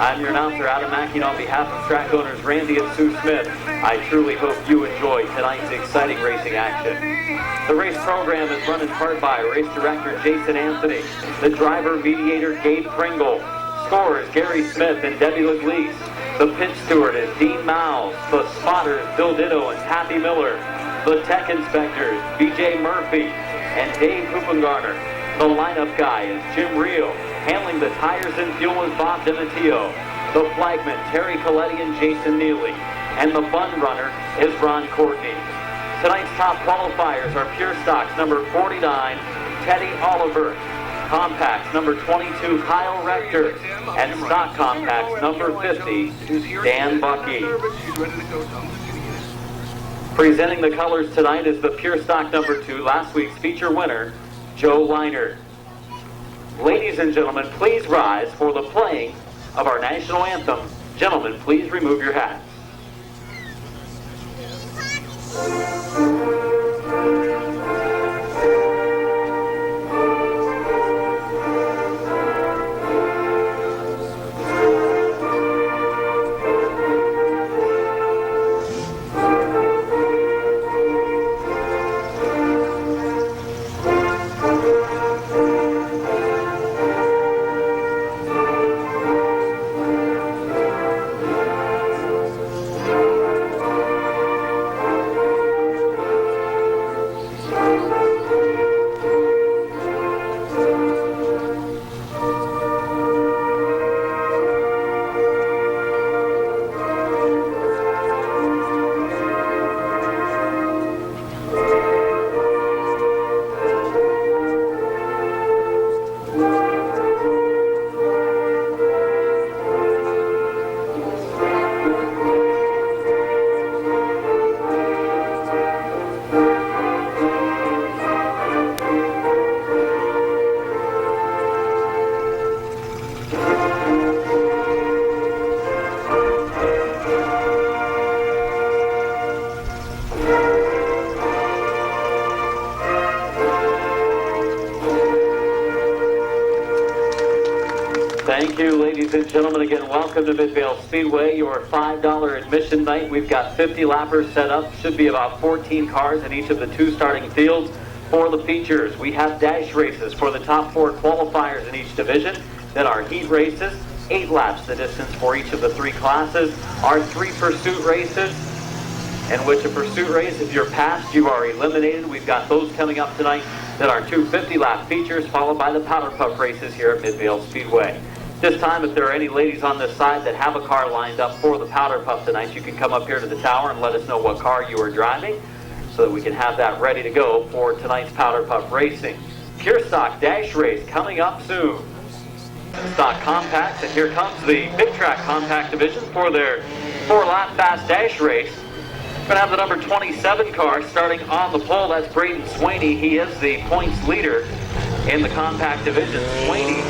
I'm your announcer, Adam Mackey, on behalf of track owners Randy and Sue Smith. I truly hope you enjoy tonight's exciting racing action. The race program is run in part by race director Jason Anthony, the driver mediator Gabe Pringle, scorers Gary Smith and Debbie LeGleese. The pit steward is Dean Miles, the spotters Bill Ditto and Happy Miller, the tech inspectors BJ Murphy and Dave Hoopengarner. The lineup guy is Jim Rio. Handling the tires and fuel is Bob Demetio. The flagman, Terry Coletti and Jason Neely. And the fun runner is Ron Courtney. Tonight's top qualifiers are Pure Stocks number 49, Teddy Oliver. Compacts number 22, Kyle Rector. And Stock Compacts number 50, Dan Bucky. Presenting the colors tonight is the Pure Stock number 2, last week's feature winner, Joe Leinert. Ladies and gentlemen, please rise for the playing of our national anthem. Gentlemen, please remove your hats. Thank you, ladies and gentlemen. Again, welcome to Midvale Speedway, your $5 admission night. We've got 50 lappers set up. Should be about 14 cars in each of the 2 starting fields for the features. We have dash races for the top 4 qualifiers in each division. Then our heat races, 8 laps the distance for each of the 3 classes. Our 3 pursuit races, in which a pursuit race, if you're passed, you are eliminated. We've got those coming up tonight. Then our 2 50-lap features, followed by the powder puff races here at Midvale Speedway. This time, if there are any ladies on this side that have a car lined up for the powder puff tonight, you can come up here to the tower and let us know what car you are driving so that we can have that ready to go for tonight's powder puff racing. Pure Stock Dash Race coming up soon. Stock Compacts, and here comes the Big Track Compact Division for their 4-lap fast dash race. We're going to have the number 27 car starting on the pole. That's Braden Swaney. He is the points leader in the compact division. Swaney,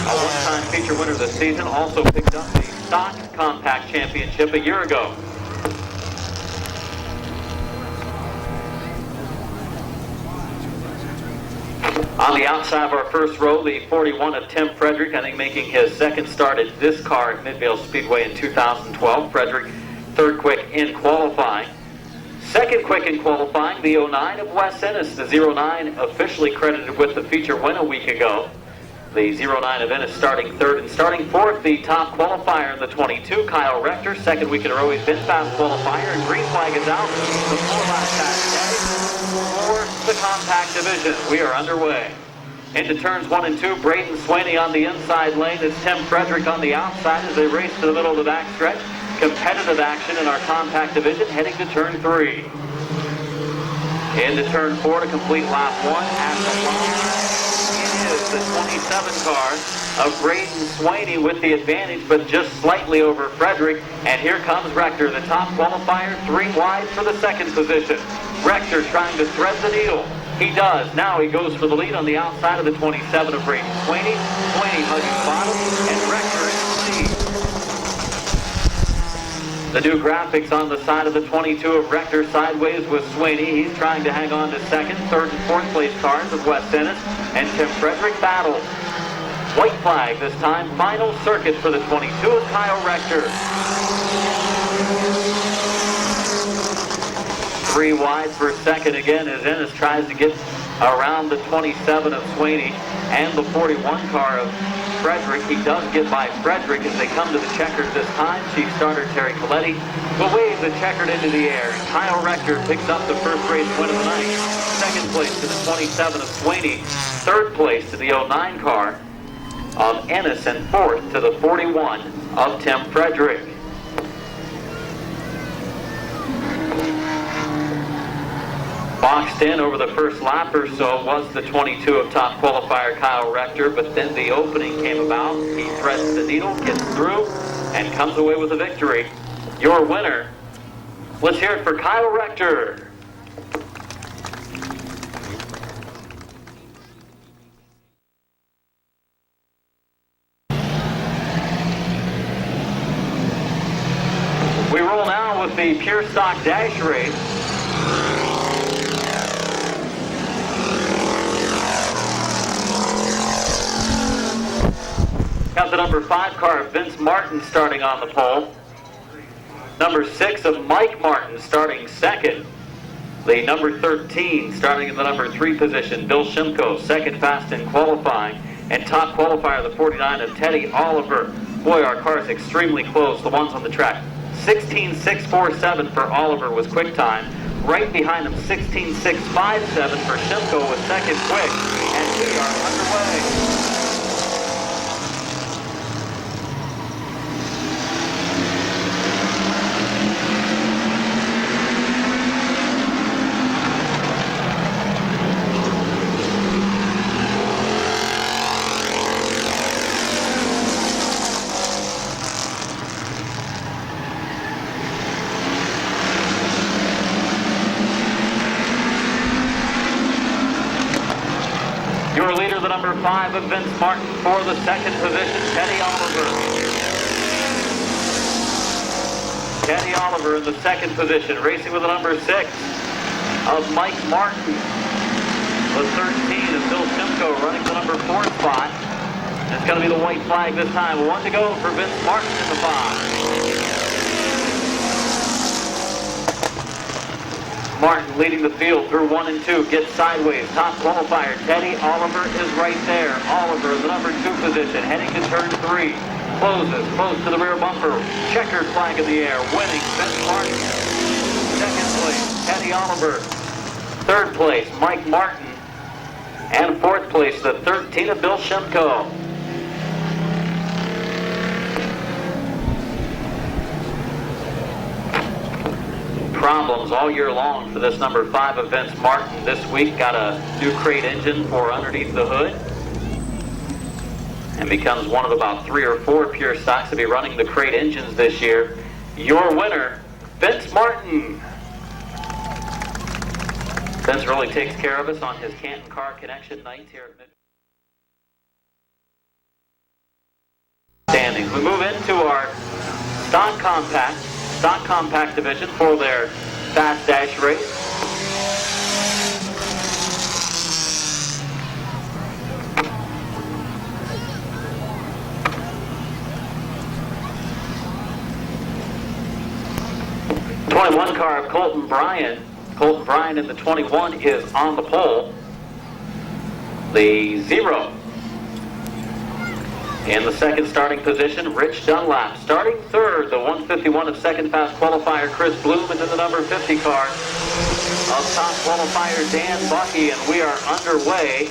a one-time feature winner this season, also picked up the Stock Compact Championship a year ago. On the outside of our first row, the 41 of Tim Frederick, I think making his second start at this car at Midvale Speedway in 2012. Frederick, third quick in qualifying. Second quick in qualifying, the 09 of Wes Ennis, the 09 officially credited with the feature win a week ago. The 09 of Ennis starting third, and starting fourth, the top qualifier in the 22, Kyle Rector. Second week in a row, he's been fast qualifier, and green flag is out. The 4-lap fast day for the compact division. We are underway. Into turns 1 and 2, Braden Swaney on the inside lane. It's Tim Frederick on the outside as they race to the middle of the backstretch. Competitive action in our compact division, heading to turn 3. Into turn 4 to complete lap 1 at the line. Is the 27 car of Braden Swaney with the advantage, but just slightly over Frederick. And here comes Rector, the top qualifier, 3 wide for the second position. Rector trying to thread the needle. He does. Now he goes for the lead on the outside of the 27 of Braden Swaney. Swaney hugging bottom, and Rector in the lead. The new graphics on the side of the 22 of Rector, sideways with Swaney. He's trying to hang on to second. Third and fourth place cars of Wes Ennis and Tim Frederick battle. White flag this time. Final circuit for the 22 of Kyle Rector. 3 wide for second again as Ennis tries to get around the 27 of Sweeney and the 41 car of Frederick. He does get by Frederick as they come to the checkers this time. Chief starter Terry Coletti will wave the checkered into the air. Kyle Rector picks up the first race win of the night. Second place to the 27 of Sweeney. Third place to the 09 car of Ennis, and fourth to the 41 of Tim Frederick. Boxed in over the first lap or so was the 22 of top qualifier Kyle Rector, but then the opening came about. He threads the needle, gets through, and comes away with a victory. Your winner, let's hear it for Kyle Rector. We roll now with the pure stock dash race. Got the number 5 car of Vince Martin starting on the pole. Number 6 of Mike Martin starting second. The number 13 starting in the number 3 position, Bill Shimko, second fast in qualifying. And top qualifier, the 49 of Teddy Oliver. Boy, our cars extremely close, the ones on the track. 16.647 for Oliver was quick time. Right behind him, 16.657 for Shimko was second quick. And we are underway. Your leader, the number 5 of Vince Martin for the second position, Teddy Oliver. Teddy Oliver in the second position, racing with the number 6 of Mike Martin. The 13 of Bill Shimko running the number 4 spot. It's going to be the white flag this time. 1 to go for Vince Martin in the 5. Martin leading the field through 1 and 2, gets sideways, top qualifier, Teddy Oliver is right there. Oliver in the number 2 position, heading to turn 3, closes, close to the rear bumper, checkered flag in the air, winning Vince Martin. Second place, Teddy Oliver. Third place, Mike Martin. And fourth place, the 13 of Bill Shimko. Problems all year long for this number 5 of Vince Martin. This week got a new crate engine for underneath the hood and becomes one of about 3 or 4 pure stocks to be running the crate engines this year. Your winner, Vince Martin. Vince really takes care of us on his Canton Car Connection nights here at Mid-Vid. Standings. We move into our stock compact division for their fast dash race. '21 car of Colton Bryan. Colton Bryan in the 21 is on the pole. The 0. In the second starting position, Rich Dunlap. Starting third, the 151 of second fast qualifier, Chris Bloom, and then the number 50 car of top qualifier, Dan Bucky. And we are underway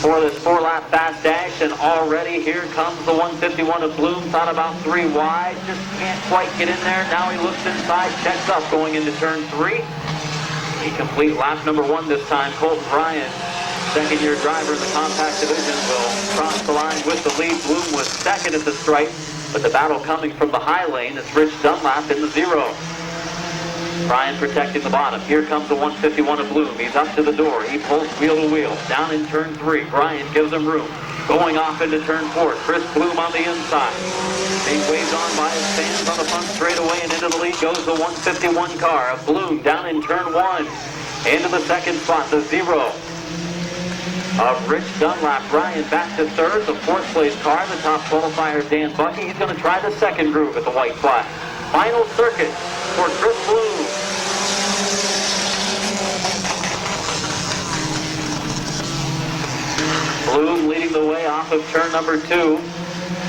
for this 4-lap fast dash. And already here comes the 151 of Bloom. Thought about 3 wide, just can't quite get in there. Now he looks inside, checks up going into turn 3. He complete lap number 1 this time. Colton Bryan, second-year driver in the compact division, will cross the line with the lead. Bloom was second at the stripe, but the battle coming from the high lane. It's Rich Dunlap in the 0. Bryan protecting the bottom. Here comes the 151 of Bloom. He's up to the door. He pulls wheel to wheel. Down in turn 3. Bryan gives him room. Going off into turn 4. Chris Bloom on the inside. He waves on by his fans on the front straightaway, and into the lead goes the 151 car of Bloom down in turn 1. Into the second spot, the 0. of Rich Dunlap. Ryan back to third, the fourth place car, the top qualifier Dan Bucky. He's going to try the second groove at the white flag. Final circuit for Chris Bloom. Bloom leading the way off of turn number 2.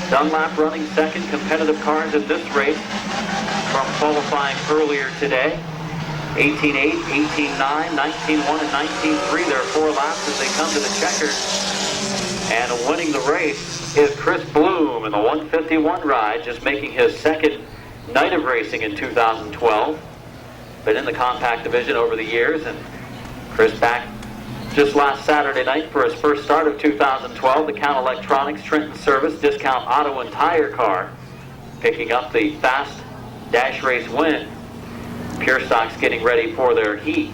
Dunlap running second. Competitive cars in this race from qualifying earlier today. 18.8, 18.9, 19.1, and 19.3. There are 4 laps as they come to the checkers. And winning the race is Chris Bloom in the 151 ride, just making his second night of racing in 2012. Been in the compact division over the years, and Chris back just last Saturday night for his first start of 2012. The Count Electronics Trenton Service Discount Auto and Tire car picking up the fast dash race win. Pure Stock's getting ready for their heat.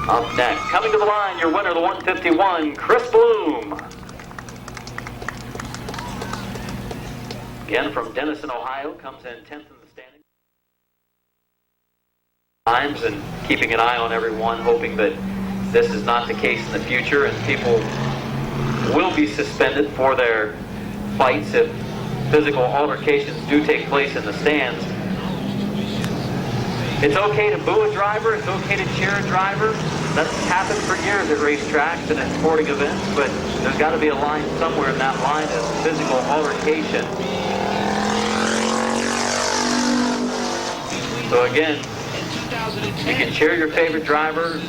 Up next, coming to the line, your winner, the 151, Chris Bloom. Again from Denison, Ohio, comes in 10th in the standings. Times and keeping an eye on everyone, hoping that this is not the case in the future and people will be suspended for their fights if physical altercations do take place in the stands. It's okay to boo a driver, it's okay to cheer a driver. That's happened for years at racetracks and at sporting events, but there's got to be a line somewhere in that line of physical altercation. So again, you can cheer your favorite driver.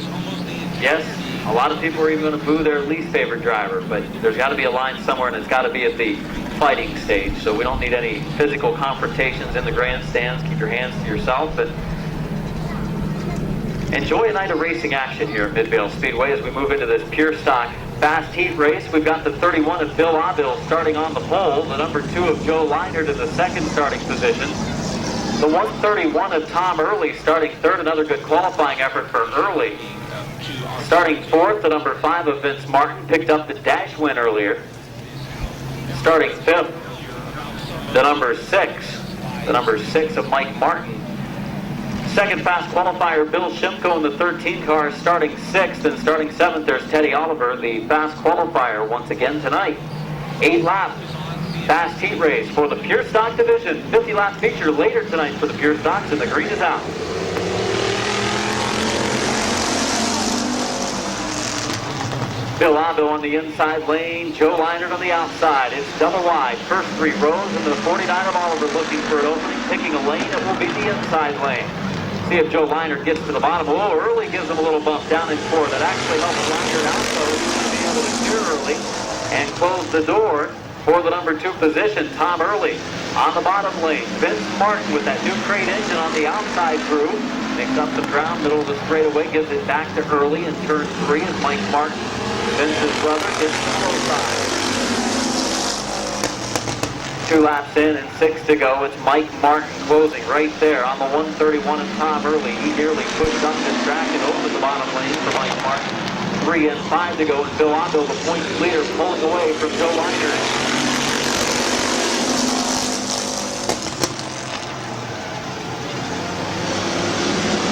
Yes, a lot of people are even going to boo their least favorite driver, but there's got to be a line somewhere, and it's got to be at the fighting stage. So we don't need any physical confrontations in the grandstands. Keep your hands to yourself and enjoy a night of racing action here at Midvale Speedway as we move into this pure stock fast heat race. We've got the 31 of Bill Aville starting on the pole, the number 2 of Joe Leinert in the second starting position, the 131 of Tom Early starting third, another good qualifying effort for Early. Starting fourth, the number 5 of Vince Martin, picked up the dash win earlier. Starting fifth, the number 6 of Mike Martin. Second fast qualifier, Bill Shimko in the 13 car, starting 6th, and starting 7th, there's Teddy Oliver, the fast qualifier once again tonight. 8 laps, fast heat race for the Pure Stock division. 50 lap feature later tonight for the Pure Stocks, and the green is out. Bill Aville on the inside lane, Joe Leinert on the outside. It's double wide, first 3 rows, and the 49 of Oliver looking for an opening, picking a lane. It will be the inside lane. See if Joe Leinert gets to the bottom. Oh, Early gives him a little bump down in 4. That actually helps Leinert out, so he's going to be able to clear Early and close the door for the number 2 position. Tom Early on the bottom lane. Vince Martin with that new crate engine on the outside groove. Makes up some ground, middle of the straightaway, gives it back to Early in turn 3 as Mike Martin, Vince's brother, gets to the low side. 2 laps in and 6 to go. It's Mike Martin closing right there on the 131 of Tom Early. He nearly pushed up this track and over the bottom lane for Mike Martin. 3 and 5 to go, and Bill Aville, the point leader, pulling away from Joe Leinert.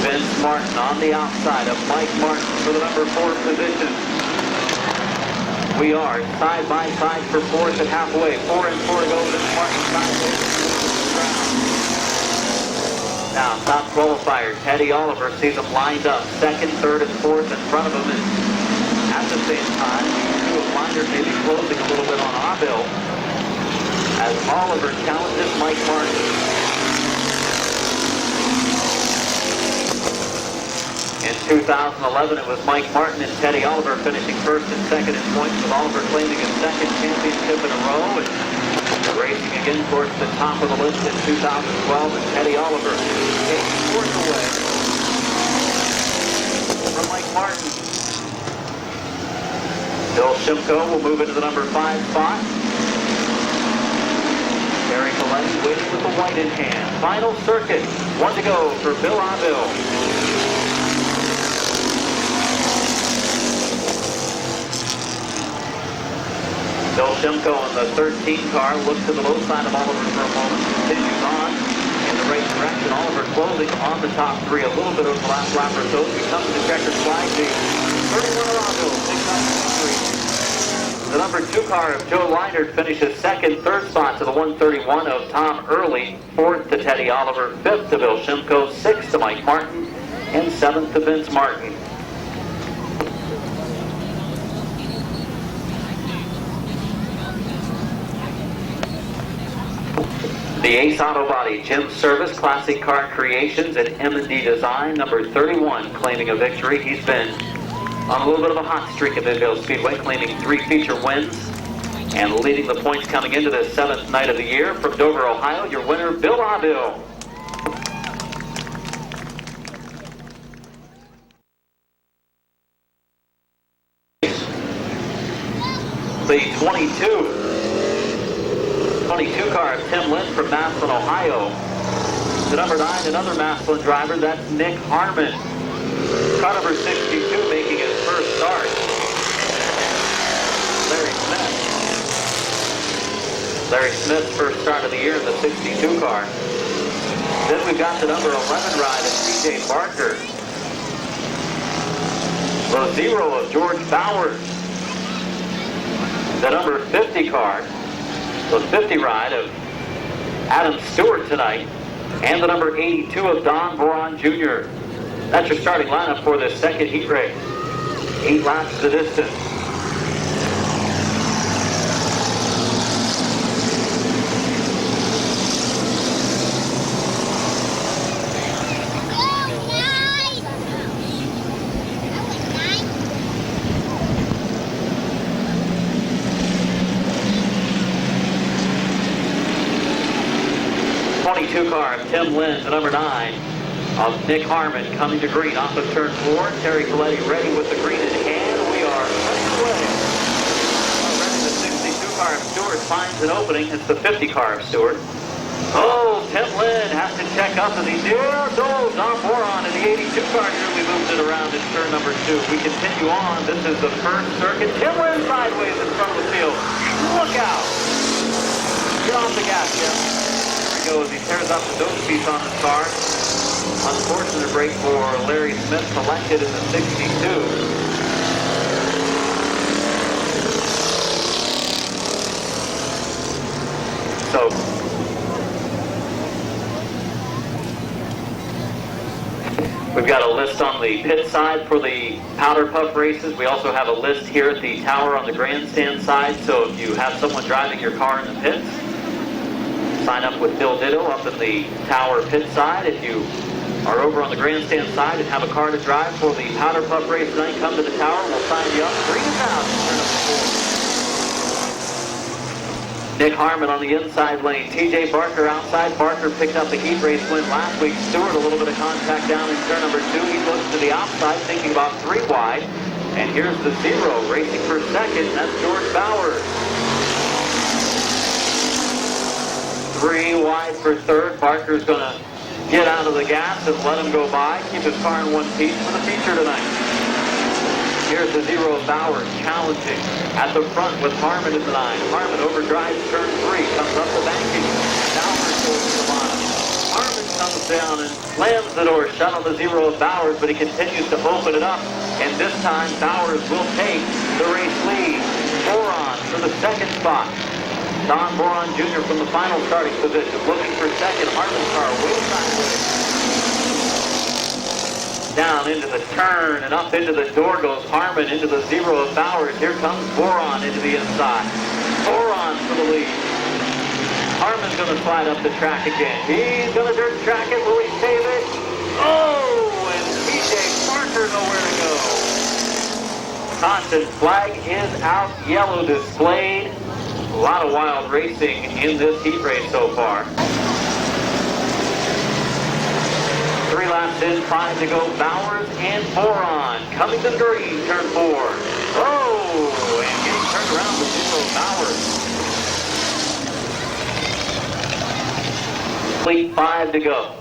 Vince Martin on the outside of Mike Martin for the number 4 position. We are side by side for 4th and halfway. 4 and 4 to go. Vince Martin sideways. Now, top qualifier, Teddy Oliver sees them lined up. 2nd, 3rd, and 4th in front of him. And at the same time, the 2 of Leinert may be closing a little bit on Aville as Oliver challenges Mike Martin. In 2011, it was Mike Martin and Teddy Oliver finishing 1st and 2nd in points, with Oliver claiming his 2nd championship in a row, and racing again towards the top of the list in 2012, and Teddy Oliver takes 4th away from Mike Martin. Bill Shimko will move into the number 5 spot. Terry Coletti waiting with the white in hand. Final circuit, 1 to go for Bill Aville. Bill Shimko in the 13 car looks to the low side of Oliver for a moment, continues on in the right direction. Oliver closing on the top 3 a little bit over the last lap or so. As we come to the checkered flag, the 31 of Aville picks up the victory. The number 2 car of Joe Leinert finishes second. Third spot to the 131 of Tom Early. Fourth to Teddy Oliver. Fifth to Bill Shimko. Sixth to Mike Martin. And seventh to Vince Martin. The Ace Auto Body Jim Service Classic Car Creations and M&D Design, number 31, claiming a victory. He's been on a little bit of a hot streak at Midvale Speedway, claiming 3 feature wins and leading the points coming into this 7th night of the year. From Dover, Ohio, your winner, Bill Bill. The 22 car of Tim Lynn from Massillon, Ohio. The number 9, another Massillon driver, that's Nick Harmon. Car number 62 making his first start. Larry Smith's first start of the year in the 62 car. Then we've got the number 11 ride of TJ Barker. The 0 of George Bowers. The number 50 car, the 50 ride of Adam Stewart tonight, and the number 82 of Don Boron Jr. That's your starting lineup for this second heat race. 8 laps the distance. Car of Tim Lynn, the number 9 of Nick Harmon coming to green off of turn 4. Terry Coletti ready with the green in hand. We are away. Already the 62 car of Stewart finds an opening. It's the 50 car of Stewart. Oh, Tim Lynn has to check up to the Don Boron in the 82 car nearly moved it around in turn number 2. We continue on. This is the first circuit. Tim Lynn sideways in front of the field. Look out. Get off the gas, Jim. As he tears up the nose piece on the car. Unfortunate break for Larry Smith, selected in the 62. So we've got a list on the pit side for the powder puff races. We also have a list here at the tower on the grandstand side. So if you have someone driving your car in the pits, sign up with Bill Ditto up in the tower pit side. If you are over on the grandstand side and have a car to drive for the powder puff race tonight, come to the tower. We'll sign you up. Bring us out. Nick Harmon on the inside lane. TJ Barker outside. Barker picked up the heat race win last week. Stewart a little bit of contact down in turn number 2. He looks to the outside, thinking about 3 wide. And here's the 0 racing for second. That's George Bowers. 3 wide for third. Barker's going to get out of the gas and let him go by. Keep his car in one piece for the feature tonight. Here's the 0 of Bowers challenging at the front with Harmon in the 9. Harmon overdrives turn 3, comes up the banking. Bowers goes to the bottom. Harmon comes down and slams the door shut on the 0 of Bowers, but he continues to open it up. And this time Bowers will take the race lead. Boron for the second spot. Don Boron Jr. from the final starting position, looking for second. Harmon's car way sideways. Down into the turn and up into the door goes Harmon into the 0 of Bowers. Here comes Boron into the inside. Boron for the lead. Harmon's going to slide up the track again. He's going to dirt track it. Will he save it? Oh, and TJ Barker nowhere to go. Caution flag is out. Yellow displayed. A lot of wild racing in this heat race so far. 3 laps in, 5 to go. Bowers and Boron coming to the green, turn 4. Oh, and getting turned around with 0 Bowers. Complete 5 to go.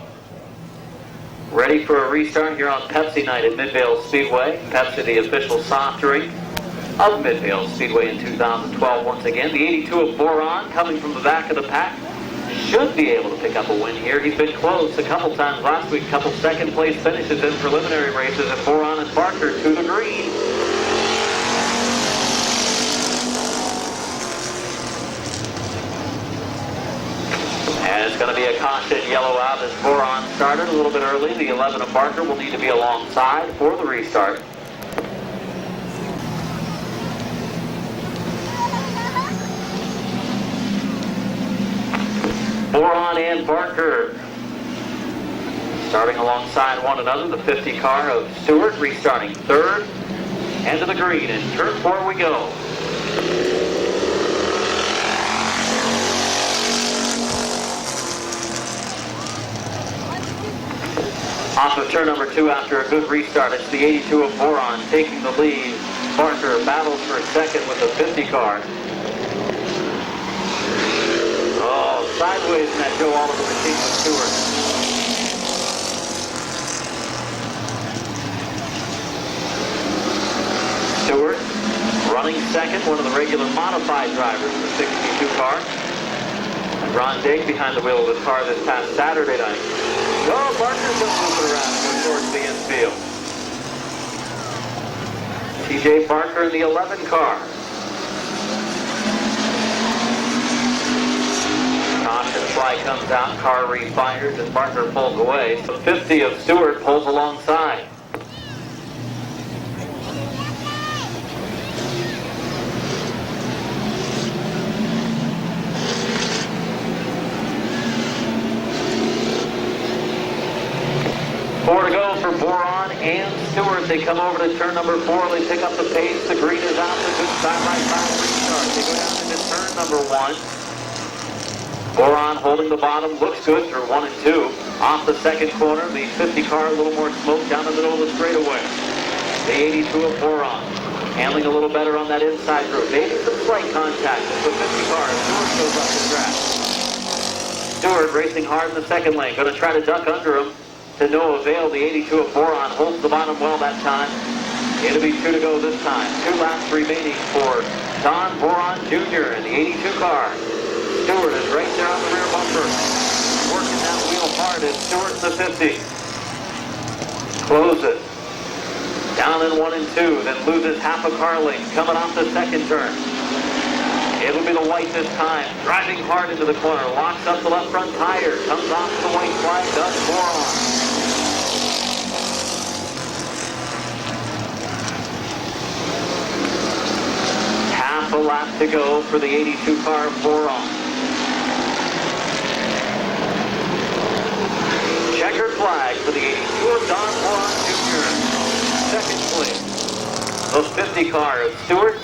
Ready for a restart here on Pepsi night at Midvale Speedway. Pepsi, the official soft drink of Midvale Speedway in 2012 once again. The 82 of Boron coming from the back of the pack should be able to pick up a win here. He's been close a couple times last week, couple second place finishes in preliminary races, and Boron and Barker to the green. It's going to be a caution yellow out as Boron started a little bit early. The 11 of Barker will need to be alongside for the restart. Boron and Barker starting alongside one another. The 50 car of Stewart restarting third and to the green. In turn 4 we go. Off of turn number 2 after a good restart, it's the 82 of Boron taking the lead. Barker battles for second with the 50 car. Oh, sideways in that Joe Oliver machine with Stewart. Stewart running second, one of the regular modified drivers in the 62 car. And Ron Dake behind the wheel of his car this past Saturday night. Oh, Barker's going to move it around and go towards the infield. TJ Barker in the 11 car. Caution flag comes out, car refires, and Barker pulls away. So 50 of Stewart pulls alongside. Four to go for Boron and Stewart. They come over to turn number 4. They pick up the pace. The green is out. The good side-by-side restart. They go down into turn number 1. Boron holding the bottom. Looks good through 1 and 2. Off the second corner. The 50 car a little more smoke down the middle of the straightaway. The 82 of Boron handling a little better on that inside group. Maybe some slight contact as the 50 car. Stewart goes up the track. Stewart racing hard in the second lane. Going to try to duck under him. To no avail. The 82 of Boron holds the bottom well that time. It'll be 2 to go this time. 2 laps remaining for Don Boron Jr. in the 82 car. Stewart is right there on the rear bumper. Working that wheel hard as Stewart's the 50. Closes. Down in 1 and 2. Then loses half a car length coming off the second turn. It'll be the white this time. Driving hard into the corner. Locks up the left front tire. Comes off the white flag. Does Boron. Half a lap to go for the 82 car of Boron. Checkered flag for the 82 of Don Boron Jr. Second place. The 50 car of Stewart.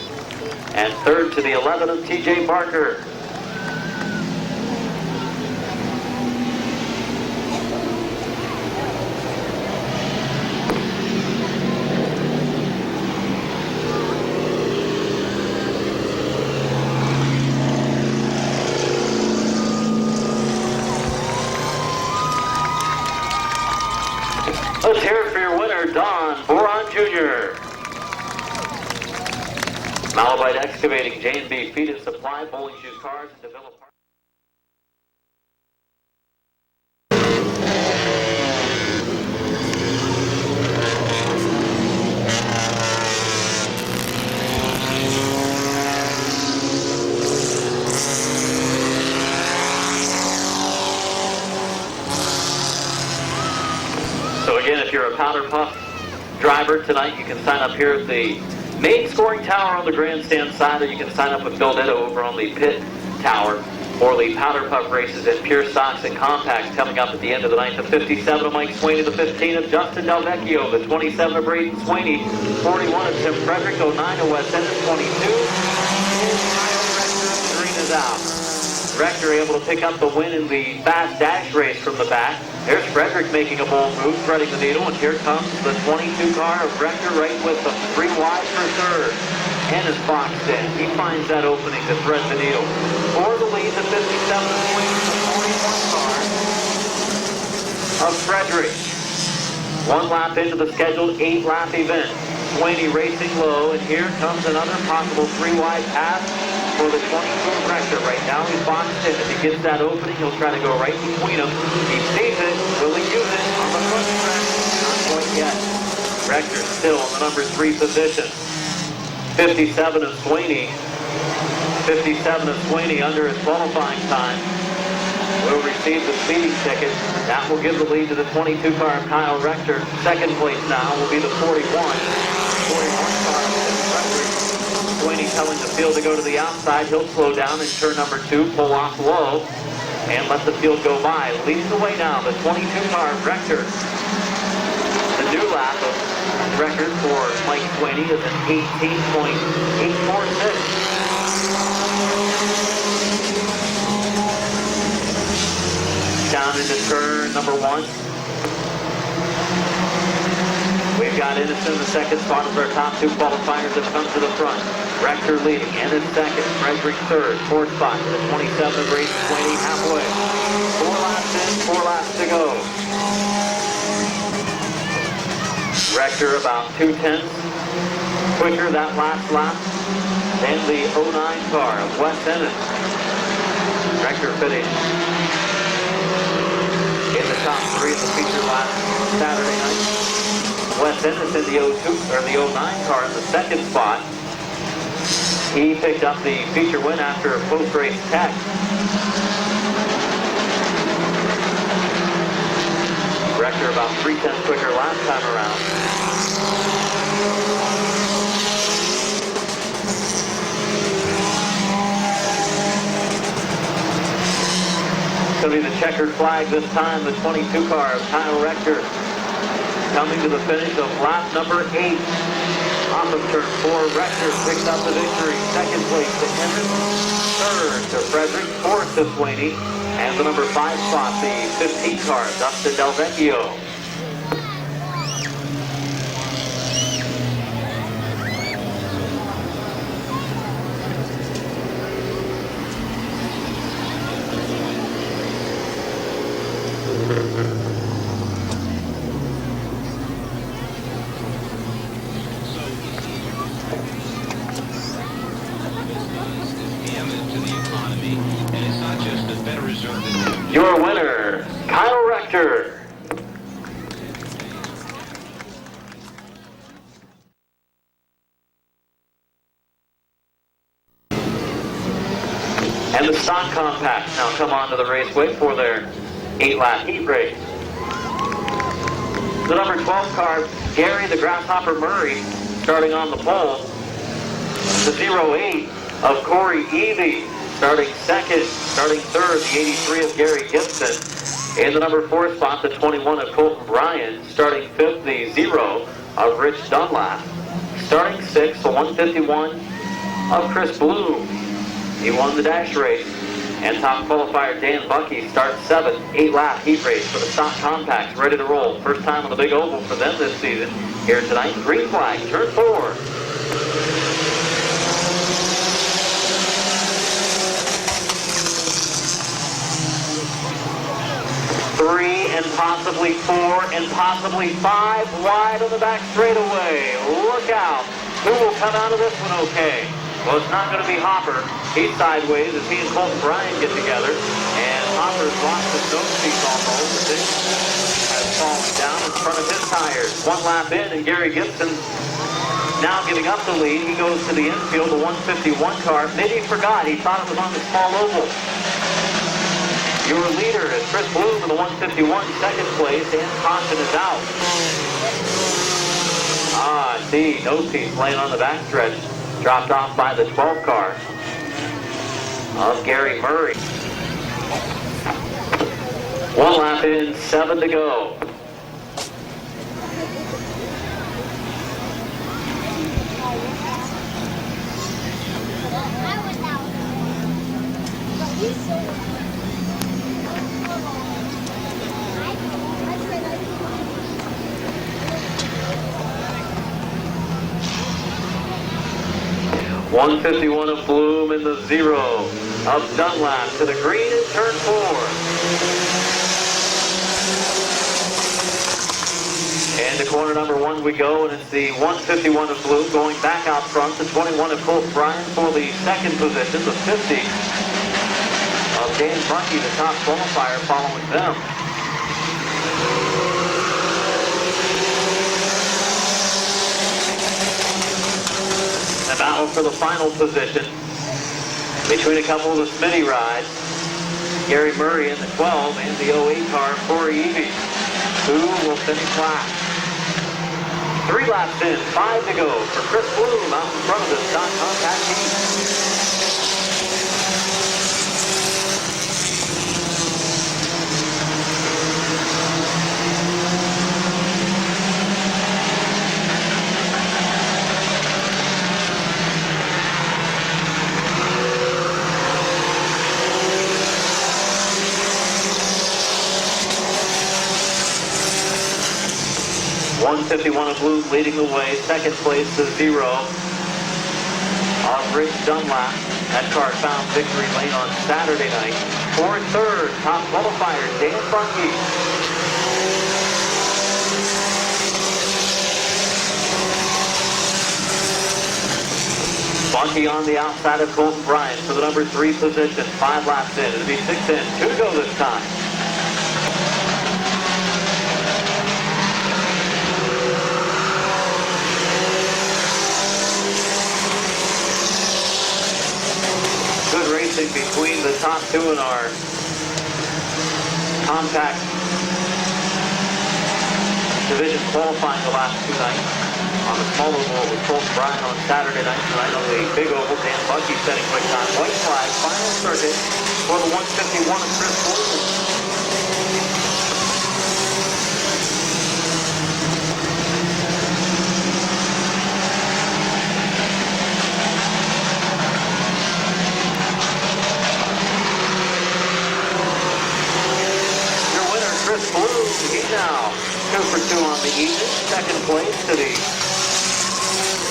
And third to the 11 of TJ Barker. Let's hear it for your winner, Don Boron Jr. Malabite Excavating, J&B Feed and Supply, Bowling Shoes Cars, and Develop. So again, if you're a powder puff driver tonight, you can sign up here at the main scoring tower on the grandstand side, or you can sign up with Bill Ditto over on the pit tower for the powder puff races in pure stocks and compacts coming up at the end of the night. The 57 of Mike Sweeney, the 15 of Justin Delvecchio, the 27 of Braden Sweeney, 41 of Tim Frederick, 09 of Wes Ennis, 22. The green is out. Rector able to pick up the win in the fast dash race from the back. Here's Frederick making a bold move, threading the needle, and here comes the 22 car of Rector right with them. 3 wide for third. And is boxed in. He finds that opening to thread the needle. For the lead, the 57 swings the 41 car of Frederick. 1 lap into the scheduled 8-lap event. Sweeney racing low, and here comes another possible 3 wide pass for the 22 of Rector. Right now he's boxed in. If he gets that opening, he'll try to go right between them. He sees it. Will he use it on the front stretch? Not quite yet. Rector still in the number 3 position. 57 of Sweeney. 57 of Sweeney under his qualifying time. will receive the speeding ticket. That will give the lead to the 22 car of Kyle Rector. Second place now will be the 41. 41 car of Tim Frederick. Sweeney telling the field to go to the outside. He'll slow down in turn number 2, pull off low, and let the field go by. Leading the way now, the 22 car of Rector. The new lap of record for Mike Sweeney is an 18.846. Down into turn number 1. We've got Innocent in the second spot as our top 2 qualifiers have come to the front. Rector leading, and in second, Frederick third. Fourth spot to the 27 of Brady Sweeney halfway. 4 laps in, 4 laps to go. Rector about 2/10 quicker that last lap than the 09 car of Wes Ennis. Rector finished in the top 3 of the feature last Saturday night. Wes Ennis in the 09 car in the second spot. He picked up the feature win after a post-race tech. Rector about 3/10 quicker last time around. It's going to be the checkered flag this time, the 22 car of Kyle Rector coming to the finish of lap number 8. Off of turn 4, Rector picks up the victory. Second place to Emmett, third to Frederick, fourth to Sweeney, and the number 5 spot, the 15 car, Dustin Del Vecchio. Your winner, Kyle Rector. And the stock compacts now come onto the raceway for their 8-lap heat race. The number 12 car, Gary the Grasshopper Murray, starting on the pole. The 08 of Corey Evie, starting second, starting third, the 83 of Gary Gibson. In the number 4 spot, the 21 of Colton Bryan. Starting fifth, the 0 of Rich Dunlap. Starting sixth, the 151 of Chris Bloom. He won the dash race. And top qualifier Dan Bucky starts 7th, 8-lap heat race for the stock compacts, ready to roll. First time on the big oval for them this season. Here tonight, green flag, turn 4. 3 and possibly 4 and possibly 5 wide on the back straightaway. Look out. Who will come out of this one okay? Well, it's not going to be Hopper. He's sideways as he and Colton Bryan get together. And Hopper's lost his nose piece almost. It has fallen down in front of his tires. 1 lap in, and Gary Gibson now giving up the lead. He goes to the infield, the 151 car. Maybe he forgot. He thought it was on the small oval. Your leader is Chris Bloom in the 151, second place, and caution is out. I see, nose piece laying on the backstretch, dropped off by the 12 car of Gary Murray. 1 lap in, 7 to go. .151 of Bloom in the 0 of Dunlap to the green in turn 4. And to corner number 1 we go, and it's the 151 of Bloom going back out front, the 21 of Colton Bryan for the second position, the 50 of Dan Bucky, the top qualifier, following them. The battle for the final position between a couple of the Smitty rides. Gary Murray in the 12 and the 08 car, Corey Evie, who will finish last. 3 laps in, 5 to go for Chris Bloom out in front of the stock compact team. .151 of Bloom leading the way. Second place to 0 of Rich Dunlap. That car found victory lane on Saturday night. For third, top qualifier Dan Bunky. Bunky on the outside of Colton Bryant for the number 3 position. 5 laps in. It'll be 6 in. 2 to go this time. Good racing between the top 2 in our compact division qualifying the last 2 nights. On the small oval with Colton Bryant on Saturday night. Tonight on the big oval, Dan Bunky setting quick time. White flag, final circuit for the 151 of Chris Bloom. Chris Bloom, he's now 2 for 2 on the evening. Second place to the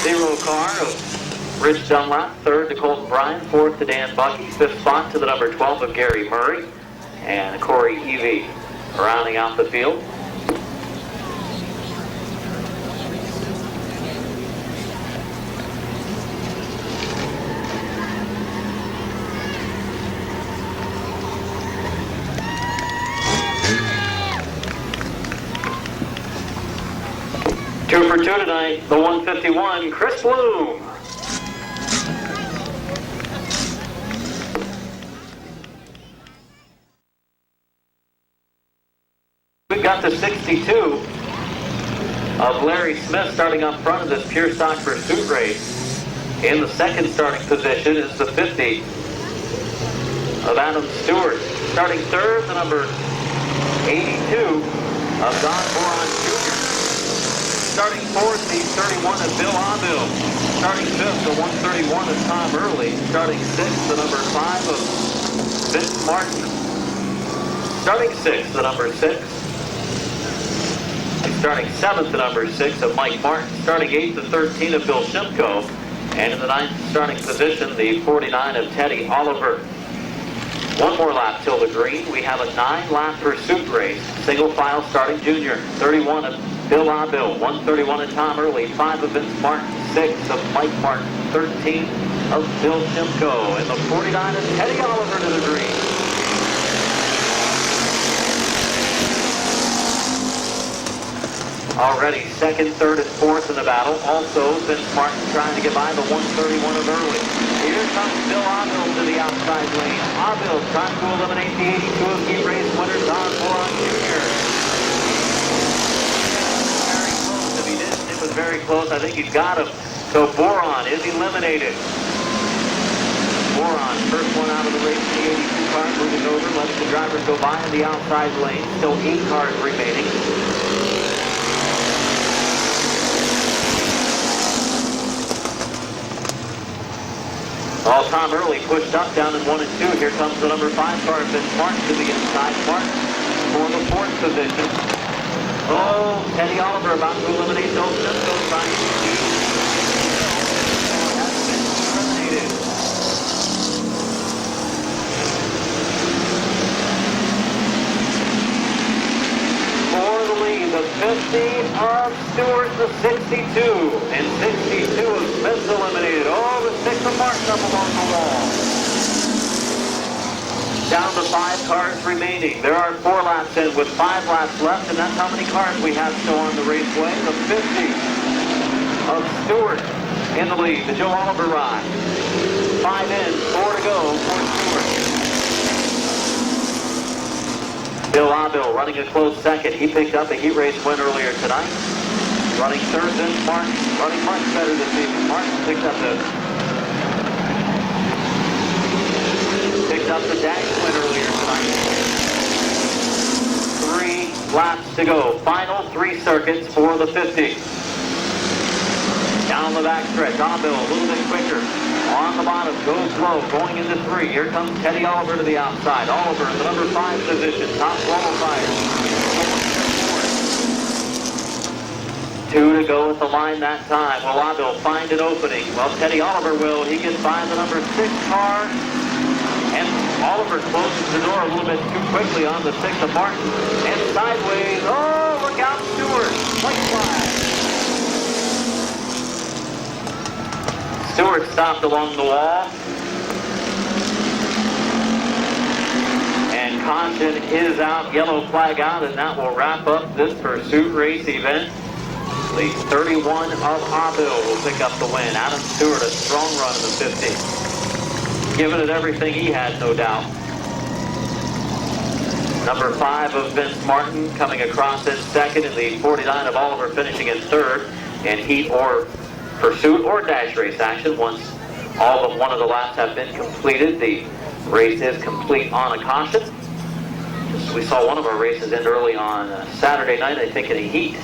0 car of Rich Dunlap. Third to Colton Bryant. Fourth to Dan Bunky. Fifth spot to the number 12 of Gary Murray. And Corey Evie rounding out the field. Two for 2 tonight, the 151, Chris Bloom. We've got the 62 of Larry Smith starting up front of this pure stock pursuit race. In the second starting position is the 50 of Adam Stewart. Starting third, the number 82 of Don Boron Jr. Starting fourth, the 31 of Bill Aville. Starting fifth, the 131 of Tom Early. Starting sixth, the number 5 of Vince Martin. Starting sixth, the number 6. And starting seventh, the number 6 of Mike Martin. Starting eighth, the 13 of Bill Shimko. And in the ninth starting position, the 49 of Teddy Oliver. One more lap till the green. We have a 9-lap pursuit race. Single file starting junior. 31 of Bill Aville, 131 of Tom Early, 5 of Vince Martin, 6 of Mike Martin, 13 of Bill Shimko, and the 49 of Teddy Oliver to the green. Already second, third, and fourth in the battle. Also, Vince Martin trying to get by the 131 of Early. Here comes Bill Aville to the outside lane. Aville trying to eliminate the 82 of heat race winner Don Boron Jr. It was very close. I think he's got him. So Boron is eliminated. Boron, first one out of the race, the 82 car, moving over, letting the drivers go by in the outside lane. Still 8 cars remaining. Well, Tom Early pushed up down in 1 and 2. Here comes the number 5 car, Vince Martin to the inside. Martin for the 4th position. Oh, Teddy Oliver about to eliminate Bill Shimko, trying to has been eliminated. For the lead, the 50 of Stewart, the 62, and 62 of Smith's eliminated. Oh, the 6 of Martin up along the wall. Down to 5 cars remaining. There are 4 laps in with 5 laps left, and that's how many cars we have still on the raceway. The 50 of Stewart in the lead, the Joe Oliver ride. 5 in, 4 to go for Stewart. Bill Abill running a close second. He picked up a heat race win earlier tonight. Running third, then Martin, running much better this evening. Martin picked up the dash win earlier tonight. 3 laps to go. Final 3 circuits for the 50. Down the backstretch, Abill a little bit quicker. On the bottom, goes slow, going into 3. Here comes Teddy Oliver to the outside. Oliver in the number 5 position, top qualifier. 2 to go at the line that time. Will Abill find an opening? Well, Teddy Oliver will. He gets by the number 6 car. And Oliver closes the door a little bit too quickly on the 6 of Martin. And sideways. Oh, look out, Stewart. White flag. Stewart stopped along the wall. And caution is out, yellow flag out, and that will wrap up this pursuit race event. The 31 of Abill will pick up the win. Adam Stewart, a strong run in the 50. Giving it everything he had, no doubt. Number 5 of Vince Martin coming across in second, and the 49 of Oliver finishing in third. And heat or pursuit or dash race action. Once all but one of the laps have been completed, the race is complete on a caution. We saw one of our races end early on Saturday night, I think, in a heat.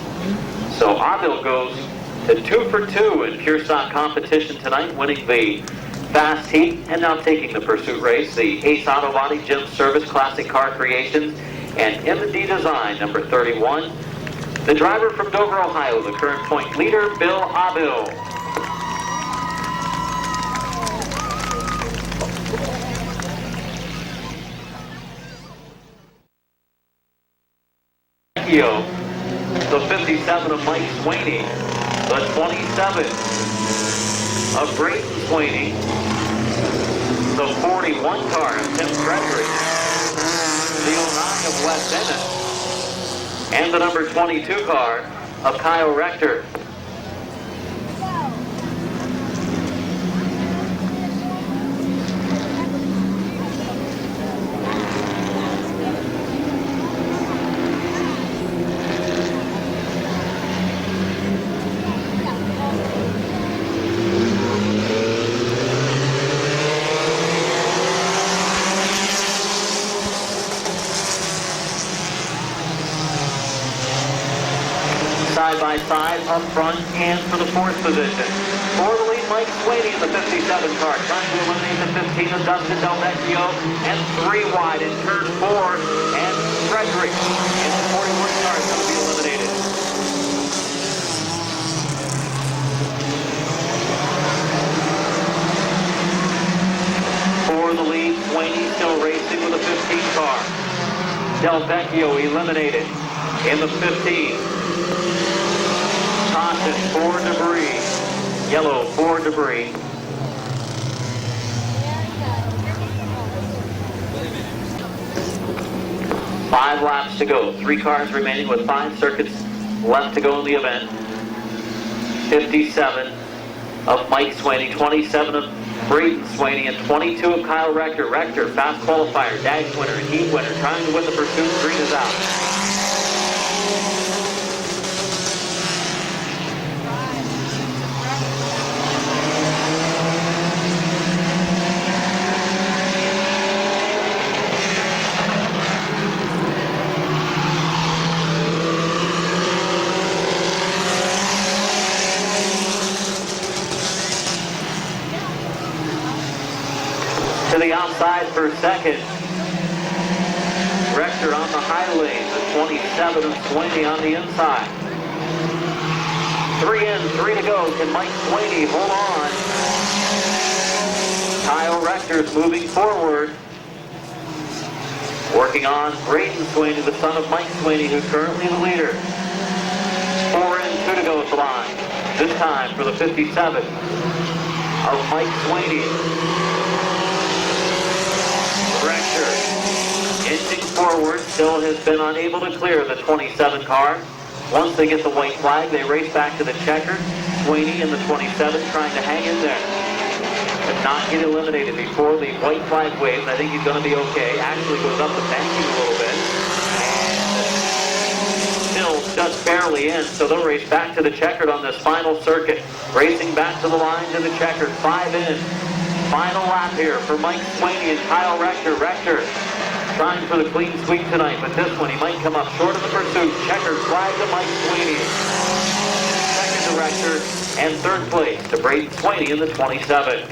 So Abill goes to 2 for 2 in pure stock competition tonight, winning the fast heat and now taking the pursuit race. The Ace Auto Body, Jim Service, Classic Car Creations, and M&D Design, number 31. The driver from Dover, Ohio, the current point leader, Bill Abill. The 57 of Mike Sweeney, the 27 of Brayton Sweeney, the 41 car of Tim Frederick, the 09 of Wes Ennis, and the number 22 car of Kyle Rector. Side by side, up front, and for the 4th position. For the lead, Mike Sweeney in the 57 car, trying to eliminate the 15 of Dustin Del Vecchio, and 3 wide in turn 4, and Frederick in the 41 car is going to be eliminated. For the lead, Sweeney still racing with a 15 car. Del Vecchio eliminated in the 15. Caution for debris. Yellow for debris. Five laps to go. 3 cars remaining with 5 circuits left to go in the event. 57 of Mike Sweeney, 27 of Brayton Sweeney, and 22 of Kyle Rector. Rector, fast qualifier, dash winner, and heat winner, trying to win the pursuit. Green is out. To the outside for second. Rector on the high lane, the 27 of Sweeney on the inside. 3 in, 3 to go. Can Mike Sweeney hold on? Kyle Rector's moving forward. Working on Brayton Sweeney, the son of Mike Sweeney, who's currently the leader. 4 in, 2 to go at the line. This time for the 57 of Mike Sweeney. Rector inching forward, still has been unable to clear the 27 car. Once they get the white flag, they race back to the checker. Sweeney in the 27 trying to hang in there. But not get eliminated before the white flag waves. I think he's going to be okay. Actually goes up the banking a little bit. just barely in, so they'll race back to the checkered on this final circuit. Racing back to the lines in the checkered, 5 in. Final lap here for Mike Sweeney and Kyle Rector. Rector trying for the clean sweep tonight, but this one he might come up short of the pursuit. Checkered flag to Mike Sweeney. Second to Rector, and third place to Braden Sweeney in the 27.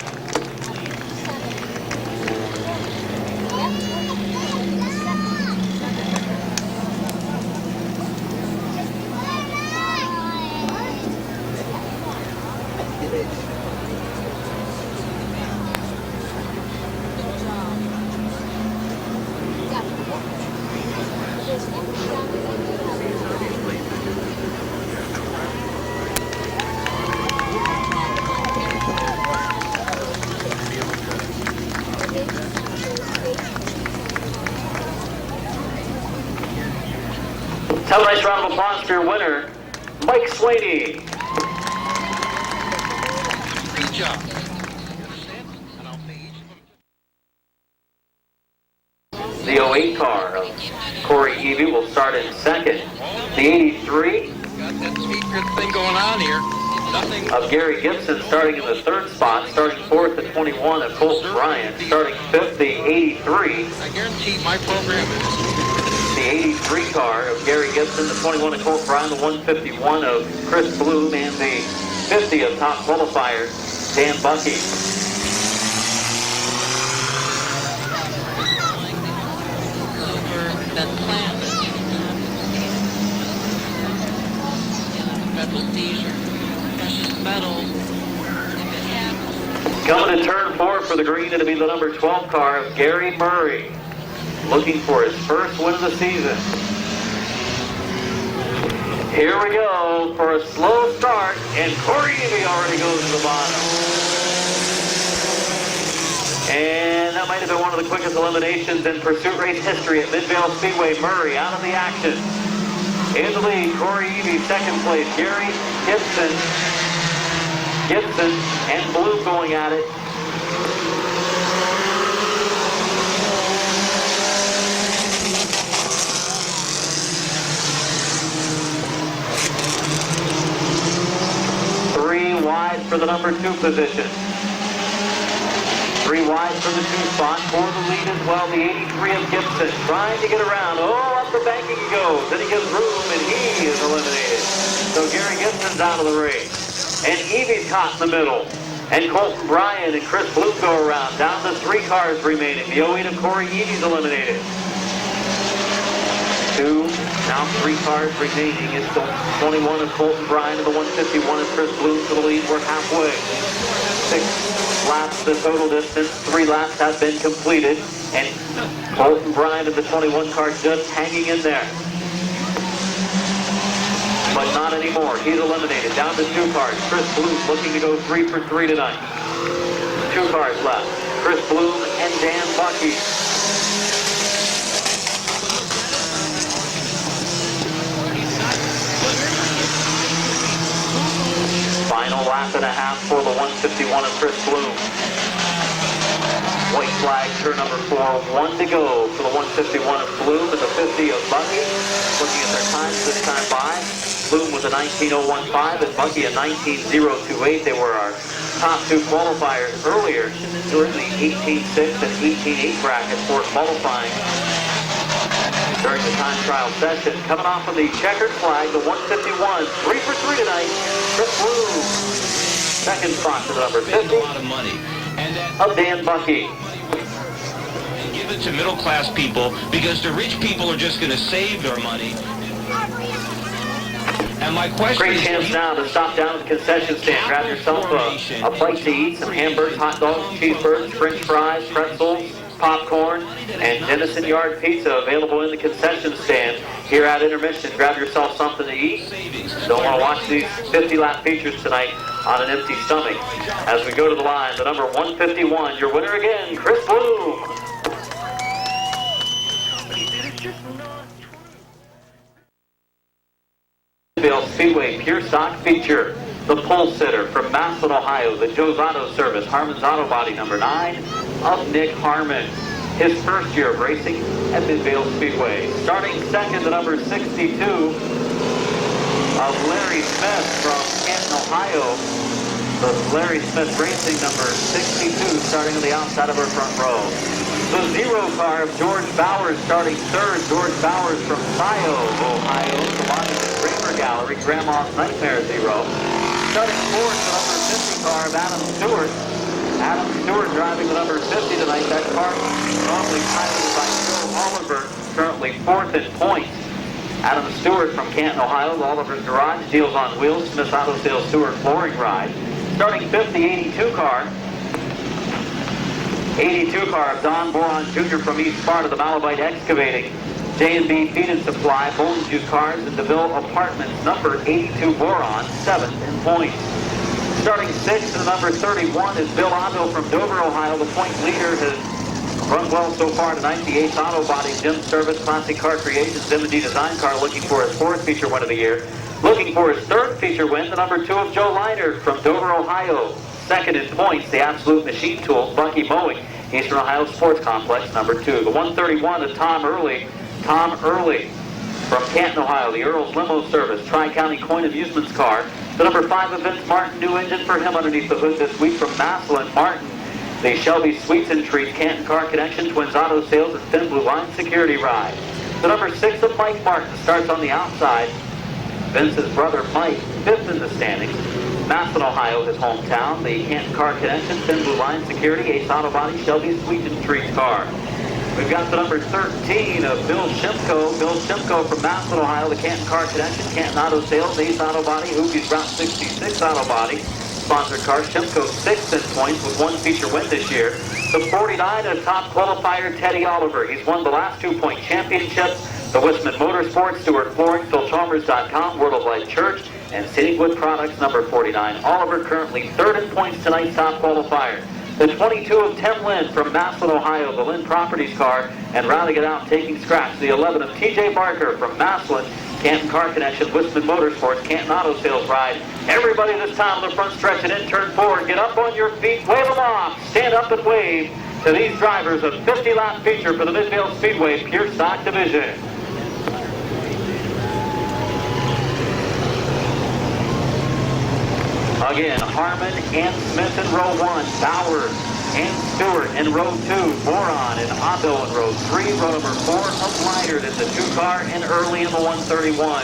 Have a nice round of applause for your winner, Mike Sweeney. Great job. The 08 car of Corey Evie will start in second. The 83 Got that speed thing going on here. Nothing. of Gary Gibson starting in the third spot. Starting fourth, the 21 of Colton Bryant. Starting fifth, the 83. I guarantee my program is. The 83 car of Gary Gibson, the 21 of Colt Brown, the 151 of Chris Bloom, and the 50 of top qualifier Dan Bucky. Over that plant. Metal seizure, precious metals. If it happens. Coming to turn 4 for the green, it'll be the number 12 car of Gary Murray, looking for his first win of the season. Here we go for a slow start, and Corey Evie already goes to the bottom. And that might have been one of the quickest eliminations in pursuit race history at Midvale Speedway. Murray out of the action. In the lead, Corey Evie, second place. Gary Gibson and Blue going at it. Wide for the number 2 position. 3 wide for the 2 spot. For the lead as well, the 83 of Gibson trying to get around. Oh, up the bank he goes. Then he gives room and he is eliminated. So Gary Gibson's out of the race. And Evie's caught in the middle. And Colton Bryant and Chris Bloom go around. Down to 3 cars remaining. The 08 of Corey Evie's eliminated. 2, now 3 cars remaining. It's the 21 of Colton Bryant and the 151 of Chris Bloom for the lead. We're halfway. 6 laps the total distance. 3 laps have been completed. And Colton Bryant of the 21 car just hanging in there. But not anymore. He's eliminated. Down to 2 cars. Chris Bloom looking to go 3 for 3 tonight. 2 cars left. Chris Bloom and Dan Bucky. Final lap and a half for the 151 of Chris Bloom. White flag, turn number 4, 1 to go for the 151 of Bloom and the 50 of Bucky. Looking at their times this time by. Bloom with a 19.015 and Bucky a 19.028. They were our top 2 qualifiers earlier during the 18.6 and 18.8 bracket for qualifying during the time trial session. Coming off of the checkered flag, the 151, 3 for 3 tonight, Chris Bloom. Second spot to the number 50 a lot of money. And of Dan Bucky. give it to middle class people because the rich people are just going to save their money. And my question Great is, chance now to stop down at the concession stand. Grab yourself a plate to eat, some hamburgers, hot dogs, cheeseburgers, french fries, pretzels, popcorn, and Denison Yard Pizza available in the concession stand here at intermission. Grab yourself something to eat. Don't want to watch these 50-lap features tonight on an empty stomach. As we go to the line, the number 151, your winner again, Chris Bloom. Midvale Speedway Pure Stock feature, the pole sitter from Massillon, Ohio, the Joe's Auto Service, Harmon's Auto Body, number 9 of Nick Harmon. His first year of racing at Midvale Speedway. Starting second, the number 62 of Larry Smith from Canton, Ohio. The Larry Smith Racing, number 62, starting on the outside of our front row. The 0 car of George Bowers starting third. George Bowers from Scio, Ohio, the Washington Kramer Gallery, Grandma's Nightmare 0. Starting fourth, the number 50 car of Adam Stewart. Adam Stewart driving the number 50 tonight. That car normally piloted by Joe Oliver, currently fourth in points. Adam Stewart from Canton, Ohio. Oliver's Garage, Deals on Wheels, Smith Auto Sales Stewart Flooring Ride. Starting fifth, the 82 car. 82 car of Don Boron Jr. from East Sparta, the Malabite Excavating. J&B Feed and Supply, Bowling Juice Cars, and DeVille Apartments. Number 82 Boron, seventh in points. Starting sixth, the number 31 is Bill Otto from Dover, Ohio. The point leader has run well so far tonight. The 8th Auto Body Gym Service Classic Car Creations M&D Design Car, looking for his fourth feature win of the year. Looking for his third feature win, the number 2 of Joe Leiter from Dover, Ohio. Second in points, the Absolute Machine Tools, Bucky Mowing, Eastern Ohio Sports Complex, number 2. The 131 is Tom Early from Canton, Ohio. The Earl's Limo Service, Tri-County Coin Amusements car. The number 5 of Vince Martin, new engine for him underneath the hood this week from Maslin Martin. The Shelby Sweets and Treats, Canton Car Connection, Twins Auto Sales, and Thin Blue Line Security Ride. The number 6 of Mike Martin starts on the outside. Vince's brother Mike, 5th in the standings. Maslin, Ohio, his hometown. The Canton Car Connection, Thin Blue Line Security, Ace Auto Body, Shelby Sweets and Treats car. We've got the number 13 of Bill Shimko. Bill Shimko from Maslin, Ohio, the Canton Car Connection, Canton Auto Sales, Ace Auto Body, Hoopie's Route 66 Auto Body. Sponsored car, Shimko 6th in points with 1 feature win this year. The 49 of top qualifier Teddy Oliver. He's won the last 2-point championships. The Wisman Motorsports, Stewart Flooring, PhilChalmers.com, World of Light Church, and Scenic Wood Products, number 49. Oliver currently 3rd in points tonight's top qualifier. The 22 of Tim Lynn from Maslin, Ohio, the Lynn Properties car, and rounding it out, taking scratch, the 11 of TJ Barker from Maslin, Canton Car Connection, Wisman Motorsports, Canton Auto Sales Ride. Everybody this time on the front stretch and in turn 4, get up on your feet, wave them off, stand up and wave to these drivers of 50-lap feature for the Midvale Speedway Pure Stock Division. Again, Harmon and Smith in row 1, Bowers and Stewart in row 2, Boron and Otto in row 3, row number 4 of Leiter in the 2 car, and Early in the 131.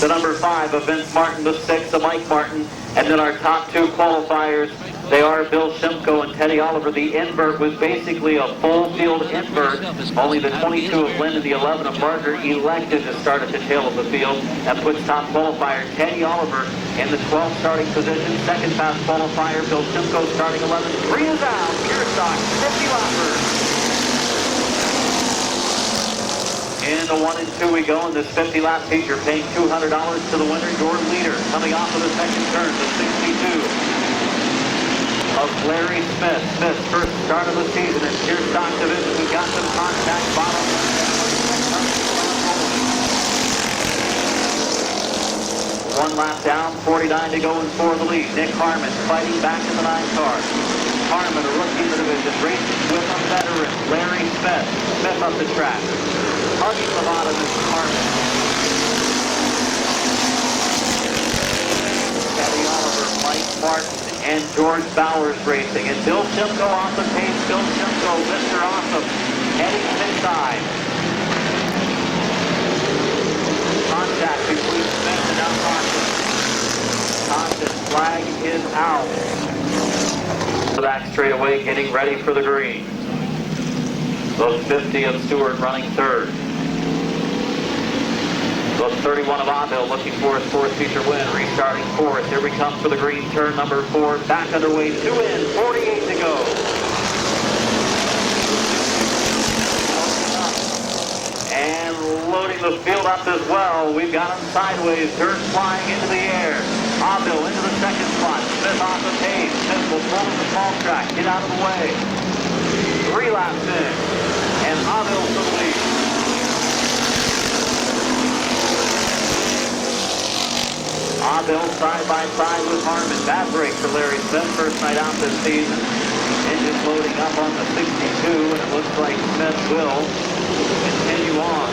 The number 5 of Vince Martin, the 6 of Mike Martin, and then our top 2 qualifiers, they are Bill Shimko and Teddy Oliver. The invert was basically a full field invert. Only the 22 of Lynn and the 11 of Barker elected to start at the tail of the field and puts top qualifier Teddy Oliver in the 12th starting position. Second fast qualifier Bill Shimko starting 11th. 3 is out. Pure stock 50 lappers. In the 1 and 2 we go in this 50-lap feature, paying $200 to the winner, your leader. Coming off of the second turn, the 62 of Larry Smith. Smith's first start of the season in Pure Stock Division. We got some contact bottom. 1 lap down, 49 to go in for the lead. Nick Harmon fighting back in the 9 car. Harmon, a rookie in the division, racing with a veteran, Larry Smith. Smith up the track. Hugging the bottom is Harmon. Teddy Oliver, Mike Martin, and George Bowers racing. And Bill Shimko off the pace. Bill Shimko, Mr. Awesome, heading inside. Contact between Smith and now Caution. Caution flag is out. Back straight away, getting ready for the green. Those 50 of Stewart running 3rd. Those 31 of Avil looking for his 4th feature win, restarting 4th. Here we come for the green turn number 4. Back underway, 2 in, 48 to go. And loading the field up as well. We've got him sideways, dirt flying into the air. Avil into the second spot. Smith off the pace. Smith will pull in the small track, get out of the way. 3 laps in, and Avil to the lead. Avil side by side with Harmon. Bad break for Larry Smith. First night out this season. Engine loading up on the 62, and it looks like Smith will continue on.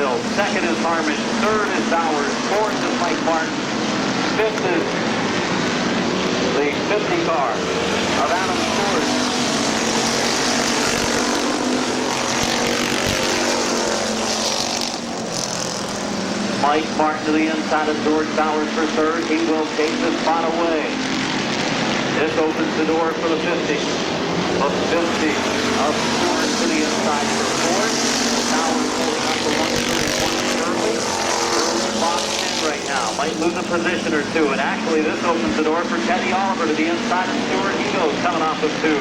Bill. Second is Harmon. Third is Bowers. Fourth is Mike Martin. Fifth is the 50 car of Adam Stewart. Mike Martin to the inside of George Bowers for third. He will take the spot away. This opens the door for the 50. The 50 of Stewart to the inside for fourth. Bowers holding up the 131 early. Early box in right now. Might lose a position or two. And actually this opens the door for Teddy Oliver to the inside of Stewart. He goes coming off of two.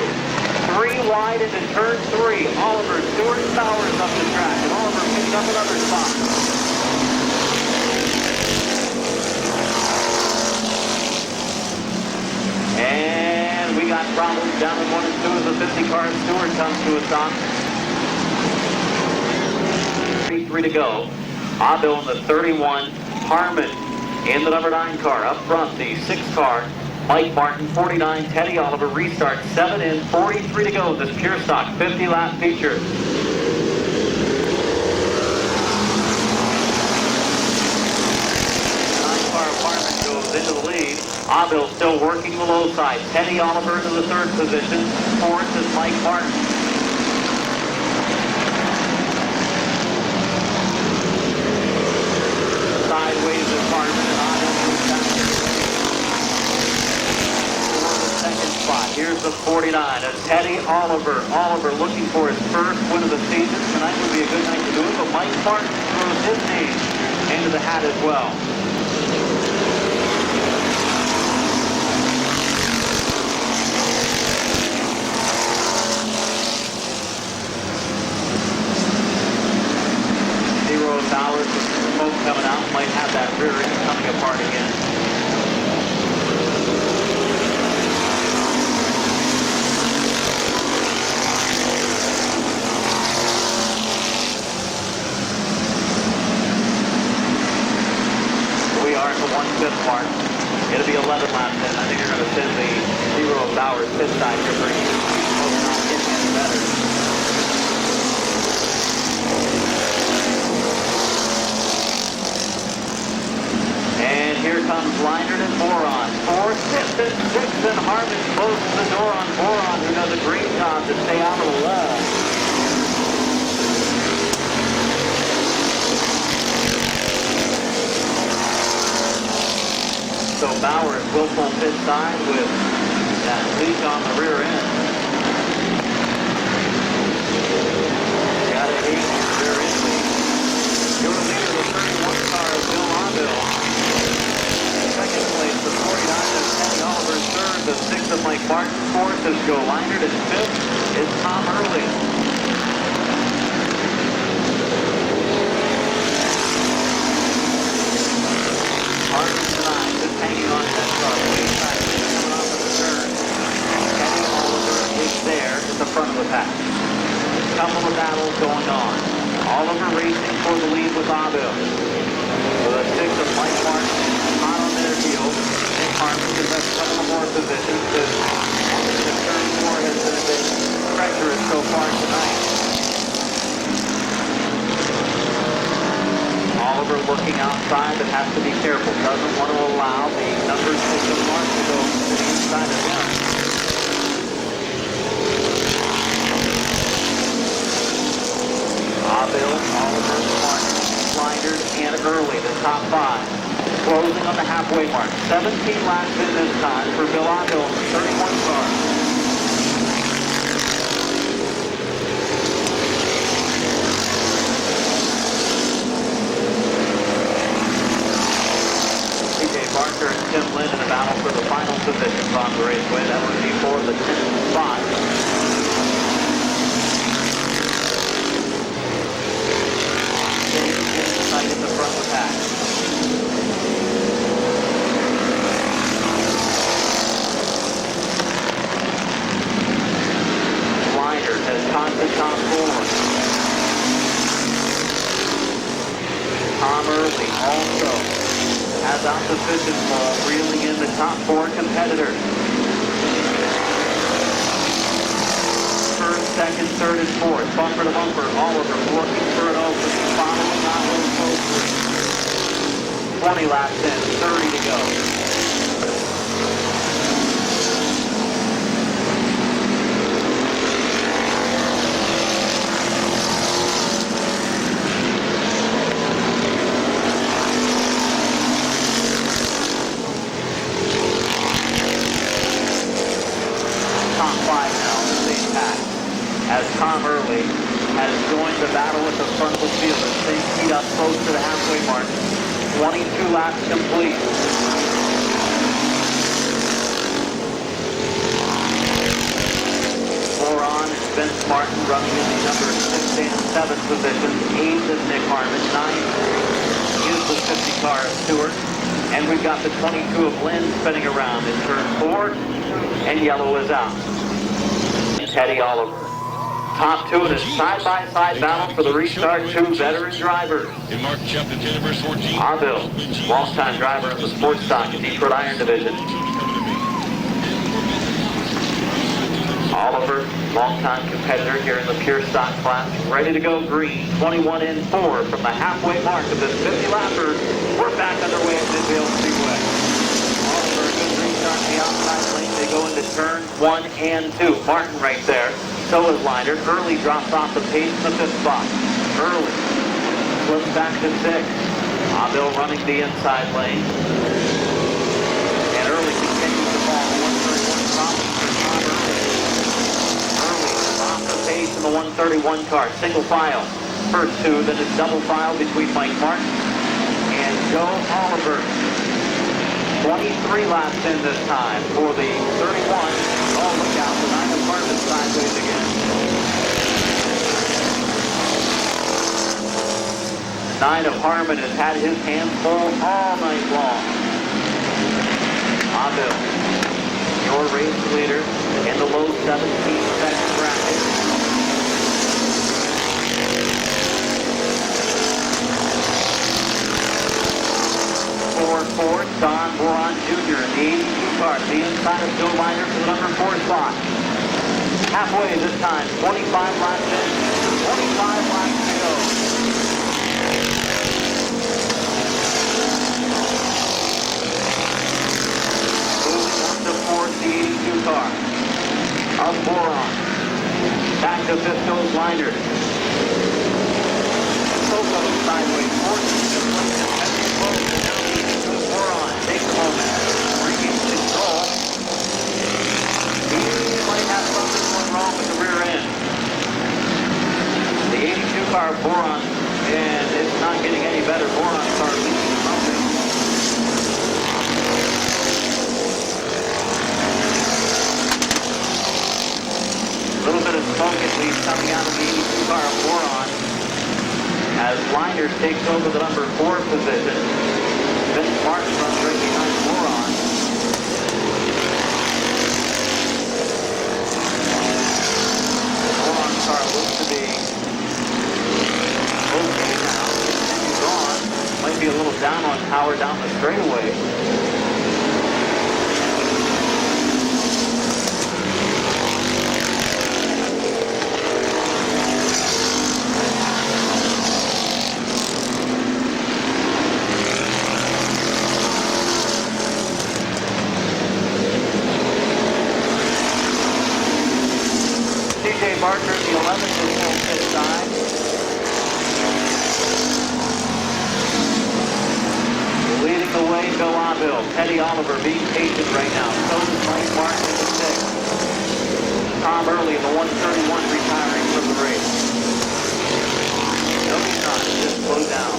Three wide into turn three. Oliver, Stewart, Bowers up the track. And Oliver picking up another spot. And we got problems down in 1 and 2 as the 50 car. Stewart comes to a stop. 3 to go. Abel in the 31. Harmon in the number 9 car. Up front, the 6 car. Mike Martin, 49. Teddy Oliver restart. 7 in, 43 to go. This pure stock 50 lap feature. 9 car of Harmon goes into the lead. Abel still working the low side. Teddy Oliver into the 3rd position. 4th is Mike Martin. Sideways is Harmon and Abel moves down for the 2nd spot. Here's the 49 of Teddy Oliver. Oliver looking for his first win of the season. Tonight would be a good night to do it, but Mike Martin throws his name into the hat as well. Bowers with smoke coming out, might have that rear end coming apart again. We are at the 1/5 mark. It'll be 11 laps in. I think you're going to send the 0 of Bowers pit side here pretty soon. Smoke not getting any better. And here comes Leinert and Boron. 4th, 5th, and 6th, and Harmon closes the door on Boron, who does a great job to stay out of the wall. So Bowers will pull pit side with that leak on the rear end. Got a 8 rear end leak. Your leader, the 31 car is Bill Abel. Second place, the 49 is Teddy Oliver. Third, the 6 of Mike Martin. Fourth is Joe Leinert. And 5th is Tom Early. Harmon tonight just hanging on to that car. Way back coming off of the turn. Teddy Oliver is there at the front of the pack. A couple of battles going on. Oliver racing for the lead with Abel. The 6 of Mike Martin hot on their heels. Nick Harmon gives us a couple more positions. The turn 4 has been a bit treacherous so far tonight. Oliver looking outside but has to be careful. Doesn't want to allow the number 6 of Martin to go to the inside of him. Abel, Oliver, Martin, Leinert, and Early, the top 5. Closing on the halfway mark. 17 laps in this time for Bill Abel in the 31 car. TJ Barker and Tim Lynn in a battle for the final positions on the raceway. That would be for the 10th spot. Inside in the front of the pack. Leinert has caught the top 4. Tom Early also has opposition ball, reeling in the top 4 competitors. First, second, second, third, and fourth. Bumper to bumper, Oliver looking for an open. Following on those closely. 20 laps in, 30 to go. Top five now in the same pack, as Tom Early has joined the battle at the front of the field as they heat up close to the halfway mark. 22 laps complete. Four on is Vince Martin running in the number 6 and 7 positions. 8 is Nick Harmon. 9 is the 50 car of Stewart. And we've got the 22 of Lynn spinning around in turn 4. And yellow is out. Teddy Oliver. Top two in a side-by-side battle for the restart, two veteran drivers. Mark jumped into verse 14. Arville, long-time driver in the sports stock and Detroit Iron Division. Oliver, long-time competitor here in the pure stock class, ready to go green. 21 in 4 from the halfway mark of this 50-lapper. We're back underway at Midvale Speedway. Oliver, a good restart in the outside lane. They go into turns 1 and 2. Martin right there. So is Leiter. Early drops off the pace in the 5th spot. Early flips back to 6. Abel running the inside lane. And Early continues to fall. The 131 problem for Tom Early. Early off the pace in the 131 car. Single file. First two, then a double file between Mike Martin and Joe Oliver. 23 laps in this time for the 31. Oh, look out, the 9 of Harmon sideways again. 9 of Harmon has had his hands full all night long. Abel, your race leader in the low 17-second bracket. Ford, Don Boron Jr. in the 82 car, the inside of Joe Leiter for the number 4 spot. Halfway this time, 25 laps in, 25 laps to go. Moving up to 4th, the 82 car of Boron. Back to 5th goes Leiter. Coco sideways, 14th place to Henry Close, and now the 82 Boron takes a moment, regains control. He might have something going wrong with the rear end. The 82 car of Boron, and it's not getting any better. Boron car leading something. A little bit of smoke at least coming out of the 82 car of Boron as Leiter takes over the number 4 position. Vince Martin runs right behind Boron. Boron's car looks to be okay now. Continues on. Might be a little down on power down the straightaway. Barker, the 11th is full pit side. Leading the way, Bill Abel. Teddy Oliver being patient right now. So is Mike Martin in the 6th. Tom Early, the 131, retiring from the race. No, he's not. Just slow down.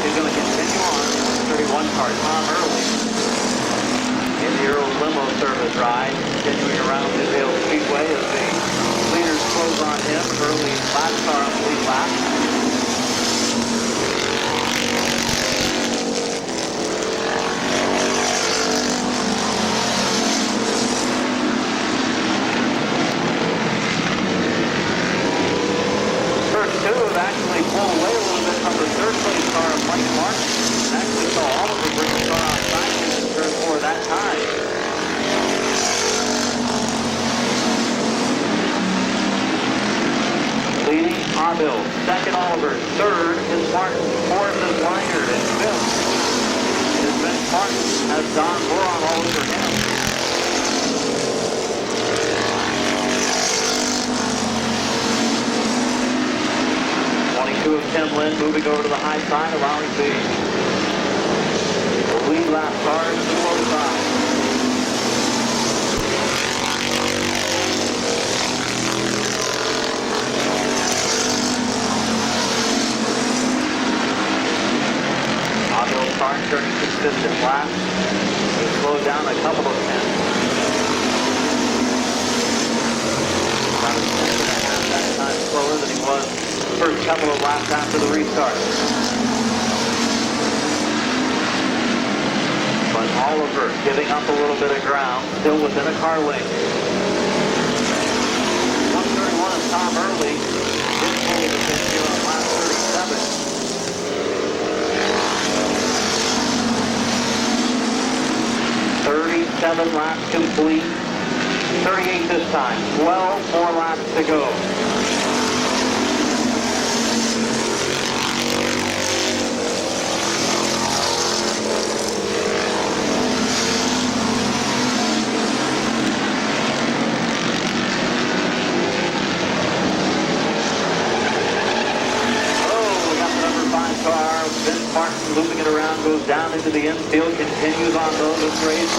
He's going to continue on. 131 car, Tom Early. In the Earl limo service ride, continuing around Midvale Speedway as the leaders close on him. Early last car on the lead lap. First two have actually pulled away a little bit from the third place car of Mike Martin. And actually saw Oliver bring the car outside in turn 4 that time. Aubill. Second, Oliver. Third is Martin. Fourth is Leinert. And fifth is Vince Martin. Has Don Boron all over him. 22 of Tim Lynn moving over to the high side, allowing the lead lap cars to the low side. Aubill car turning consistent laps. He slowed down a couple of tenths. About a tenth and a half that time slower than he was the first couple of laps after the restart. But Oliver giving up a little bit of ground, still within a car length. 131 is Tom Early. Didn't hold the finish here on lap 37. 37 laps complete. 38 this time. 12 more laps to go. Vince Martin looping it around, goes down into the infield, continues on though this race.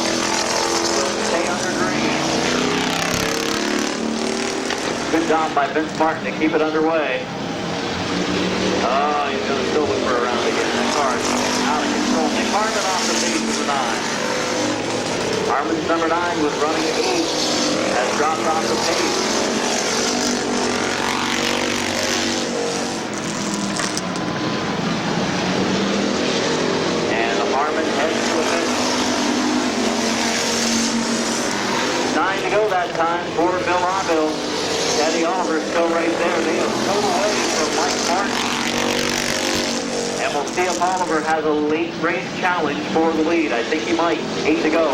Will stay under green. Good job by Vince Martin to keep it underway. Oh, he's going to still loop her around again. That car is out of control. Nick Harmon off the pace of the 9. Harmon's number 9 was running 8. Has dropped off the pace. Harmon heads to the finish. 9 to go that time for Bill Aubill. Eddie Oliver still right there. They have pulled away from Mike Martin. And we'll see if Oliver has a late race challenge for the lead. I think he might. 8 to go.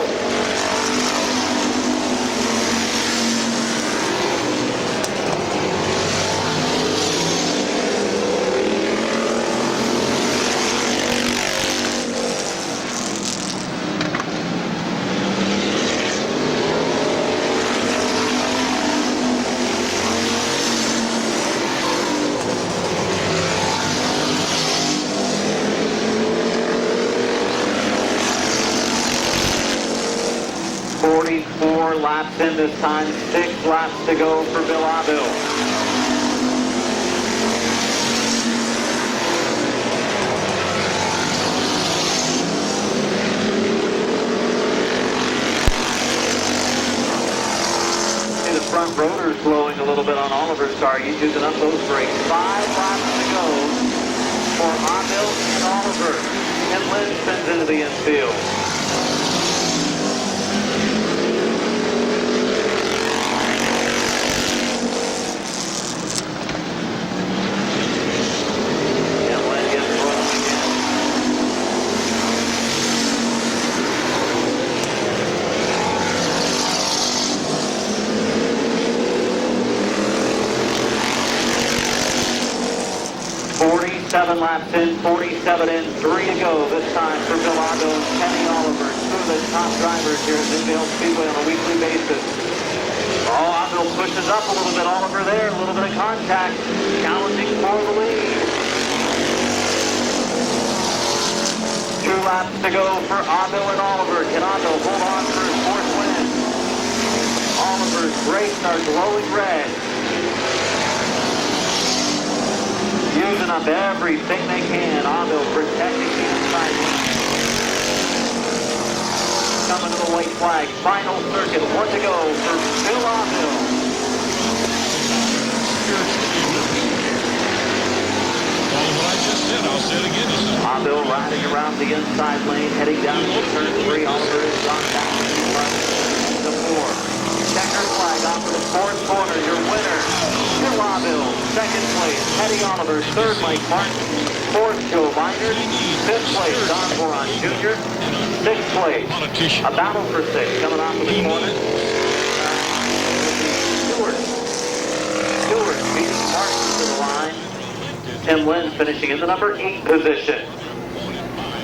Laps in this time, 6 laps to go for Bill Aubill. See the front rotors blowing a little bit on Oliver's car. He's using up those brakes. 5 laps to go for Aubill and Oliver. And Lynn spins into the infield. Laps in, 47 in, 3 to go this time for Bill Aubill and Kenny Oliver, 2 of the top drivers here at Mid-Vale Speedway on a weekly basis. Oh, Aubill pushes up a little bit, Oliver there, a little bit of contact, challenging for the lead. 2 laps to go for Aubill and Oliver. Can Aubill hold on for his 4th win? Oliver's brakes are glowing red. Using up everything they can. Aubill protecting the inside. Coming to the white flag. Final circuit. 1 to go for Bill Aubill. Well, what I just said, I'll say it again. Aubill riding around the inside lane, heading down to turn 3. Oliver is gone back to 4. Checker flag off of the 4th corner. Your winner, Bill Aubill. 2nd place, Eddie Oliver. 3rd, Mike Martin. 4th, Joe Leinert. 5th place, Don Boron Jr. 6th place, a battle for 6 coming off of the corner. Stewart beating Martin to the line. Tim Lynn finishing in the number 8 position.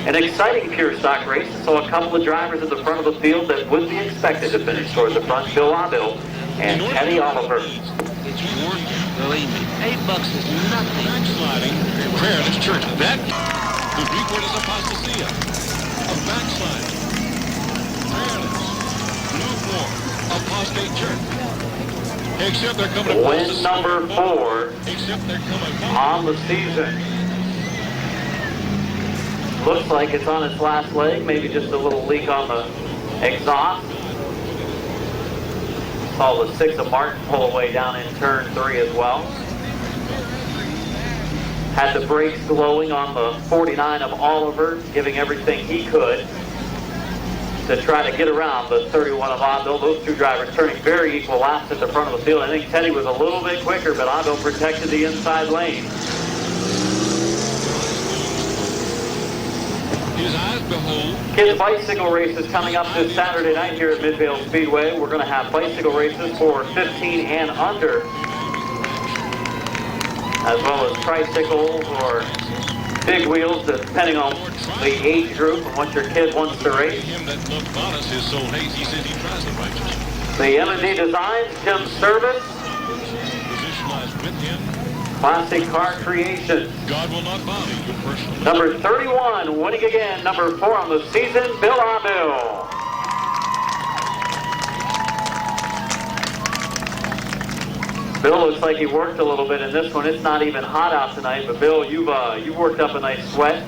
An exciting pure stock race. Saw a couple of drivers at the front of the field that would be expected to finish toward the front. Bill Abill and Teddy Oliver. It's worth it, believe me. $8 is nothing. Backsliding, prayer this church. That the Greek word is apostasia. A backsliding, prayerless, lukewarm, apostate church. Except they're coming Win number 4 Except they're coming on the season. Looks like it's on its last leg, maybe just a little leak on the exhaust. Saw the 6 of Martin pull away down in turn 3 as well. Had the brakes glowing on the 49 of Oliver, giving everything he could to try to get around the 31 of Abill. Those two drivers turning very equal laps at the front of the field. I think Teddy was a little bit quicker, but Abill protected the inside lane. His eyes behold. Kids bicycle races coming up this Saturday night here at Midvale Speedway. We're going to have bicycle races for 15 and under, as well as tricycles or big wheels, depending on the age group and what your kid wants to race. Him that loved Bonus, his soul hates. He says he tries the righteous. The M&D Designs, Jim Service, Position lies with him. Classic Car Creation. God will not bother your personal. Number 31, winning again, number 4 on the season, Bill Abill. Bill looks like he worked a little bit in this one. It's not even hot out tonight, but Bill, you've worked up a nice sweat.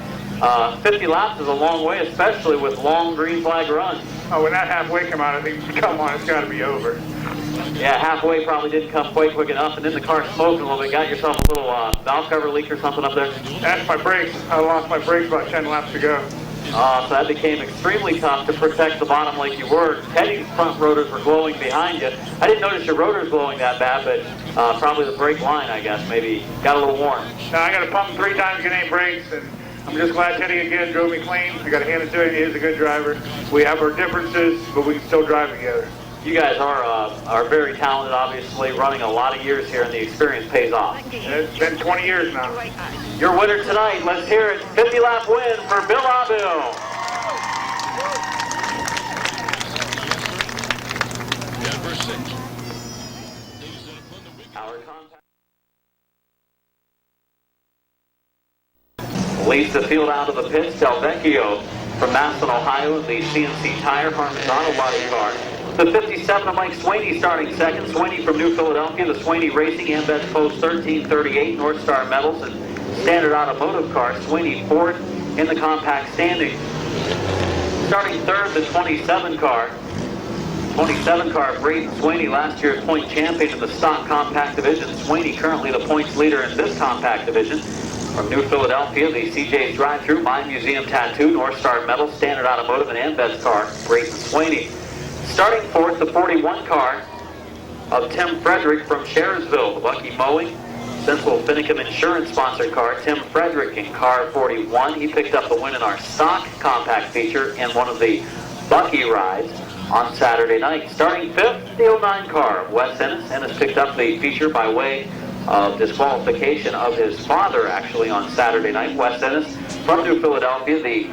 50 laps is a long way, especially with long green flag runs. Oh, when that halfway come out, I think, come on, it's got to be over. Yeah, halfway probably didn't come quite quick enough, and then the car smoking a little bit. Got yourself a little valve cover leak or something up there? That's my brakes. I lost my brakes about 10 laps to go. So that became extremely tough to protect the bottom like you were. Teddy's front rotors were glowing behind you. I didn't notice your rotors glowing that bad, but probably the brake line, I guess, maybe got a little warm. Now, I got to pump him 3 times to get any brakes, and I'm just glad Teddy again drove me clean. I got to hand it to him. He is a good driver. We have our differences, but we can still drive together. You guys are very talented, obviously, running a lot of years here, and the experience pays off. It's been 20 years now. Your winner tonight, let's hear it, 50-lap win for Bill Abill. Yeah, verse 6. Our contact leads the field out of the pits, Del Vecchio from Massillon, Ohio, in the CNC Tire Harmon's Auto Body car. The 57 of Mike Sweeney starting second. Sweeney from New Philadelphia, the Sweeney Racing Ambets Post 1338 North Star Metals and Standard Automotive car. Sweeney fourth in the compact standing. Starting third, the 27 car. 27 car, Braden Sweeney, last year's point champion in the stock compact division. Sweeney currently the points leader in this compact division. From New Philadelphia, the CJ's Drive-Thru, My Museum Tattoo, North Star Metals, Standard Automotive, and Ambets car, Braden Sweeney. Starting fourth, the 41 car of Tim Frederick from Sharesville, the Bucky Mowing, Central Finicum Insurance sponsored car. Tim Frederick in car 41. He picked up the win in our stock compact feature in one of the Bucky rides on Saturday night. Starting fifth, the 09 car of Wes Ennis. Ennis picked up the feature by way of disqualification of his father, actually, on Saturday night. Wes Ennis from New Philadelphia, the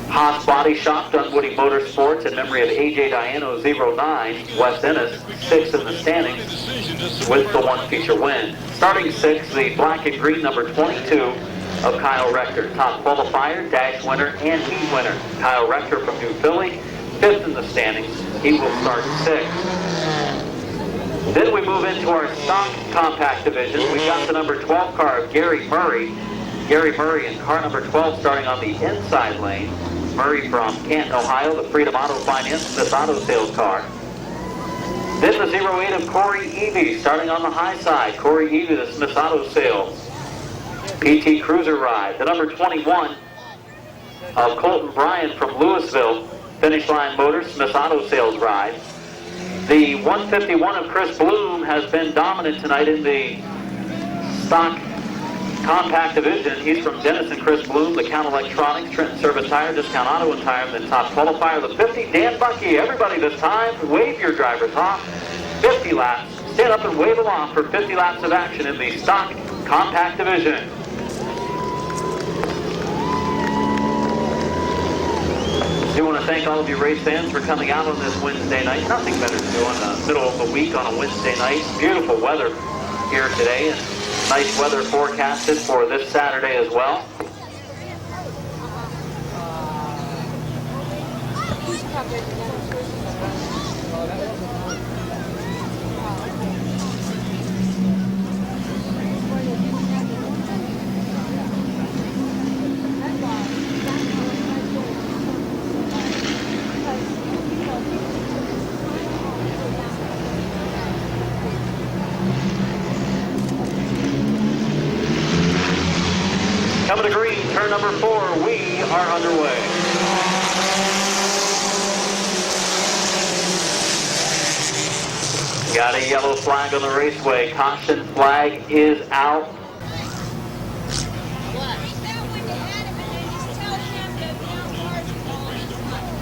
Haas Body Shop, Dunwoody Motorsports, in memory of AJ Diano 09, Wes Ennis, sixth in the standings with the one feature win. Starting sixth, the black and green number 22 of Kyle Rector. Top qualifier, dash winner, and heat winner. Kyle Rector from New Philly, fifth in the standings. He will start sixth. Then we move into our stock compact division. We've got the number 12 car of Gary Murray. Gary Murray in car number 12 starting on the inside lane. Murray from Canton, Ohio, the Freedom Auto Finance Smith Auto Sales car. Then the 08 of Corey Evie starting on the high side. Corey Evie, the Smith Auto Sales PT Cruiser ride. The number 21 of Colton Bryan from Louisville, Finish Line Motors Smith Auto Sales ride. The 151 of Chris Bloom has been dominant tonight in the stock compact division. He's from Dennis and Chris Bloom, the Count Electronics, Trenton Service Tire, Discount Auto and Tire, and then top qualifier, the 50, Dan Bucky. Everybody this time, wave your drivers off. 50 laps. Stand up and wave them off for 50 laps of action in the stock Compact Division. I do want to thank all of you race fans for coming out on this Wednesday night. Nothing better to do in the middle of the week on a Wednesday night. Beautiful weather here today, and nice weather forecasted for this Saturday as well. Coming to green, turn number 4, we are underway. Got a yellow flag on the raceway. Caution flag is out.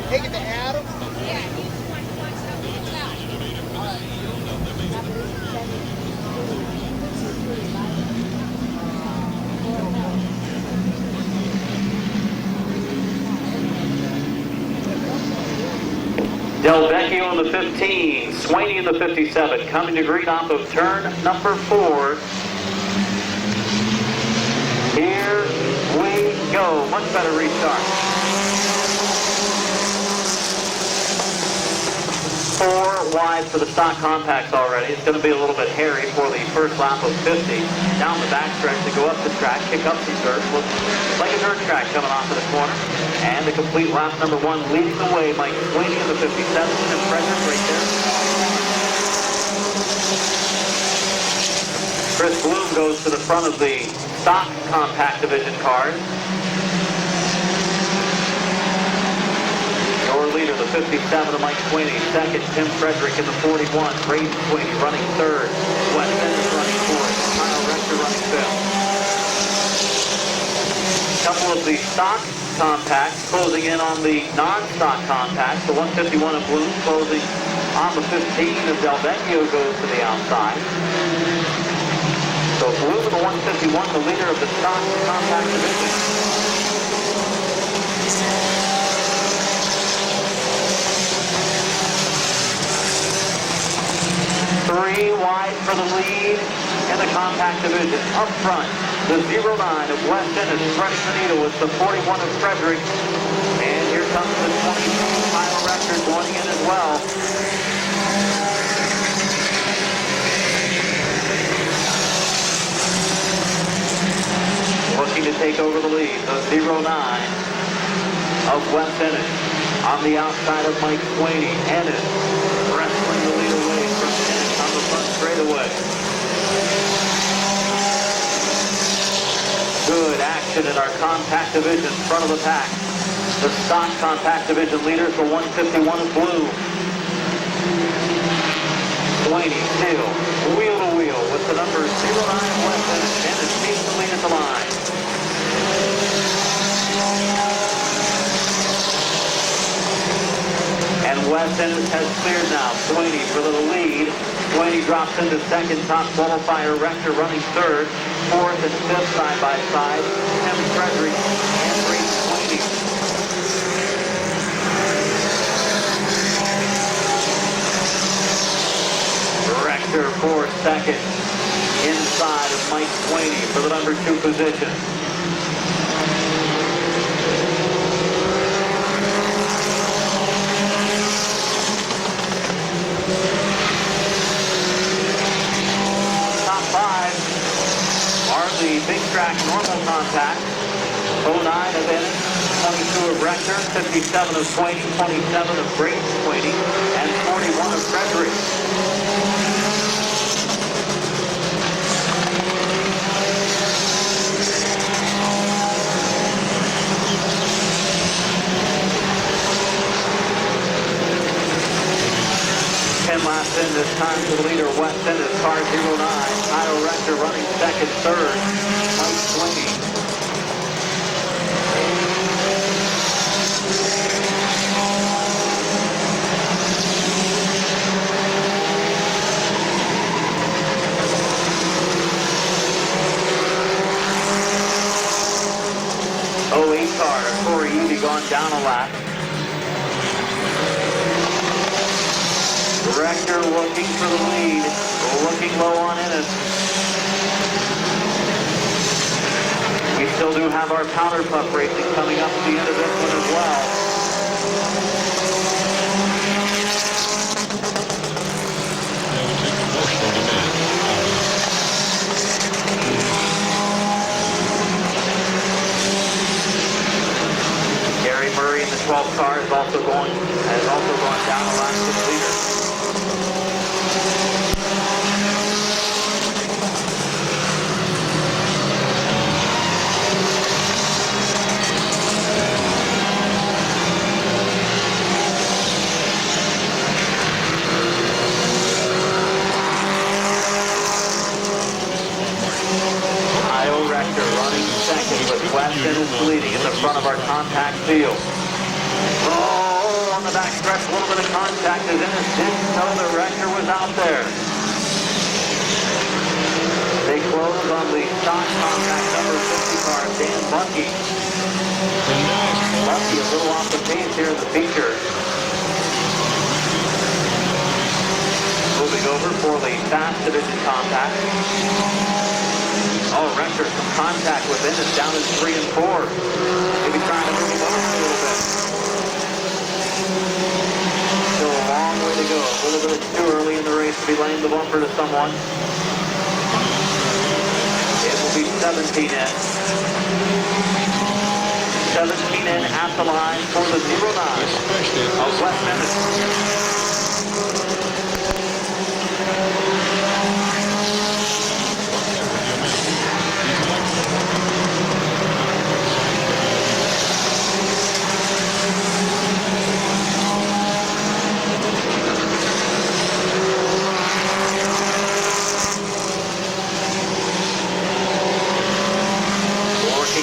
Take it to Adam? Del Vecchio in the 15, Swaney in the 57, coming to green off of turn number 4. Here we go. Much better restart. 4 wide for the stock compacts already. It's going to be a little bit hairy for the first lap of 50. Down the backstretch to go up the track, kick up some dirt. Looks like a dirt track coming off of the corner. And the complete lap number 1 leading the way, Mike Swaney in the 57, and Frederick right there. Chris Bloom goes to the front of the stock compact division cars. Your leader, the 57 of Mike Swaney. Second, Tim Frederick in the 41. Braden Swaney running third. Wes Dennis running fourth. Kyle Rector running fifth. Couple of the stock compacts closing in on the non-stock compacts. The 151 of Bloom closing on the 15 as Del Vecchio goes to the outside. So Bloom in the 151, the leader of the stock compact division. 3 wide for the lead in the compact division. Up front, the 09 of Wes Dennis, running the needle with the 41 of Frederick. And here comes the 22 Kyle Rector going in as well. Looking to take over the lead, the 09 of Wes Dennis. On the outside of Mike Swaney. Ennis wrestling the lead away from Ennis on the front straightaway. Good action in our compact division, front of the pack. The stock compact division leaders, the 151 of Blue. Swaney still wheel to wheel with the number 09 West Dennis. Ennis takes the lead at the line. And Wes Dennis has cleared now. Swaney for the lead. Swaney drops into second. Top qualifier Rector running third. Fourth and fifth side by side. Tim Frederick and Braden Swaney. Rector for second. Inside of Mike Swaney for the number 2 position. The big track normal compact. 09 of Ennis, 22 of Rector, 57 of Swaney, 27 of Braden Swaney, and 41 of Frederick. Laps in this time to the leader, Wes Dennis, car 09. Kyle Rector running second, third. Mike Swaney. gone down a lap. Rector looking for the lead, looking low on Ennis. We still do have our powder puff racing coming up at the end of this one as well. Gary Murray in the 12th car has also gone down the last to the leader. West Ennis leading in the front of our contact field. Oh, on the back stretch, a little bit of contact as Ennis didn't know the Rector was out there. They close on the stock contact number 50 car, Dan Bucky. Bucky a little off the pace here in the feature. Moving over for the fast division contact. Oh, Rector, some contact with Ennis down in 3 and 4. Maybe trying to move him over a little bit. Still a long way to go. A little bit too early in the race to be laying the bumper to someone. It will be 17 in. 17 in at the line for the 09 of West Ennis.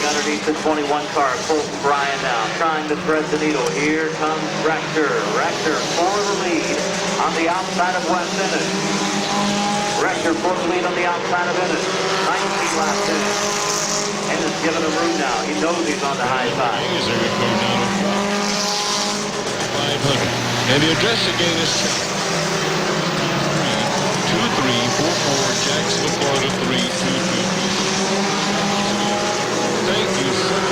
Underneath the 21 car, Colton Bryan now trying to thread the needle. Here comes Rector. Rector for the lead on the outside of West Ennis. Rector for the lead on the outside of Ennis. 19 laps in. Ennis giving him room now. He knows he's on the high side. 500. And the address again is 2344 Jacksonville, Florida 322. Thank you, sir.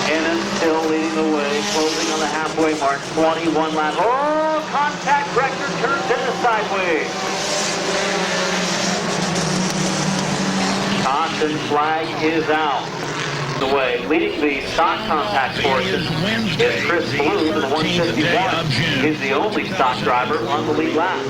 Ennis still leading the way, closing on the halfway mark, 21 laps. Oh! Contact. Rector turns into sideways. Caution flag is out. The way leading the stock contact portion is Chris Blue in the 151. He's the only stock driver on the lead lap.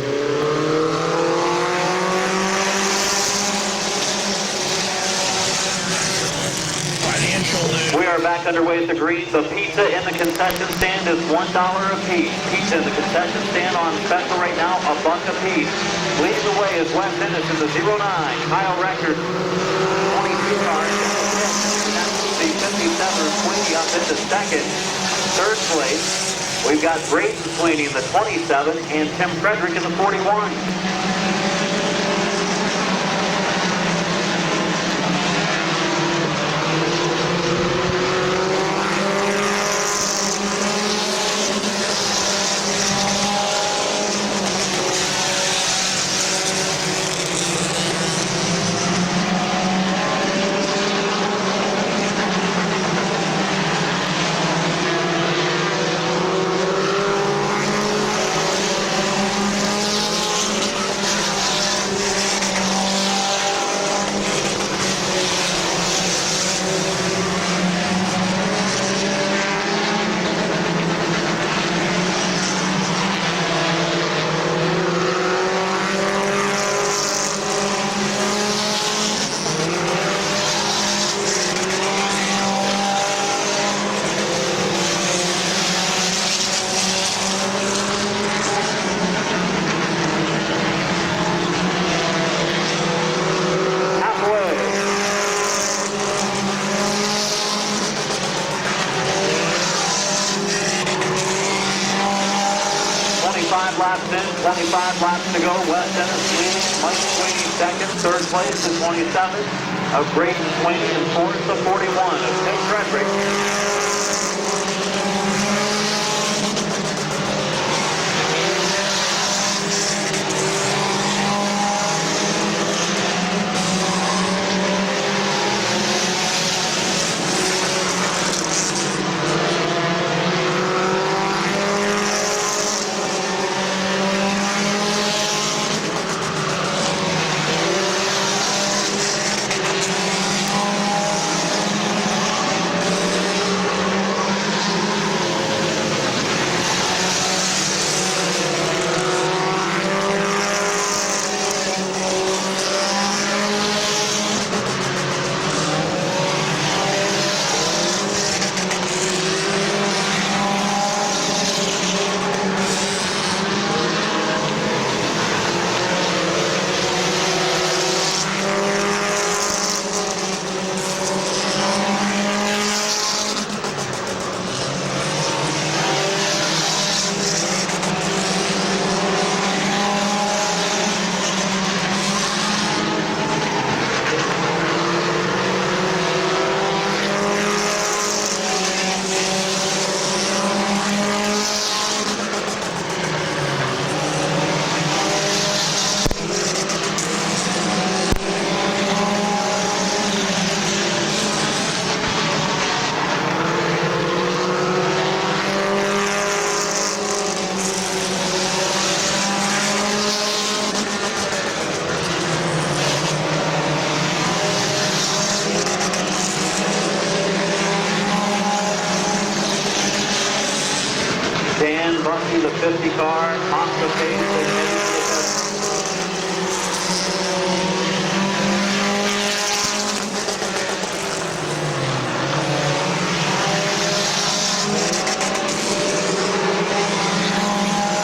We are back underway at the green. The pizza in the concession stand is $1 a piece. Pizza in the concession stand on special right now, $1 a piece. Leading the way is West Ennis in the 09. Kyle Rector, 22 cars. The 57 Sweeney up into second. Third place, we've got Brayden Sweeney in the 27 and Tim Frederick in the 41. laps in, 25 laps to go. Wes Ennis leading, Mike Sweeney second, third place is 27 of Braden Sweeney, and fourth the 41 of Tim Frederick. Dan Bundy, the 50 car, off the pace and heading to the fence.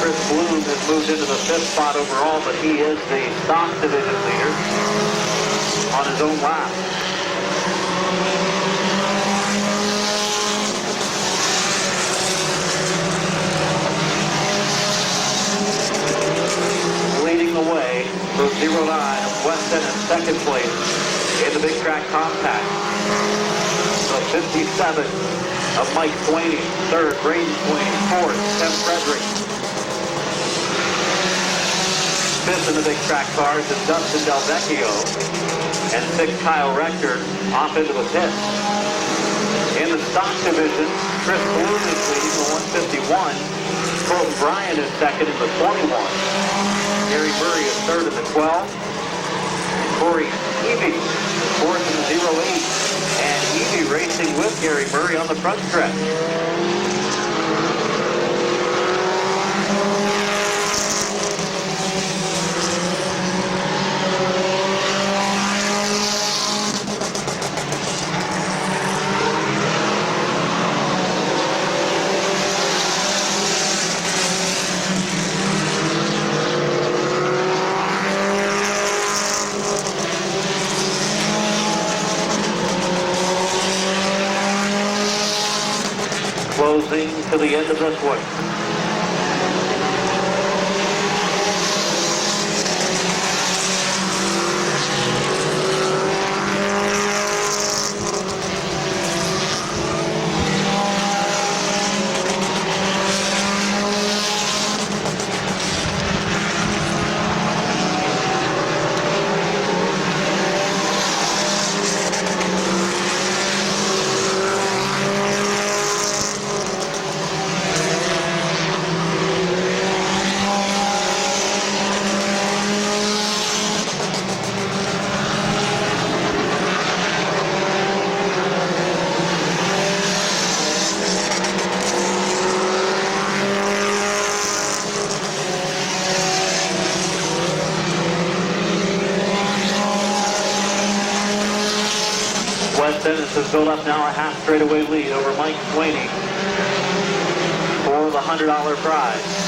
Chris Bloom has moved into the 5th spot overall, but he is the stock division leader on his own lap. Leading the way for 09 of Wes Ennis, second place in the big track compact. The 57 of Mike Sweeney, third Braden Sweeney, fourth Tim Frederick. Fifth in the big track cars is Dustin Del Vecchio, and sixth Kyle Rector off into the pit. In the stock division, Chris Bloom is leading the 151. Colton Bryant is second in the 21. Gary Murray is third in the 12. Corey Evie is fourth in the 08. And Evie racing with Gary Murray on the front stretch. Closing to the end of this one. Wes Ennis has built up now a half straightaway lead over Mike Sweeney for the $100 prize.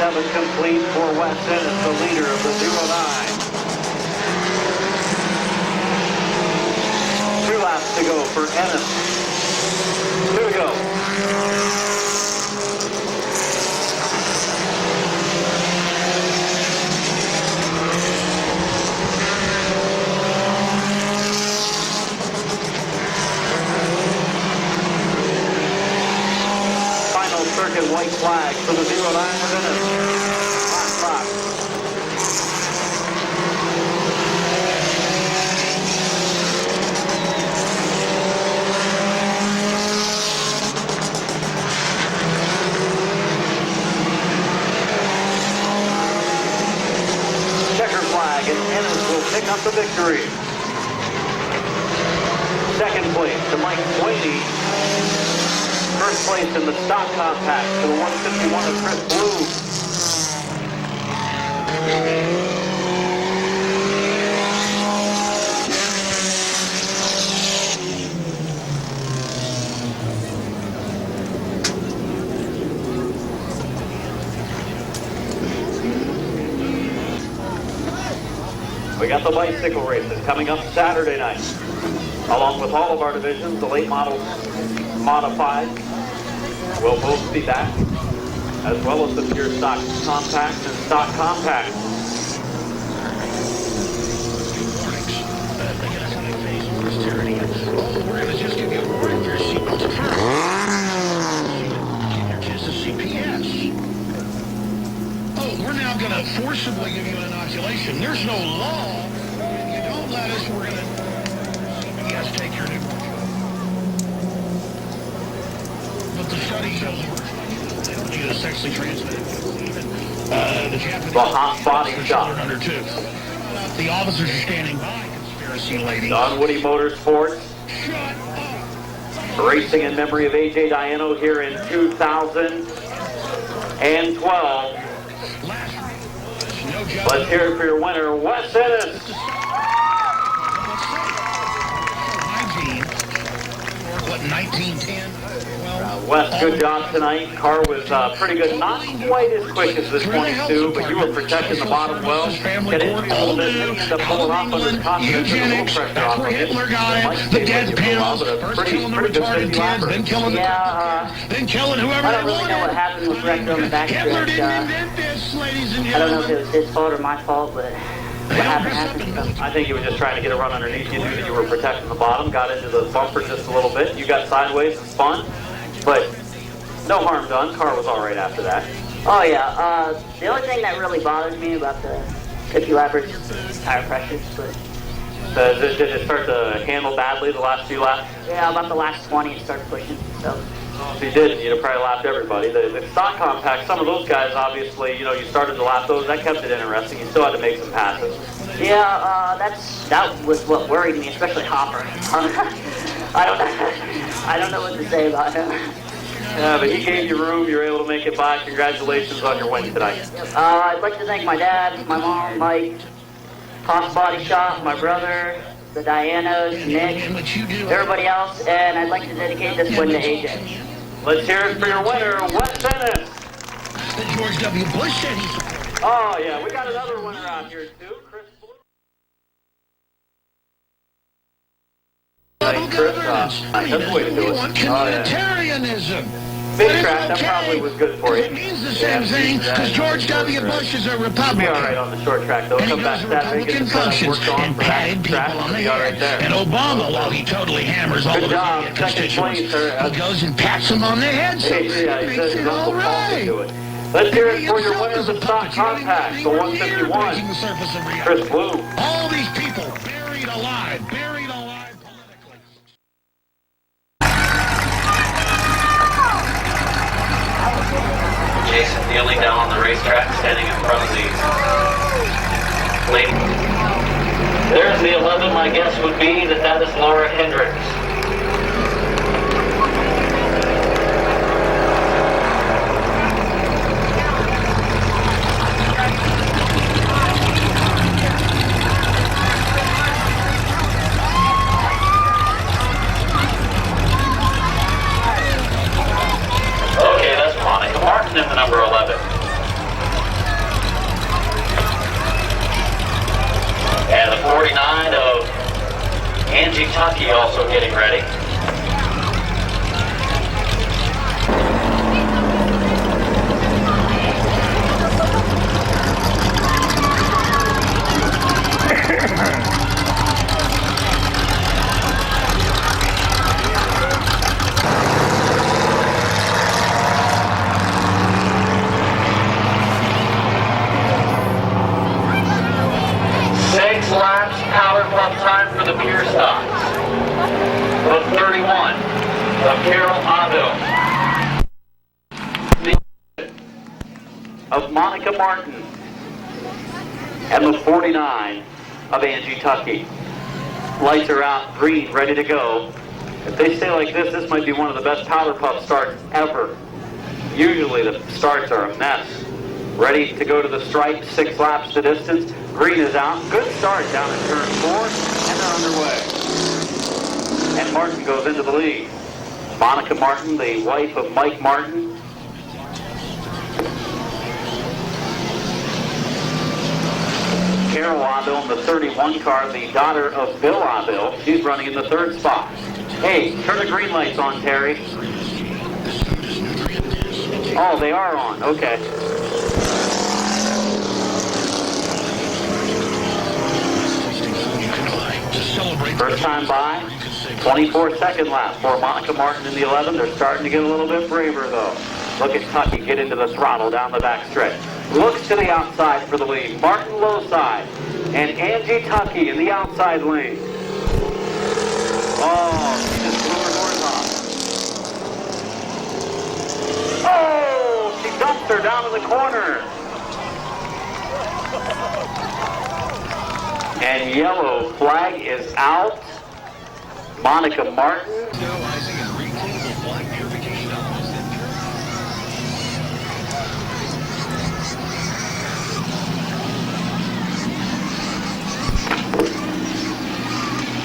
7 complete for Wes Ennis, the leader of the 09. 2 laps to go for Ennis. 2 to go. Final circuit white flag for the 09 of Ennis. Last lap. And Ennis will pick up the victory. Second place to Mike Swaney. First place in the stock compact to the 151 of Chris Blue. We got the bicycle races coming up Saturday night. Along with all of our divisions, the late models modified will both be back, as well as the pure stock compacts and stock compacts. We're going to just give you a warning for your seatbelt to turn. Your kids to CPS. Oh, we're now going to forcibly give you an inoculation. There's no law. If you don't let us, we're going to CPS take your new one. But the study shows they don't need a sexually transmitted. The Japanese The hot body shop. under 2. The officers are standing by. Conspiracy lady. Don Woody Motorsports. Shut up. Racing in memory of A.J. Diano here in 2012. Let's hear it for your winner, Wes Ennis. What, 1910? Wes, good job tonight. Car was pretty good. Not quite as quick as the 22, but you were protecting the bottom well. Get into a little bit, maybe end up pulling off under the confidence and a little pressure off of it. Hitler got it. The dead pills. First killing the retarded kids, then killing the then killing whoever I they don't really know what wanted. happened with Rector on the back Hitler stretch. didn't invent this, ladies and I don't know if gentlemen. it was his fault or my fault, but what happened. I think he was just trying to get a run underneath. You knew that you were protecting the bottom, got into the bumper just a little bit. You got sideways and spun, but no harm done. Car was all right after that. Oh yeah, the only thing that really bothers me about the 50 lappers is tire pressures, but Did it start to handle badly the last few laps? yeah, about the last 20 it started pushing, so. If you did, you'd have probably lapped everybody. The stock compact, some of those guys, obviously, you started to lap those. That kept it interesting. You still had to make some passes. Yeah, that was what worried me, especially Hopper. I don't know what to say about him. Yeah, but he gave you room. You were able to make it by. Congratulations on your win tonight. I'd like to thank my dad, my mom, Mike, Pops Body Shop, my brother, the Dianos, Nick, everybody else, and I'd like to dedicate this win to AJ. Let's hear it for your winner, Wes Ennis. George W. Bush said he supported. Oh, yeah, we got another winner out here, too. Chris Blue. Nice, Chris. That's the way to do it. We want communitarianism. Big track, that probably was good for you. It means the same thing, because George W. Bush is a Republican. Be all right on the short track, though. And he Come back does Saturday, get Republican the setup functions worked on and for that patted people track, on and the be all right head. there. And Obama, while he totally hammers all Good of his job. idiot Second constituents, place, sir. he goes and pats them on the head, so Yeah, he makes says it his all Uncle Paul can right. do it. Let's hear it for your Himself winner is of a the stock puppet. You don't even compact, think the we're 151. breaking the surface of reality. Chris Blue. All these people buried alive politically. Jason kneeling down on the racetrack, standing in front of the lady. There's the 11. My guess would be that is Laura Hendricks. Okay, that's Monica Martin in the number 11. Tucky also getting ready. Laps, power club time for the pier stops. The 31 of Carol Avil. Of Monica Martin. And the 49 of Angie Tucky. Lights are out, green, ready to go. If they stay like this, this might be one of the best powder puff starts ever. Usually the starts are a mess. Ready to go to the stripe, 6 laps the distance. Green is out. Good start down in turn 4, and they're underway. And Martin goes into the lead. Monica Martin, the wife of Mike Martin. Carol Avil in the 31 car, the daughter of Bill Avil. She's running in the 3rd spot. Hey, turn the green lights on, Terry. Oh, they are on. Okay. First time by, 24-second lap for Monica Martin in the 11. They're starting to get a little bit braver, though. Look at Tucky get into the throttle down the back stretch. Looks to the outside for the lead. Martin low side, and Angie Tucky in the outside lane. Oh, she just blew her doors off. Oh, she dumped her down in the corner. And yellow flag is out. Monica Martin. Sterilizing and reclaimable flag purification elements that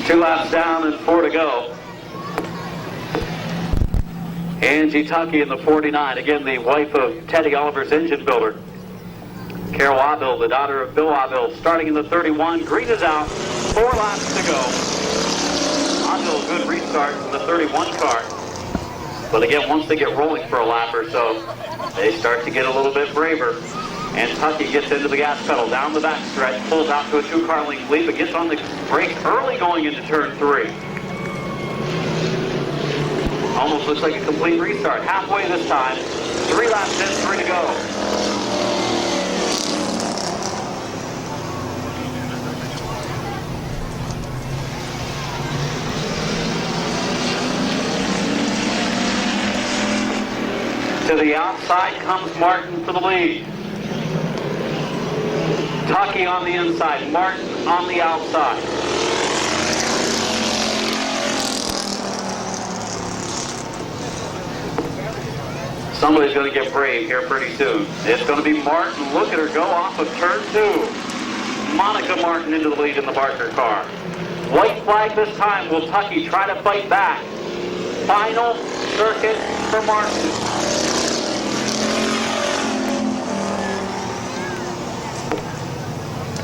Two laps down and 4 to go. Angie Tucky in the 49. Again, the wife of Teddy Oliver's engine builder. Carol Avil, the daughter of Bill Avil, starting in the 31. Green is out. 4 laps to go. Avil, good restart from the 31 car. But again, once they get rolling for a lap or so, they start to get a little bit braver. And Tucky gets into the gas pedal down the back stretch, pulls out to a 2-car length lead, but gets on the brakes early going into turn 3. Almost looks like a complete restart. Halfway this time. 3 laps in, 3 to go. To the outside comes Martin for the lead. Tucky on the inside, Martin on the outside. Somebody's going to get brave here pretty soon. It's going to be Martin. Look at her go off of turn 2. Monica Martin into the lead in the Barker car. White flag this time. Will Tucky try to fight back? Final circuit for Martin.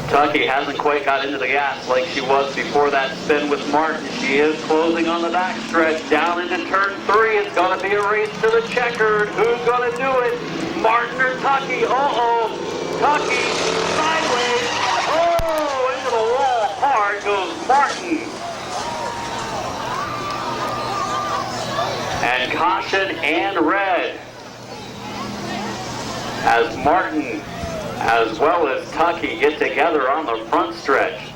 Tucky hasn't quite got into the gas like she was before that spin with Martin. She is closing on the back stretch down into turn 3. It's going to be a race to the checkered. Who's going to do it? Martin or Tucky? Uh-oh. Tucky sideways. Oh, into the wall hard goes Martin. And caution and red as Martin as well as Tucky get together on the front stretch.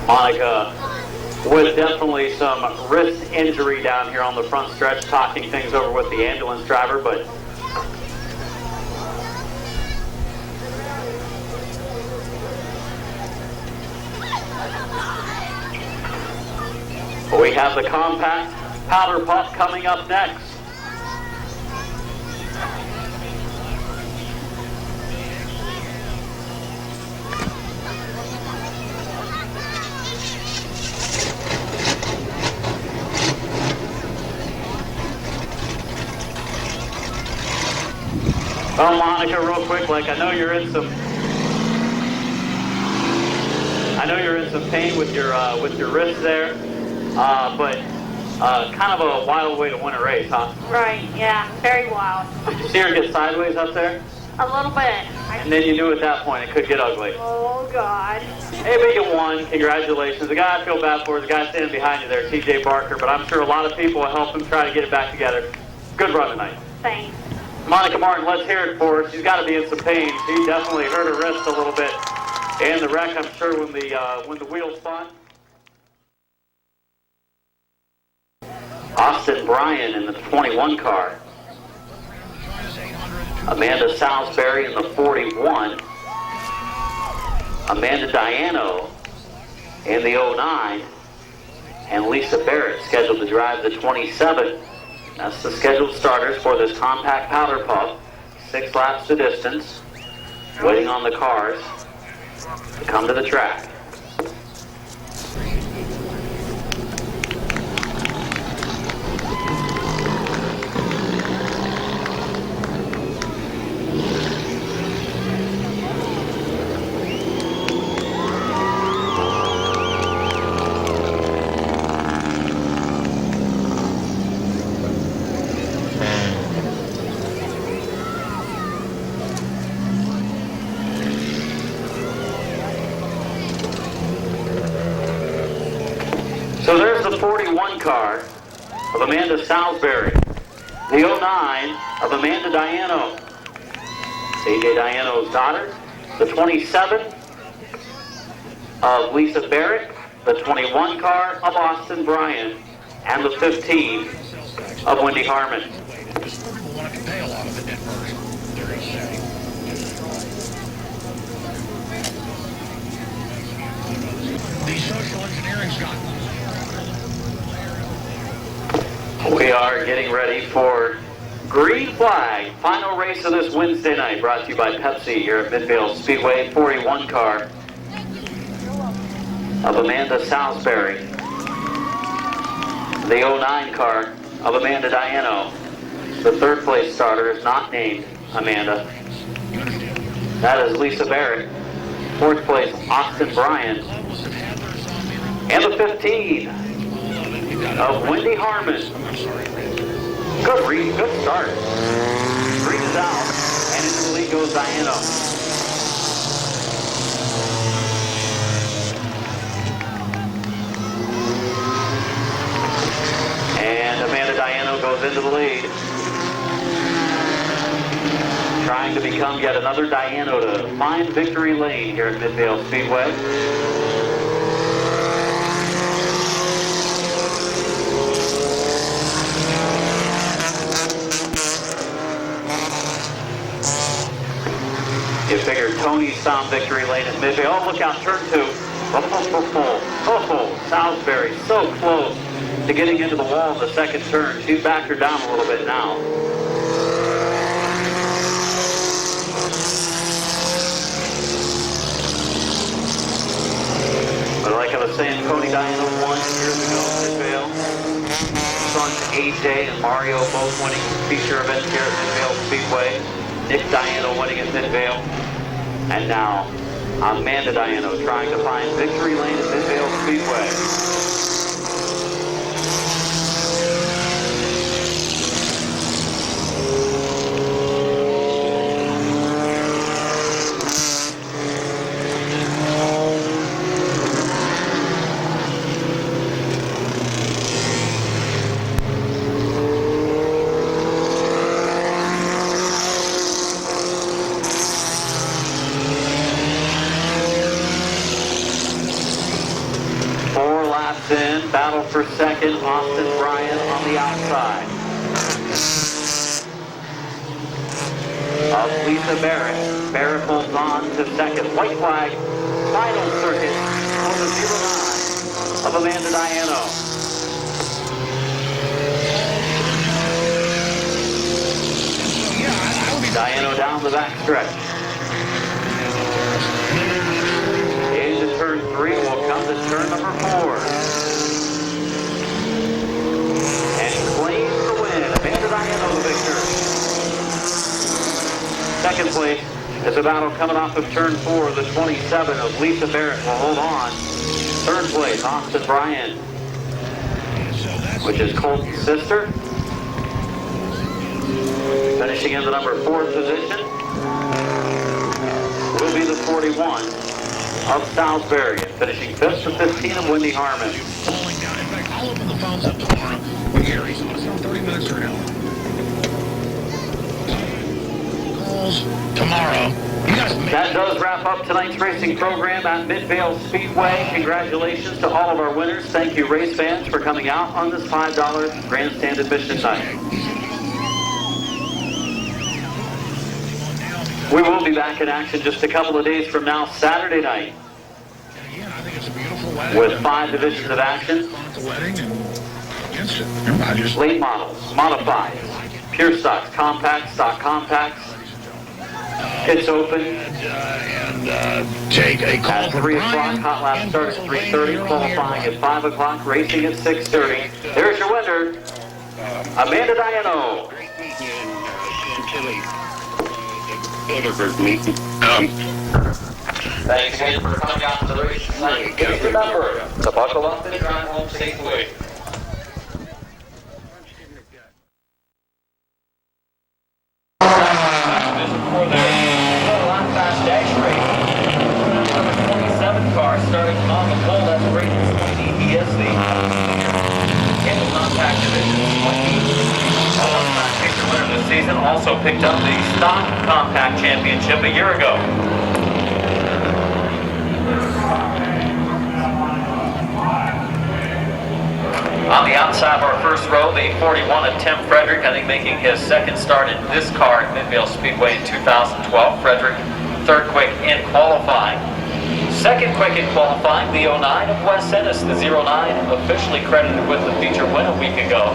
Monica with definitely some wrist injury down here on the front stretch, talking things over with the ambulance driver, but we have the compact Powder Puff coming up next. Well, Monica, real quick, like I know you're in some pain with your wrist there, but kind of a wild way to win a race, huh? Right, yeah, very wild. Did you see her get sideways up there? A little bit. And then you knew at that point it could get ugly. Oh, God. Hey, Megan won. Congratulations. The guy I feel bad for is the guy standing behind you there, TJ Barker, but I'm sure a lot of people will help him try to get it back together. Good run tonight. Thanks. Monica Martin, let's hear it for her. She's got to be in some pain. She definitely hurt her wrist a little bit. And the wreck, I'm sure, when the wheels spun. Austin Bryan in the 21 car. Amanda Salisbury in the 41. Amanda Diano in the 09. And Lisa Barrett scheduled to drive the 27. That's the scheduled starters for this compact powder puff. 6 laps to distance. Waiting on the cars to come to the track. So there's the 41 car of Amanda Salisbury, the 09 of Amanda Diano, AJ Diano's daughter, the 27 of Lisa Barrett, the 21 car of Austin Bryan, and the 15 of Wendy Harmon. People want to pay a lot of it at first, they're going to say. The social engineering's got We are getting ready for Green Flag, final race of this Wednesday night, brought to you by Pepsi here at Midvale Speedway. 41 car of Amanda Salisbury, the 09 car of Amanda Diano. The third place starter is not named Amanda. That is Lisa Barrett. Fourth place, Austin Bryan. And the 15 of Wendy Harmon. Good read, good start. Breathes out, and into the lead goes Diano. And Amanda Diano goes into the lead. Trying to become yet another Diano to find victory lane here at Midvale Speedway. You figure Tony's found victory lane at Midvale. Oh, look out, turn 2. Oh, Salisbury so close to getting into the wall in the second turn. She's backed her down a little bit now. But like I was saying, Tony Diano won years ago at Midvale. Sons AJ and Mario both winning feature events here at Midvale Speedway. Nick Diano winning at Midvale. And now, Amanda Diano trying to find victory lane at Midvale Speedway. In, battle for second, Austin Bryan on the outside of Lisa Barrett. Barrett holds on to second. White flag, final circuit on the 09 of Amanda Diano. the back stretch. Into turn 3, will come to turn number 4. And claims the win. Amanda Diano, the victor. Second place is a battle coming off of turn 4. The 27 of Lisa Barrett will hold on. Third place, Austin Bryan, which is Colton's sister. Finishing in the number 4th position will be the 41 of Salisbury. And finishing 5th to 15 of Wendy Harmon. Falling down. In fact, I'll open the phones up tomorrow when Gary's on. It's on 30 minutes from now. Calls tomorrow. You guys make That does wrap up tonight's racing program at Midvale Speedway. Congratulations to all of our winners. Thank you, race fans, for coming out on this $5 grandstand admission night. We will be back in action just a couple of days from now, Saturday night, Again, I think it's a beautiful wedding. with 5 divisions of action. At the wedding and against it. I just Late models, modified, pure stocks, compacts, stock compacts. It's open take a call at from 3 o'clock. Brian. Hot lap in start at Pennsylvania. 3:30, You're on the qualifying air, at 5 o'clock, racing at 6:30. There's your winner, Amanda Diano. Thanks again for coming out to the race tonight. Please remember to buckle up and drive home safely. Starting on the pole, that's Brayden Sweeney. He is the single compact division 20 winner this season. Also picked up the stock compact championship a year ago. On the outside of our first row, the 41 of Tim Frederick, I think making his second start in this car at Midvale Speedway in 2012. Frederick, third quick in qualifying. Second quick in qualifying, the 09 of Wes Ennis, the 09 officially credited with the feature win a week ago.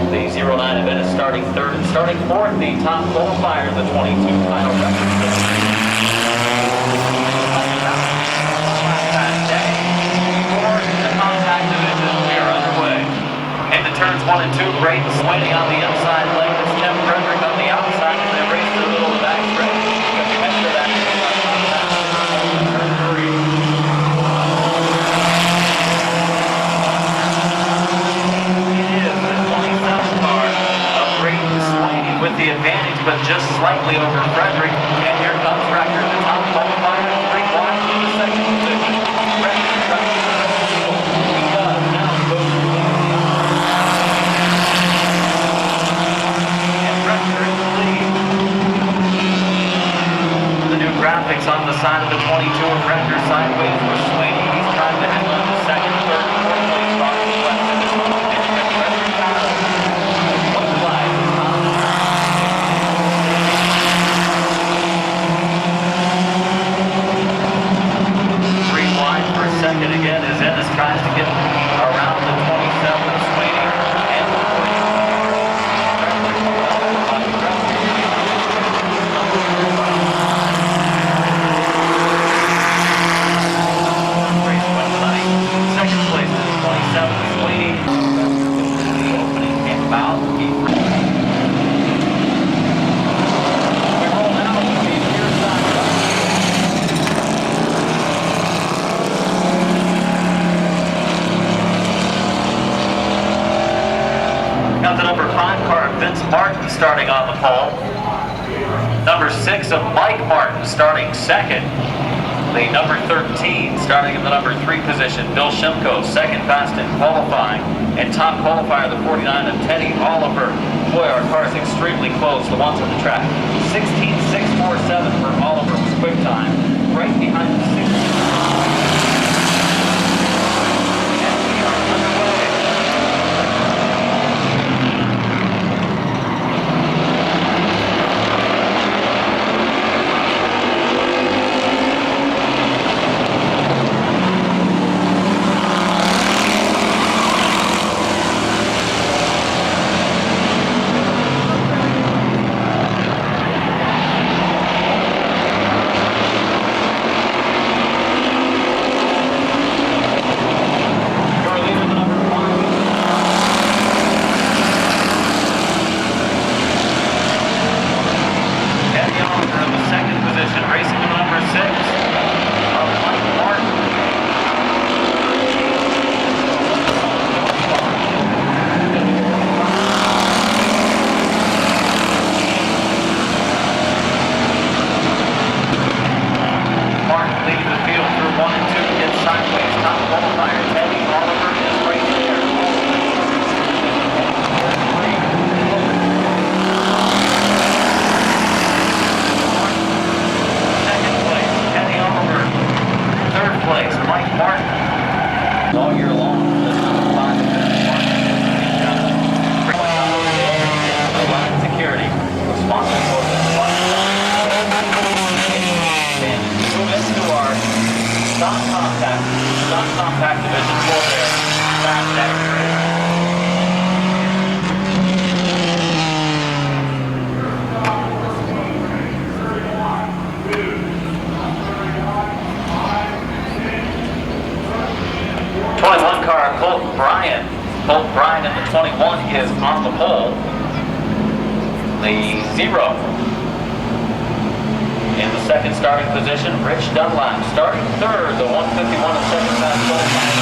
The 09 of Ennis starting third and starting fourth, the top qualifier, the 22 final record. The compact division, we are underway. Into turns 1 and 2, Brayden Sweeney on the inside leg, it's Tim Frederick on the outside as they race to the middle of the back stretch. Enter that turn 3. With the advantage, but just slightly over Frederick. And here comes Rector, the top qualifier, 3 blocks in the second position. Rector trying to he does. Now he goes to the and Rector in the lead. The new graphics on the side of the 22 of Rector sideways with Sweeney. He's trying to hang on to second, third, fourth place spot in the West. Second again as Ennis tries to get around the 27 of Sweeney and the 40. Second place is 27 of Sweeney. The opening and foul. We roll now with the near side. Got the number 5 car, Vince Martin, starting on the pole. Number 6 of Mike Martin, starting second. The number 13, starting in the number 3 position, Bill Shimko, second fast in qualifying. And top qualifier, the 49 of Teddy Oliver. Boy, our car is extremely close, the ones on the track. 16.647 for Oliver was quick time. Right behind the 16. And we are underway. 0. In the second starting position, Rich Dunlap. Starting third, the 151 of second fast qualifier.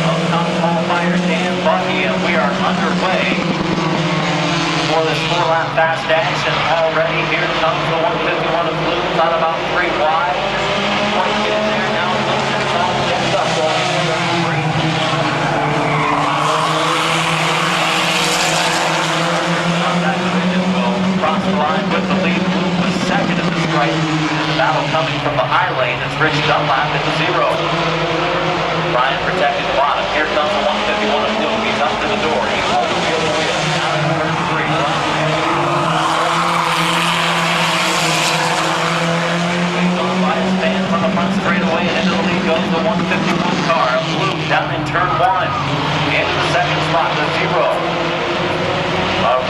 Up top qualifier, Dan Bucky, and we are underway for this 4-lap fast action already. Here comes the 151 of blue, not about 3 wide. Just want to get in there now. It's all set up going into the 3. That division will cross the line with the lead. Blue was second at the stripe. And the battle coming from the high lane is Rich Dunlap at the 0. Ryan protecting the bottom. Here comes the 151 of blue. He's up to the door. He holds the wheel. Down in turn 3. By his fans on the front straightaway, and into the lead goes the 151 car. Blue down in turn 1. Into the second spot, the 0.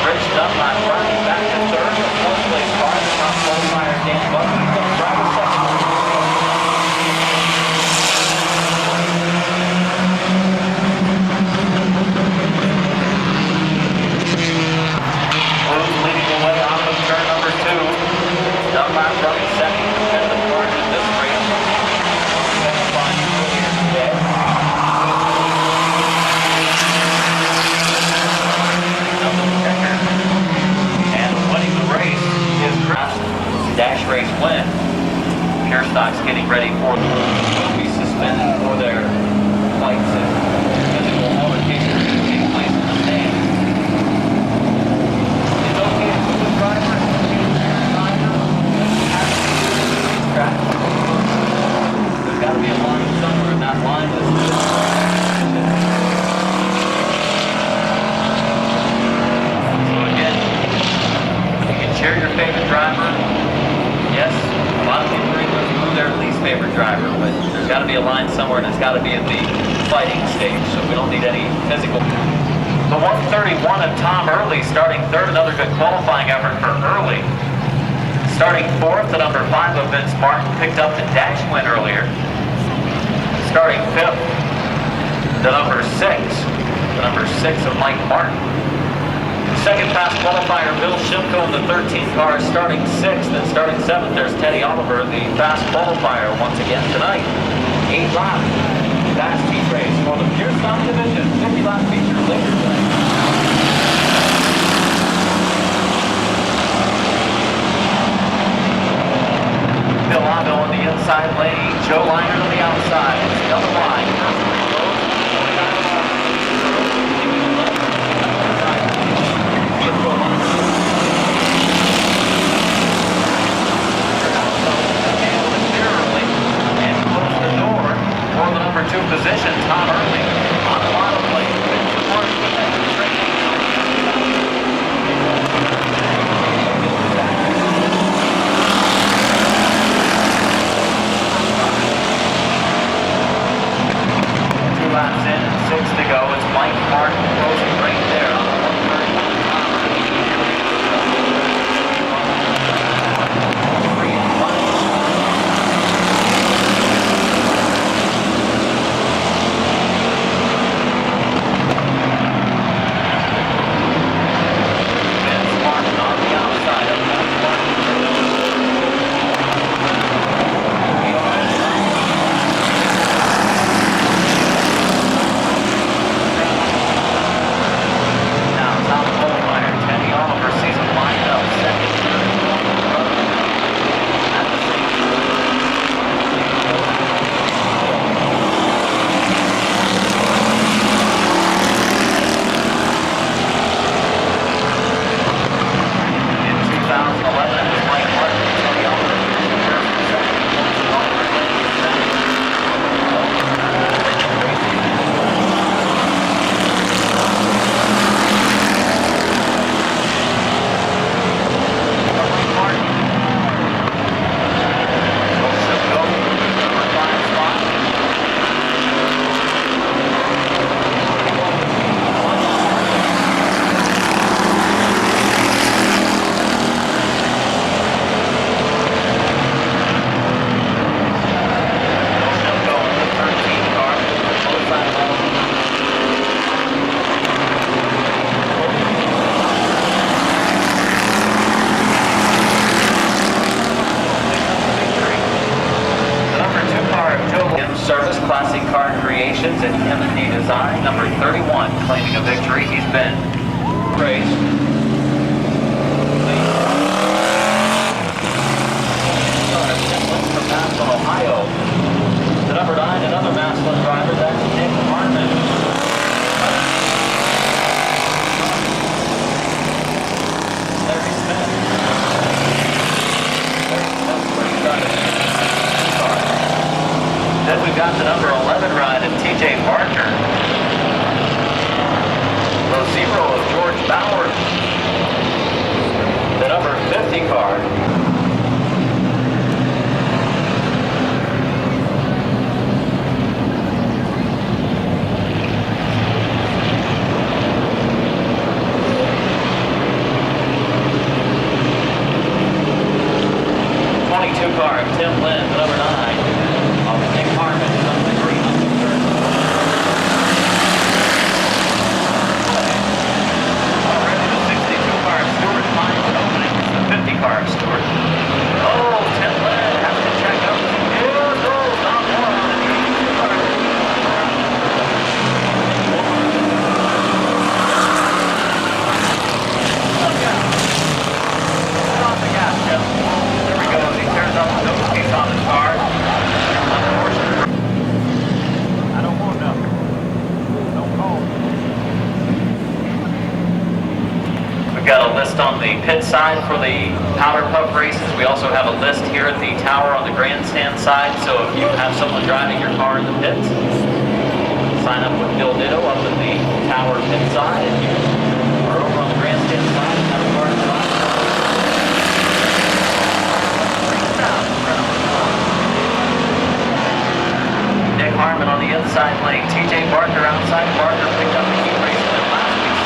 Rich Dunlap running back to third. The fourth place car, the top qualifier, Dan Bucky, comes driver second. Blues leading the way off of turn number 2. Dunlap running second, competitive margin in this race. Earlier today. And winning the race is dash race win. Pure Stock's getting ready for will be suspended for their flights and physical altercations that take place in the stand. It's okay to move the driver and there's got to be a line somewhere, and that line is share your favorite driver. Yes, a lot of people are going to move their least favorite driver, but there's got to be a line somewhere, and it's got to be at the fighting stage, so we don't need any physical. The 131 of Tom Early starting third, another good qualifying effort for Early. Starting fourth, the number 5 of Vince Martin picked up the dash win earlier. Starting fifth, the number 6 of Mike Martin. Second fast qualifier, Bill Shimko in the 13 car, starting 6th, and starting 7th, there's Teddy Oliver, the fast qualifier once again tonight. 8 laps, fast heat race for the Pure Stock Division, 50-lap feature later tonight. Bill Otto on the inside lane, Joe Liner on the outside, it's double line, first 3 rows, 49 laps. For the number 2 position, Tom Early on the bottom lane. Congratulations, and M&D Design, number 31, claiming a victory. He's been praised. From Massillon, Ohio. The number 9, another Massillon driver, that's Nick Harmon. Larry Smith. Then we've got the number 11 ride of TJ Barker. The 0 of George Bowers. The number 50 car. Car of Tim Lynn, the number 9, of Nick Harmon, number 3, already the 62 car of Stewart finds an opening, the 50 car of Stewart. Oh, Tim Lynn has to check out. Here goes Don Moore on the 82 car. Look out. Get off the gas, Tim. There we go, as he turns up the nose piece on his car. I don't want nothing. Don't call. We've got a list on the pit side for the powder puff races. We also have a list here at the tower on the grandstand side. So if you have someone driving your car in the pits, sign up with Bill Ditto up at the tower pit side. If you are over on the grandstand side and have a car in the line, Nick Harmon on the inside lane. TJ Barker outside. Barker picked up the heat race in last week's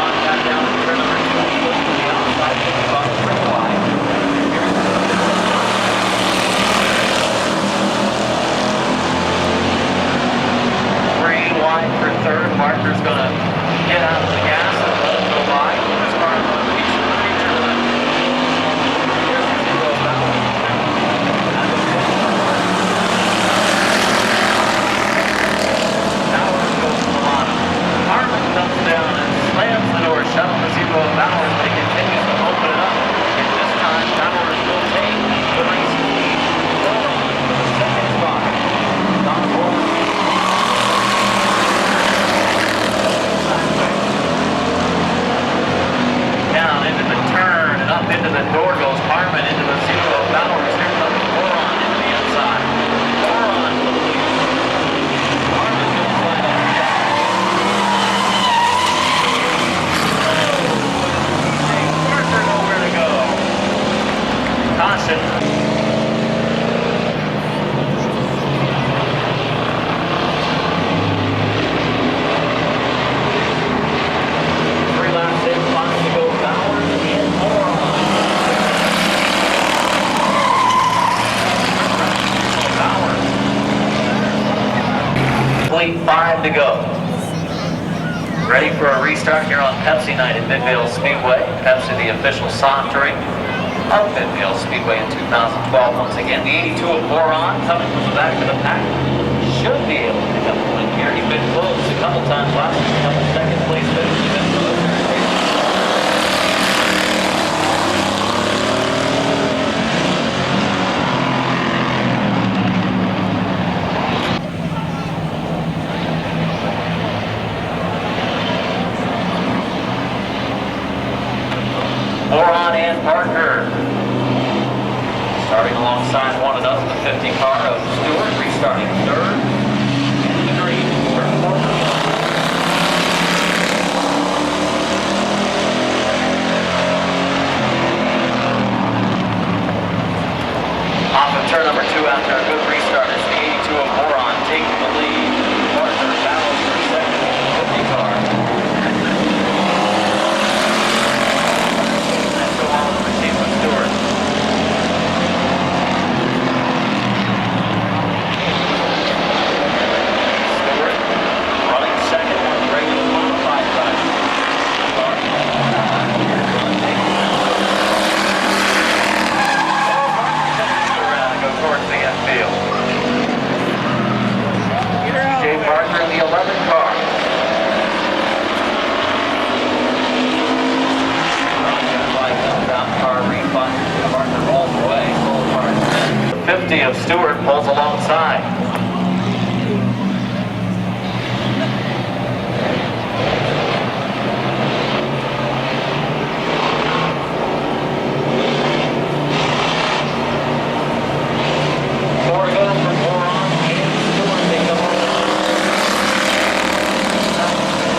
contact down to turn number 2. He looked to the outside, picking up the pretty wide. Green wide for third. Barker's going to get out of the gas and let him go by. His car on the piece of the feature line. Here's the 0 Bowers. Harmon comes down and slams the door shut on the 0 of Bowers, but he continues to open it up. And this time, Bowers will take the race lead. Hold on for the second spot. Don Moore. Down into the turn and up into the door goes Harmon into the 0 of Bowers. Here comes Moron into the inside. Moron for the lead. Harmon goes right up. Nowhere to go. Caution. 3 laps in, 5 to go. Bowers and Moron. Bowers. 5 to go. Ready for a restart here on Pepsi night at Midvale Speedway. Pepsi, the official soft drink of Midvale Speedway in 2012. Once again, the 82 of Moron coming from the back of the pack should be able to pick up the win here. He's been close a couple times last week, a couple second place finishes. He's been close. Moron and Parker starting alongside one another. The 50 car of Stewart restarting third. And the green for Parker. Off of turn number 2 after a good restart is the 82 of Moron taking the lead. Parker battles for second in the 50 car. 50 of Stewart pulls alongside. Four to go for Moron and Stewart. They go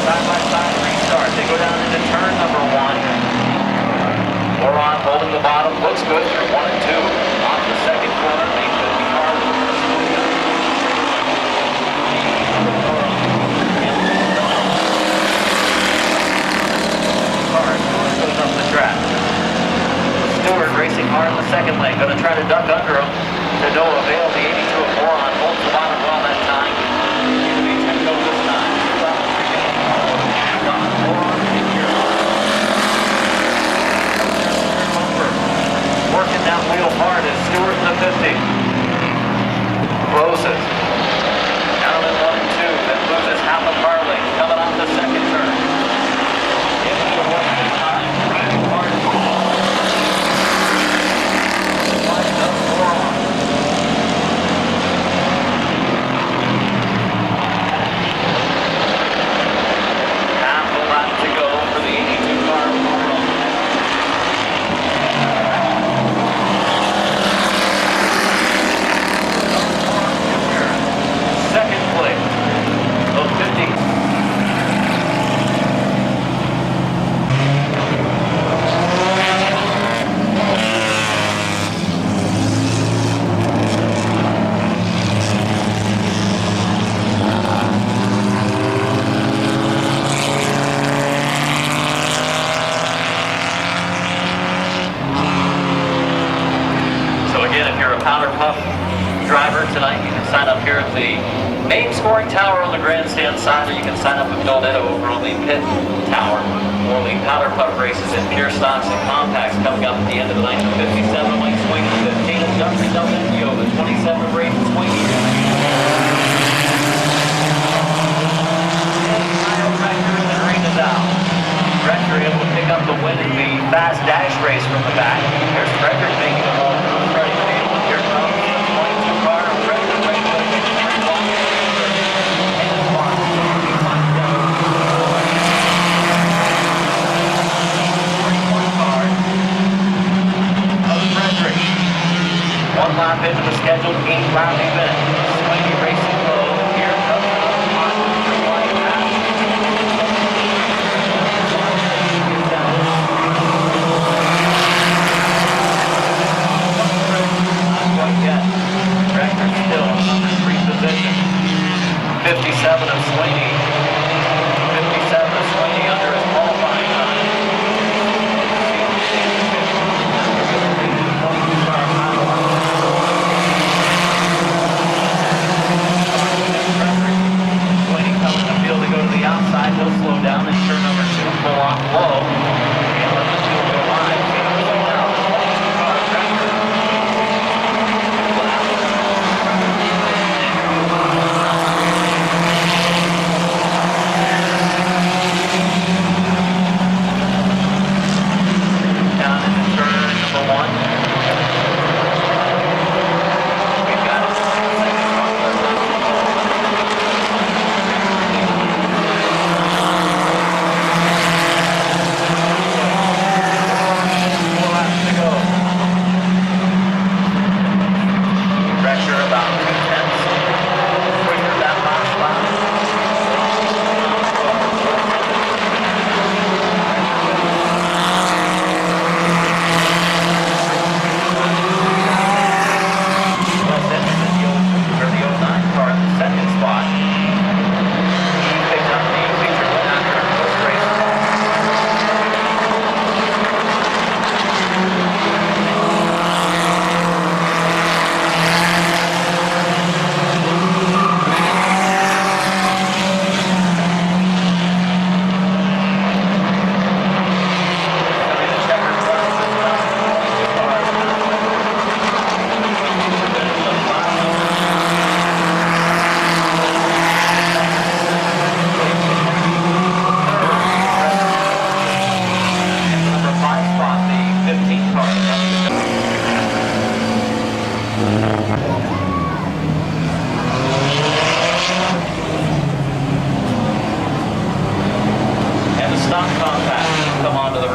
side-by-side restart. They go down into turn number 1. Moron holding the bottom. Looks good through 1 and 2. Off the second corner. They could be hard to goes up the track. Stewart racing hard in the second lane. Going to try to duck under him. To no avail. The 82 of Moron holds the bottom well that time. He'll be 10 go this time. Working that wheel hard as Stewart in the 50. Closes. Down in 1 and 2. Then loses half a car length. Coming off the second turn. Into the one this time. Riding hard. Lines up Moron. Half a lap to go for the 82 car of Moron. Second place of 50. So again, if you're a powder puff driver tonight, you can sign up here at the main scoring tower on the grandstand side, or you can sign up with Daldetto over on the pit tower, or the powder puff races in pure stocks and compacts coming up at the end of the night. The 57 lane swing, 15 Justin Delvecchio, the 27 race swing. Rector able to pick up the win in the fast dash race from the back. There's Frederick making a ball through starting field. Here comes the 22 car of Frederick. One lap into the scheduled 8-lap event. Swingy racing low. Here comes the line pass. Not quite yet. Rector still in number 3 position. 57 of Sweeney. 57 of Sweeney under his qualifying time.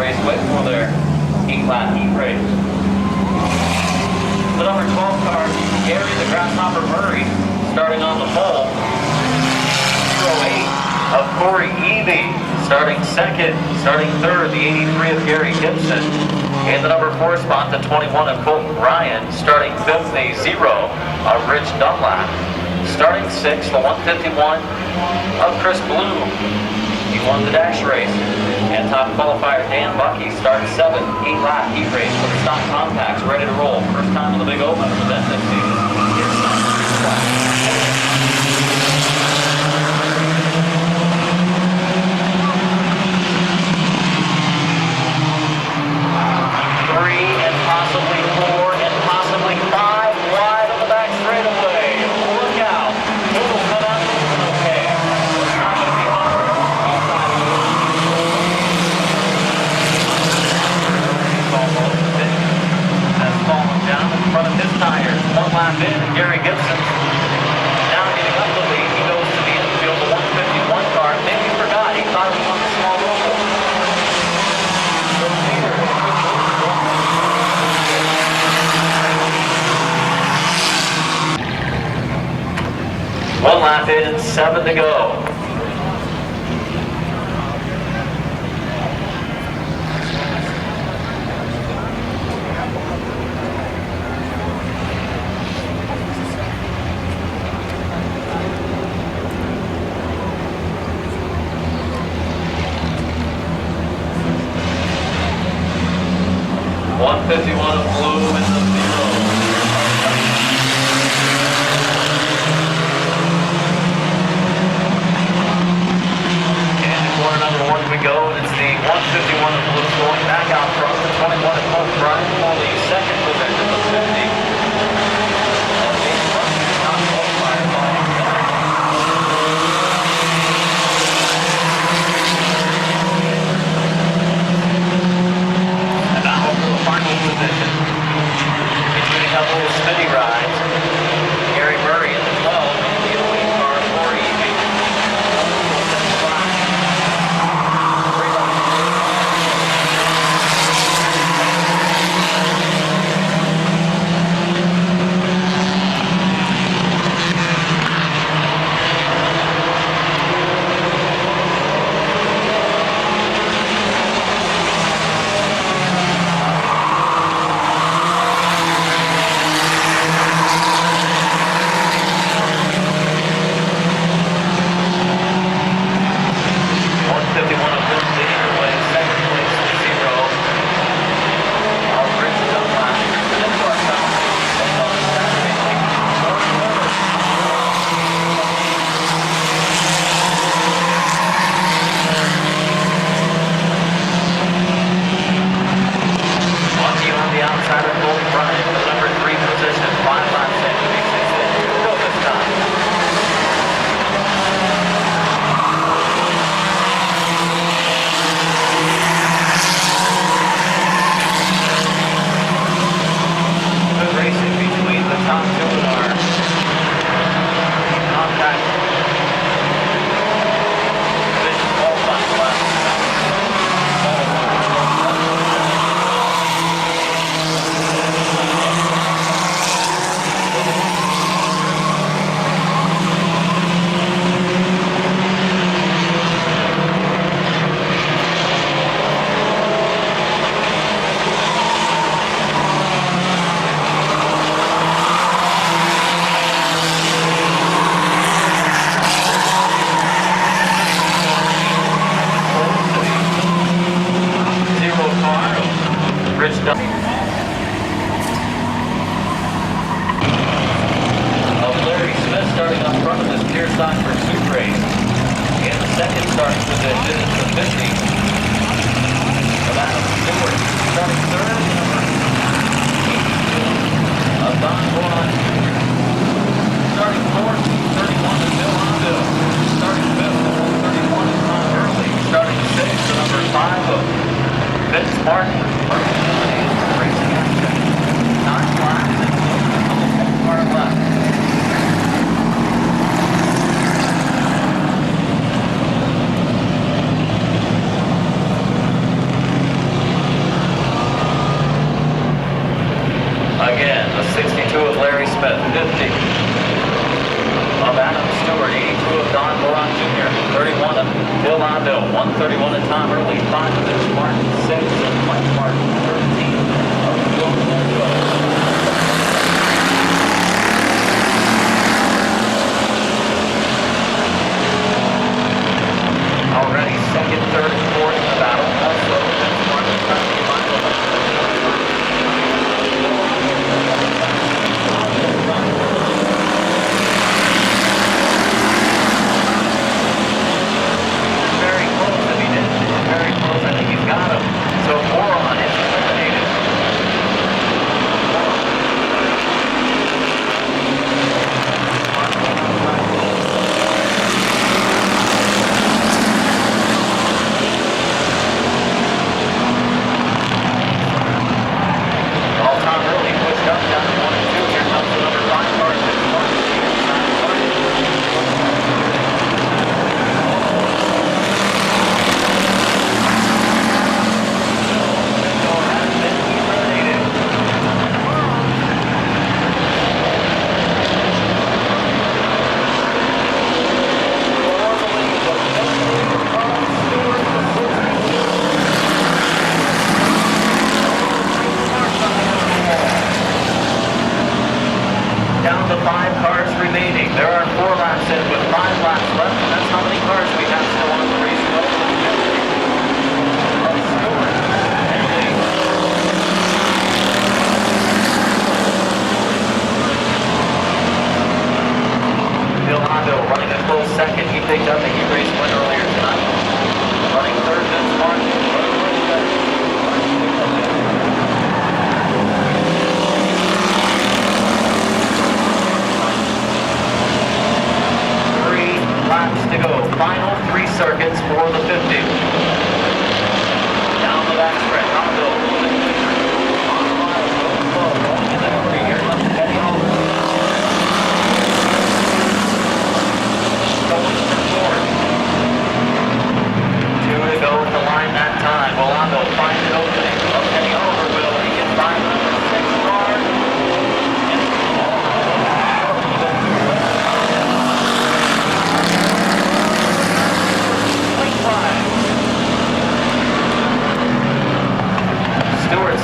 Raceway for their 8-lap heat race. The number 12 car, Gary the Grasshopper Murray, starting on the pole. 08 of Corey Evie, starting second. Starting third, the 83 of Gary Gibson. In the number 4 spot, the 21 of Colton Ryan. Starting fifth, the 0 of Rich Dunlap. Starting sixth, the 151 of Chris Bloom. He won the dash race. And top qualifier Dan Bucky starts 7th, 8-lap heat race for the stock compacts, ready to roll. First time on the big open of the event this season. Here's three and possibly 4 and possibly 5 wide on the back straightaway. Look out. Total cut out. Okay. It's not going to be hard. Has fallen down in front of his tires. 1 lap in, and Gary Gibson now getting up the lead. He goes to the infield, the 151 car. Maybe he forgot. He thought it was on the small oval. One lap in, 7 to go. One 51 of Bloom in the 0. Number 1 we go, and it's the 151 of Blue going back out front, the 21 of Colt Bryant for the second position, the 50. And now for the final position, between a couple of spinny rides, Gary Murray in the 12, and the lead car for Evie.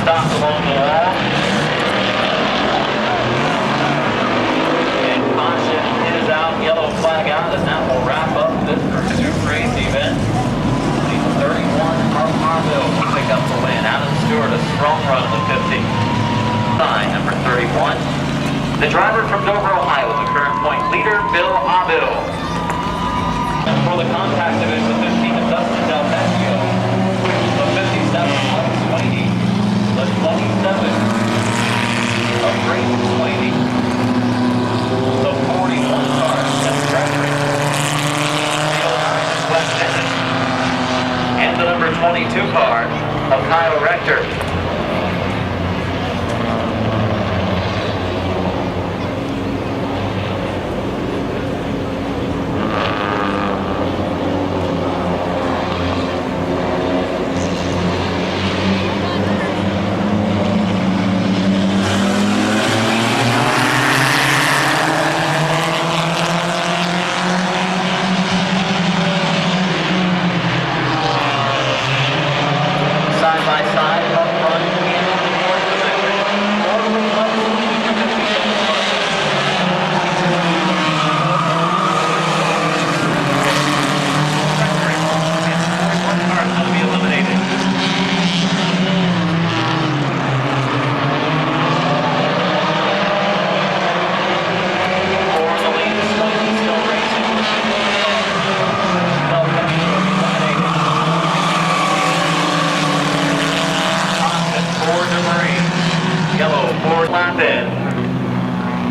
stopped along the wall. And caution is out, yellow flag out, and that will wrap up this pursuit race event. The 31 of Marville to pick up the win. Adam Stewart, a strong run in the 50. Number 31. The driver from Dover, Ohio, the current point leader, Bill Avil. And for the contact division, the 15 of Dustin Del Vecchio. The 57 of Sweeney. The 27 of Grayson Sweeney. The 41 car, Tim Frederick. The 09 of Wes Dennis. And the number 22 car of Kyle Rector.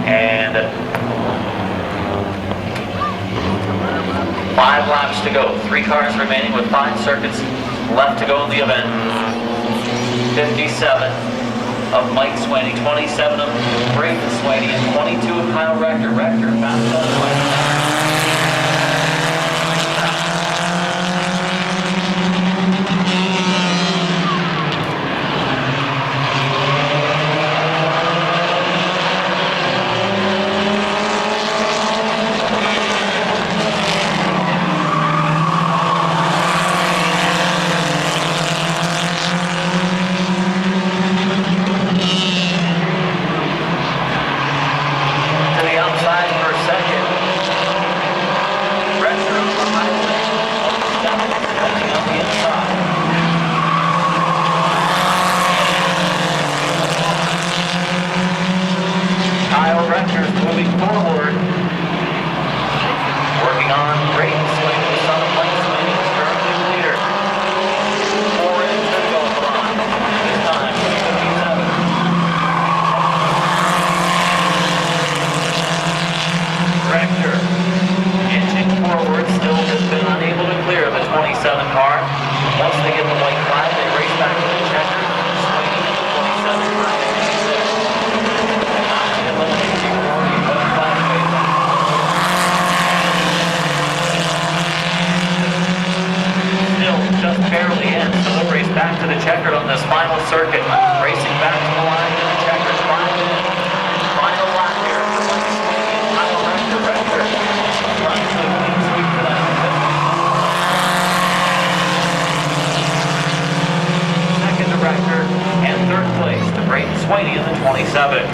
And 5 laps to go. 3 cars remaining with 5 circuits left to go in the event. 57 of Mike Sweeney, 27 of Brayton Sweeney, and 22 of Kyle Rector. Rector fast all the way. Moving forward, working on Brayton Sweeney, the son of Mike Sweeney, is currently the leader. 4 in to go on. This time, 57. Rector, inching forward, still has been unable to clear the 27 car. Once they get the white flag, they race back to the checker. Sweeney in the 27 car. Just barely in, so they'll race back to the checkered on this final circuit. Racing back to the line to the checkered. Final lap here for Mike Sweeney and Kyle Rector. Rector runs the clean sweep for that. Second to Rector, and third place to Brayton Sweeney in the 27.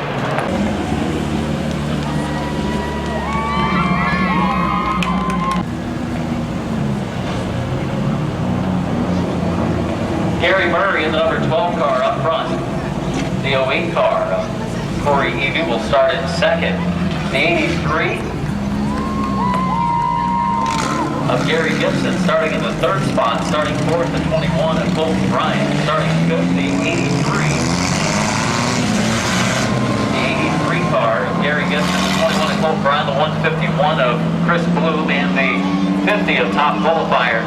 Gary Murray in the number 12 car up front. The 08 car of Corey Evie will start in second. The 83 of Gary Gibson starting in the third spot. Starting fourth, the 21 of Colton Bryant. Starting fifth, the 83. The 83 car of Gary Gibson, the 21 of Colton Bryant, the 151 of Chris Bloom, and the 50 of top qualifier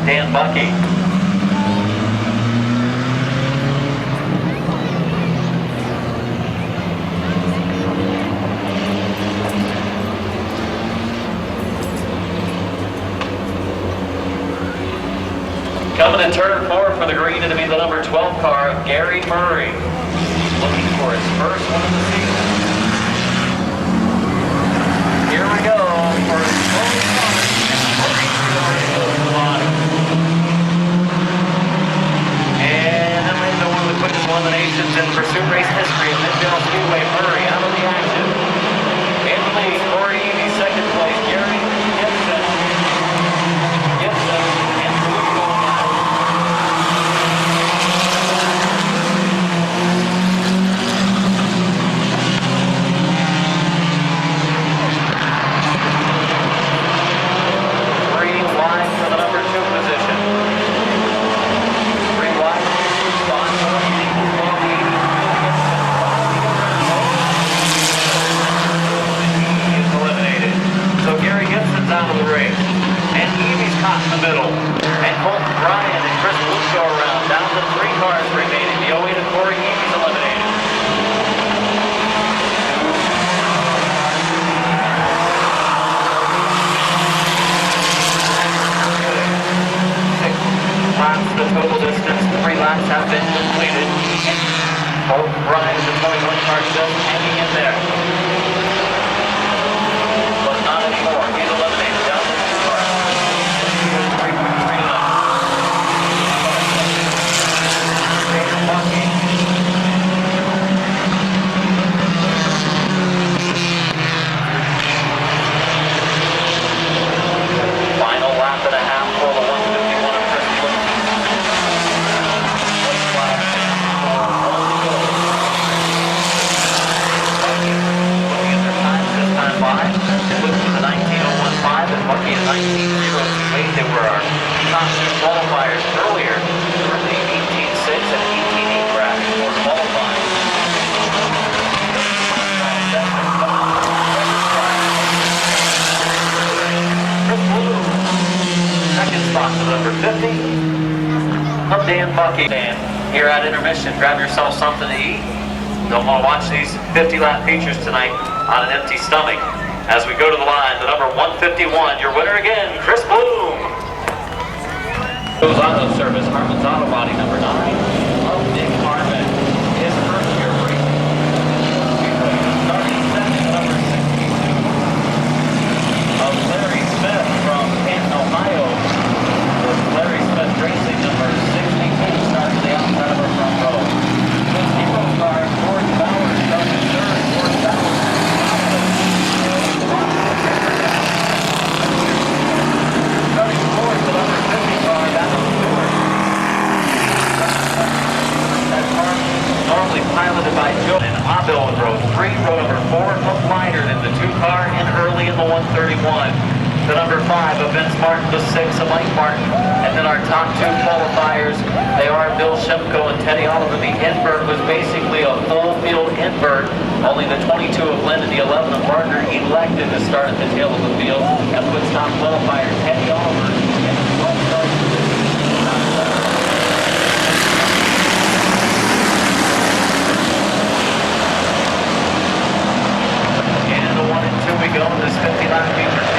Dan Buckey. Coming in turn 4 for the green, it'll be the number 12 car of Gary Murray. Looking for his first one of the season. Here we go for his first one. And that may be one of the quickest ones eliminations in pursuit race history of Midvale Speedway. Murray out of the action. In the lead, Corey Eby, second place. Gary Gibson. And Luke going out. Green line for the number 2 position. Green line. He's eliminated. So Gary Gibson's out of the race. And Eby's caught in the middle. And Colton Bryan and Chris Luke go around. Down to 3 cars remaining. The 08 of Corey Eby's eliminated. Laps, the total distance, 3 laps have been completed. Colton Bryan is the 21 car still hanging in there. But not anymore. He's eliminated down to 2 cars. Final lap and a half for the 151 of Chris Luke. Looking at their times this time by, Luke with a 19:01.5 and Bucky a 19:02.8. They were our top 2 qualifiers earlier. They were the 18.6 and 18.8 crash for qualifying. Chris Luke, second spot to number 50 of Dan Bucky. Dan, here at intermission, grab yourself something to eat. Don't want to watch these 50-lap features tonight on an empty stomach. As we go to the line, the number 151, your winner again, Chris Bloom. Goes Auto Service, Harmon's Auto Body, number 9 of Nick Harmon. His first year racing. Starting second, number 62 of Larry Smith from Canton, Ohio. With Larry Smith Racing, number 62, starts the outside of our front row. The 0 car, George Bowers, starting third. George Bowers. Starting fourth, the number 50 car, Adam Stewart. That car normally piloted by Joe and Abel in row 3, row number 4, looked lighter than the 2 car and early in the 131. The number 5 of Vince Martin, the 6 of Mike Martin, and then our top 2 qualifiers, they are Bill Shimko and Teddy Oliver. The invert was basically a full field invert, only the 22 of Lynn and the 11 of Barker elected to start at the tail of the field, and puts top qualifier Teddy Oliver in the 12th start position. And the 1 and 2 we go in this 50-lap feature.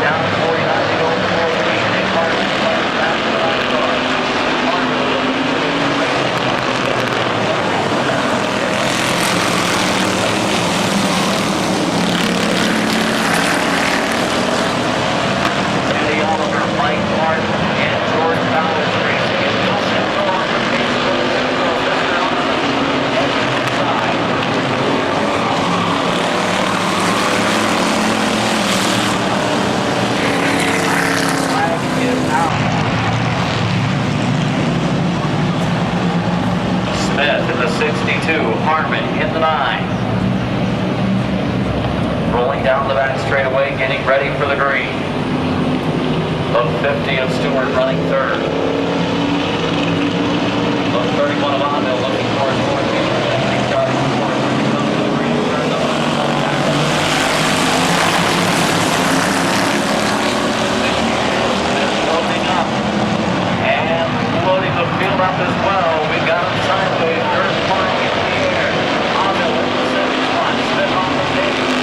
Down 49 to go in the 4th position. A car is back to the line car. Teddy Oliver, Mike Martin, and George Bowers racing. And Bill Shimko on the pace for the Shimko. Mr. Oliver, side. Smith in the 62, Harmon in the 9. Rolling down the back straightaway, getting ready for the green. The 50 of Stewart running third. The 31 of Avil looking for his 4th feature. He's starting fourth when he comes to the green. Turns up. Loading up. And loading the field up as well. We got him sideways. Earth flying in the air. Avil in the 7th spot. Smith on the page.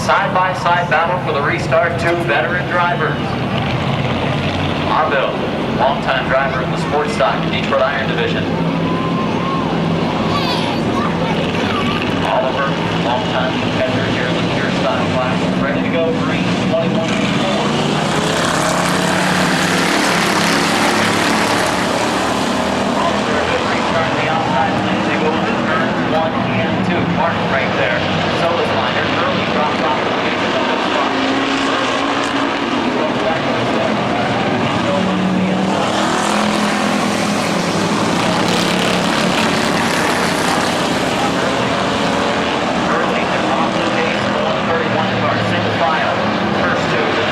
side-by-side battle for the restart, two veteran drivers. Bill, longtime driver of the sports stock Detroit Iron Division. Oliver, longtime competitor here in the pure stock class. Ready to go, green, 21-4. Oliver, a good restart on the outside lane. They go into turns 1 and 2. Martin right there. So is Liner. Early dropped off the lead to the good spot. Goes back to the start. Over to the inside. Early and off the pace. 131 car. Single file. First two.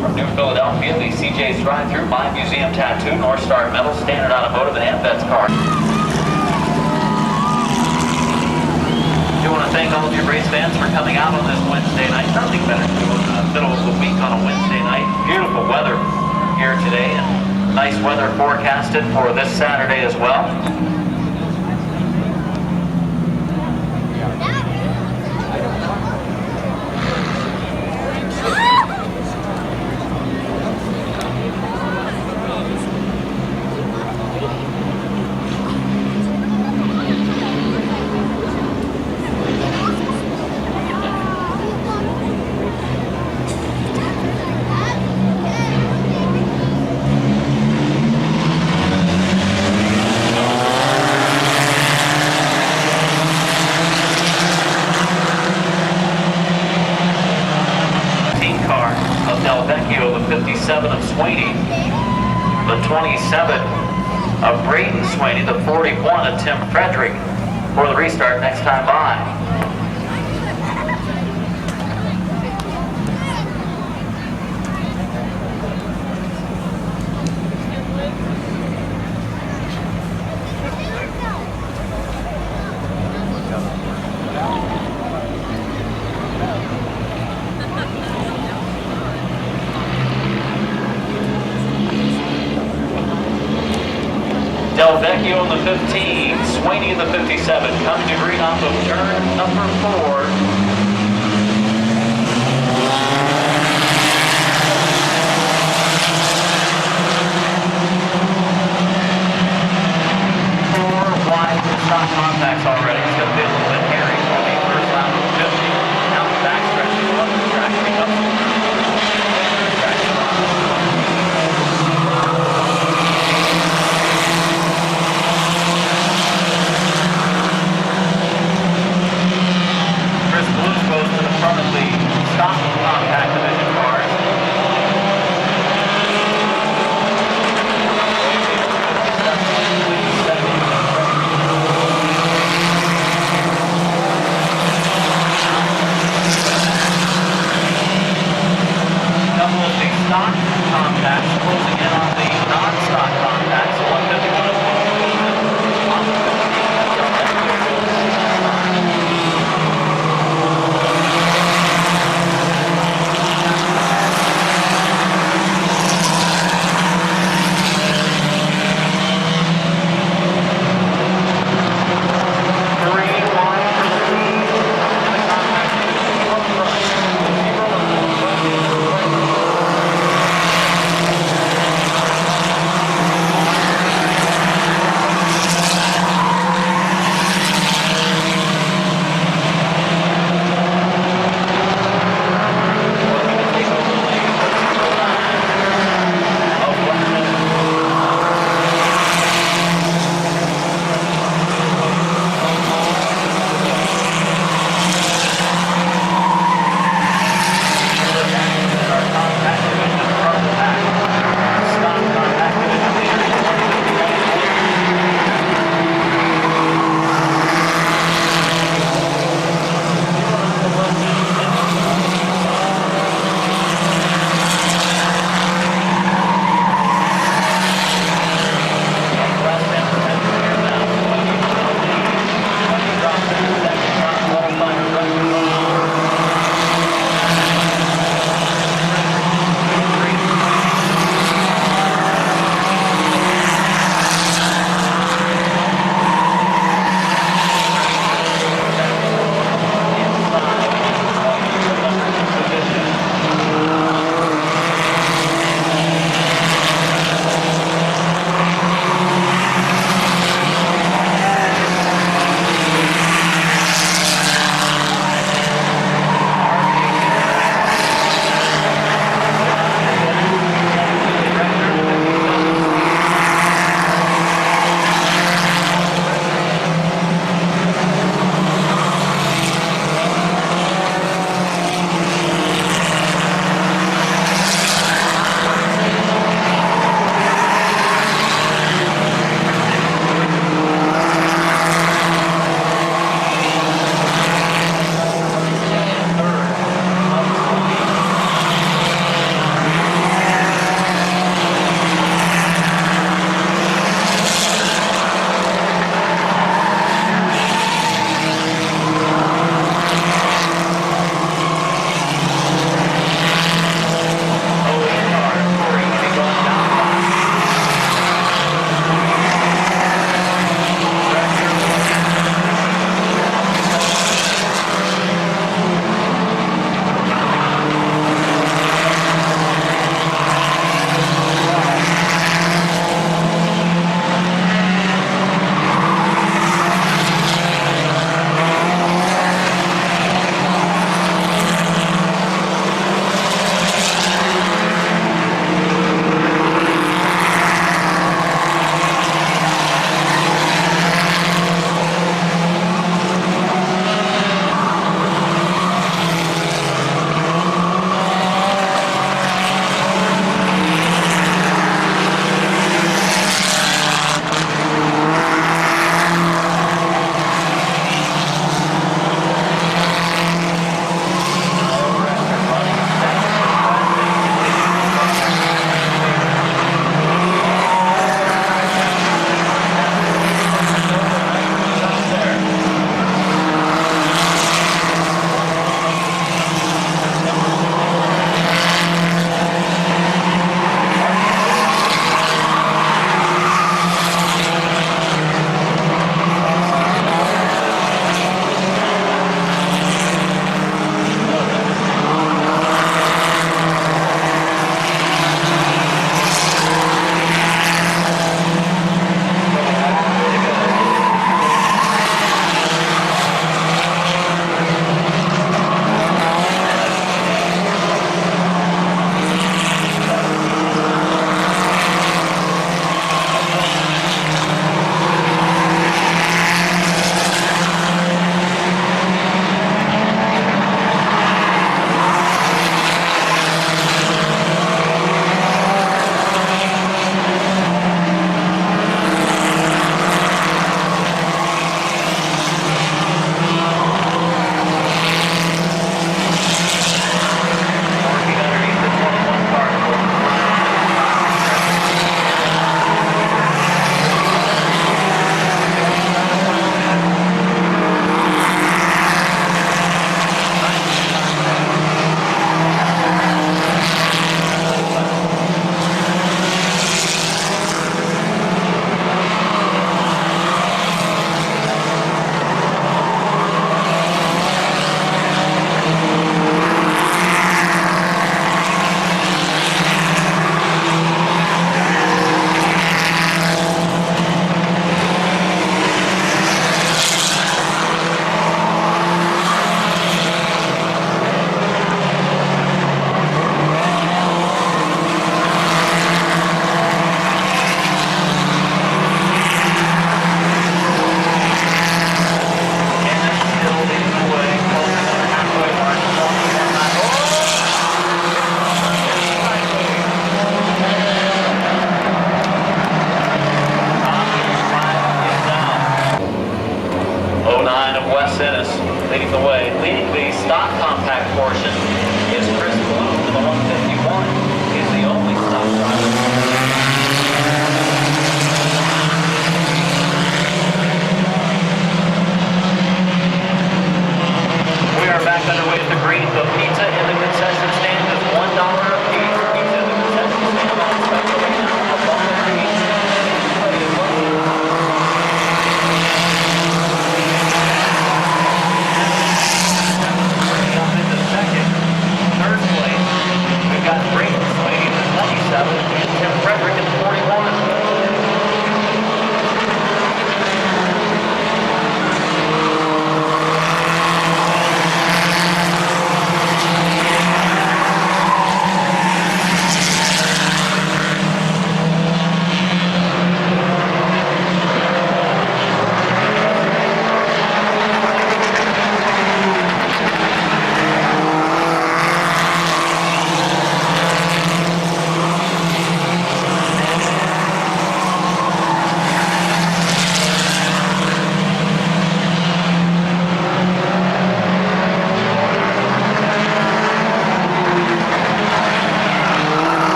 From New Philadelphia, the CJ's drive-thru, My Museum Tattoo, North Star Metal, Standard Automotive, and Amvet's car. I want to thank all of you race fans for coming out on this Wednesday night. Nothing better to do in the middle of the week on a Wednesday night. Beautiful weather here today, and nice weather forecasted for this Saturday as well. The 57 of Sweeney, the 27 of Braden Sweeney, the 41 of Tim Frederick for the restart next time by. Del Vecchio in the 15, Sweeney in the 57, coming to green off of turn number 4. Wide stop contacts already. It's going to be a little bit hairy for the first round of 50. Now the backstretch is on the track. Chris Blues goes to the front of the stock compact division cars. Couple of the stock compacts closing in on the non-stock compacts. So 151 is on the 15.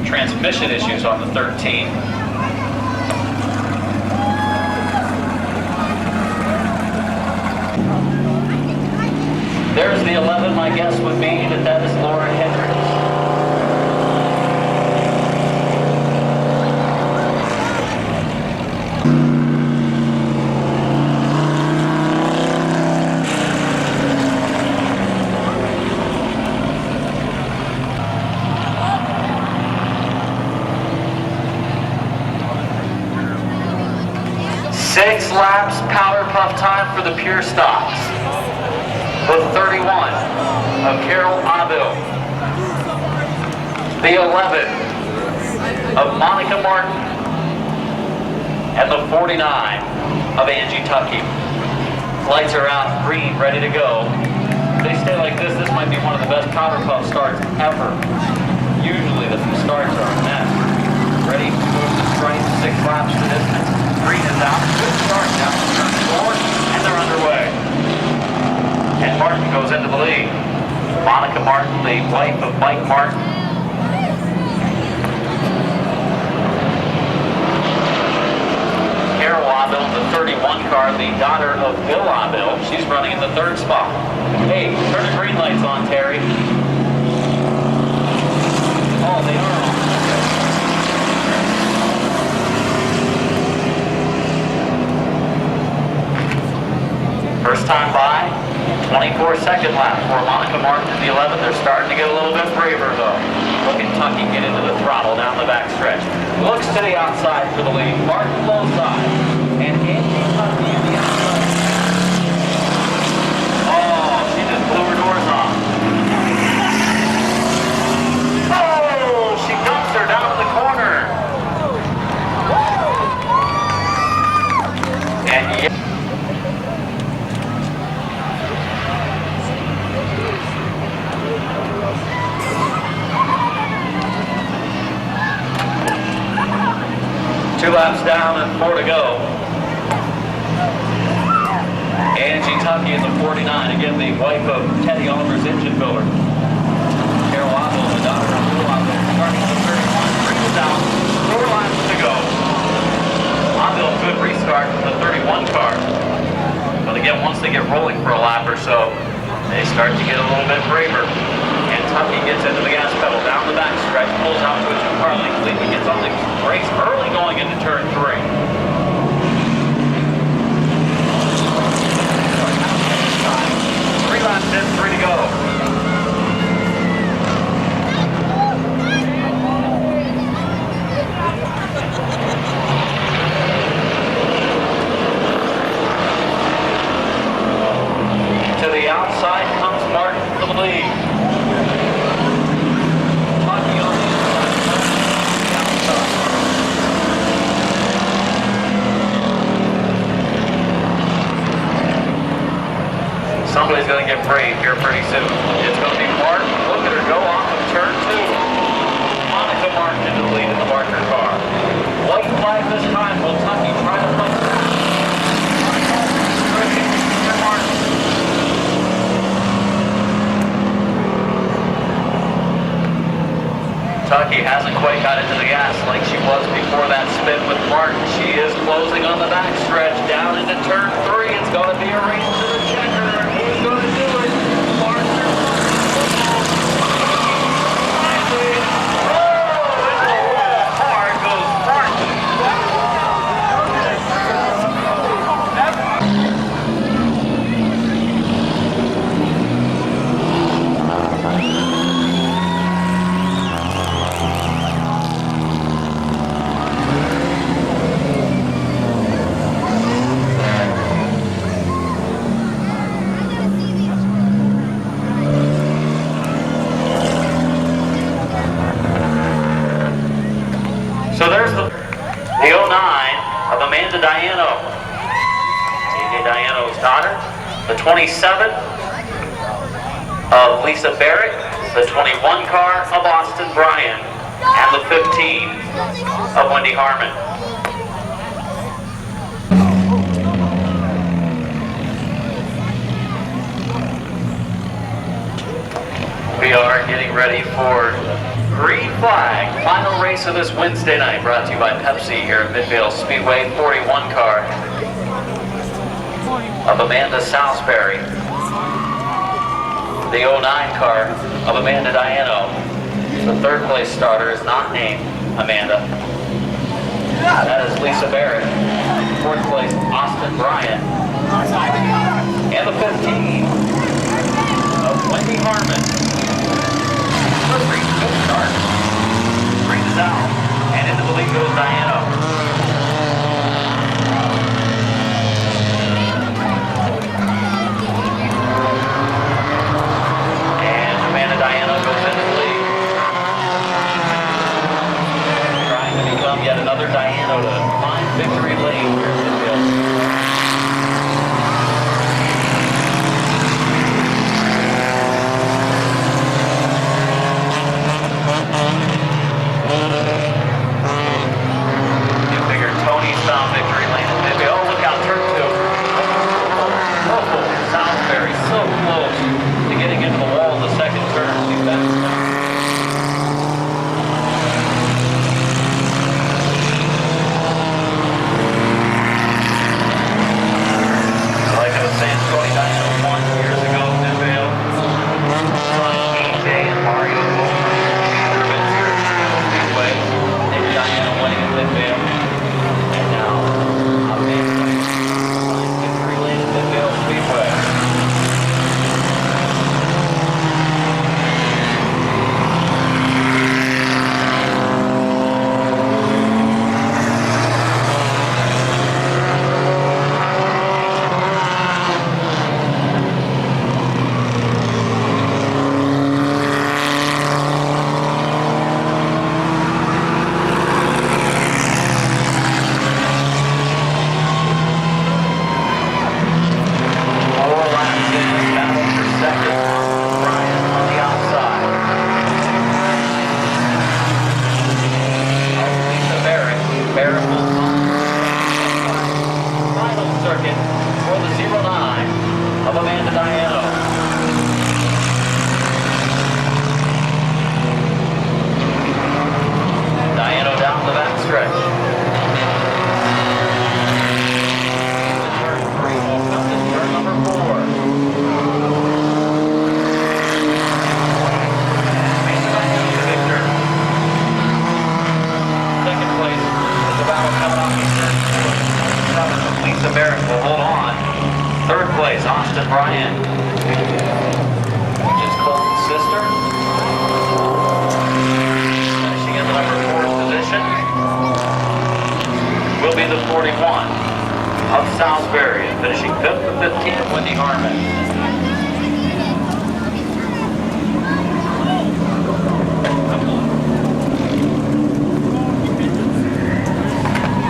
Transmission issues on the 13. There's the 11. My guess would be that is Laura Hendricks. Six laps powder puff time for the pure stocks. The 31 of Carol Avil. The 11 of Monica Martin. And the 49 of Angie Tuckey. Lights are out, green, ready to go. If they stay like this might be one of the best powder puff starts ever. Usually the starts are a mess. Ready to move the stripe, 6 laps to distance. Green is out, good start down to turn 4, and they're underway. And Martin goes into the lead. Monica Martin, the wife of Mike Martin. Carol Avil, the 31 car, the daughter of Bill Avil. She's running in the 3rd spot. Hey, turn the green lights on, Terry. Oh, they are on. First time by, 24-second lap for Monica Martin in the 11. They're starting to get a little bit braver though. Look at Tuckey get into the throttle down the backstretch. Looks to the outside for the lead. Martin low side. And Angie Tuckey in the outside. Oh, she just blew her doors off. Oh, she dumps her down in the corner. And yeah. Two laps down and 4 to go. Angie Tuckey in the 49, again the wife of Teddy Oliver's engine builder. Carol Avil, the daughter of Bill Avil, starting at the 31, brings it down, 4 laps to go. Avil, good restart from the 31 car. But again, once they get rolling for a lap or so, they start to get a little bit braver. And Tuckey gets into the gas pedal, down the backstretch, pulls out to a 2-car length lead. He gets on the brakes early going into turn 3. 3 laps in, 3 to go. To the outside comes Martin for the lead. Tuckey on the outside. Somebody's going to get brave here pretty soon. It's going to be Martin. Look at her go off of turn 2. Monica Martin into the lead in the Barker car. White flag this time. Will Tuckey try to fight back? Martin. Tuckey hasn't quite got into the gas like she was before that spin with Martin. She is closing on the backstretch down into turn 3. It's going to be a race to the checker. Who's going to do it? Martin. Hard goes Martin. So there's the 09 of Amanda Diano, TJ Diano's daughter. The 27 of Lisa Barrett. The 21 car of Austin Bryan. And the 15 of Wendy Harmon. We are getting ready for Green flag, final race of this Wednesday night, brought to you by Pepsi here at Midvale Speedway. 41 car of Amanda Salisbury. The 09 car of Amanda Diano. The third place starter is not named Amanda. That is Lisa Barrett. Fourth place, Austin Bryant. And the 15 of Wendy Harmon. Good start. Brings it out. And into the lead goes Diano. And Amanda Diano goes into the lead. Trying to become yet another Diano to find victory lane here in Midvale. For the 09 of Amanda Diano. Diano down the back stretch. Turn 3 will come to turn number 4. Amanda Diano the victor. Second place is the battle coming off Eastern. Lisa Barrett will hold on. Third place, Austin Bryant, which is Colton's sister. Finishing in the number 4 position will be the 41 of Salisbury, and finishing 5th to 15th, Wendy Harmon.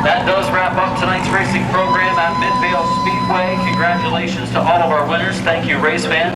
That does wrap up tonight's racing program at Midvale Speedway. Congratulations to all of our winners. Thank you, race fans.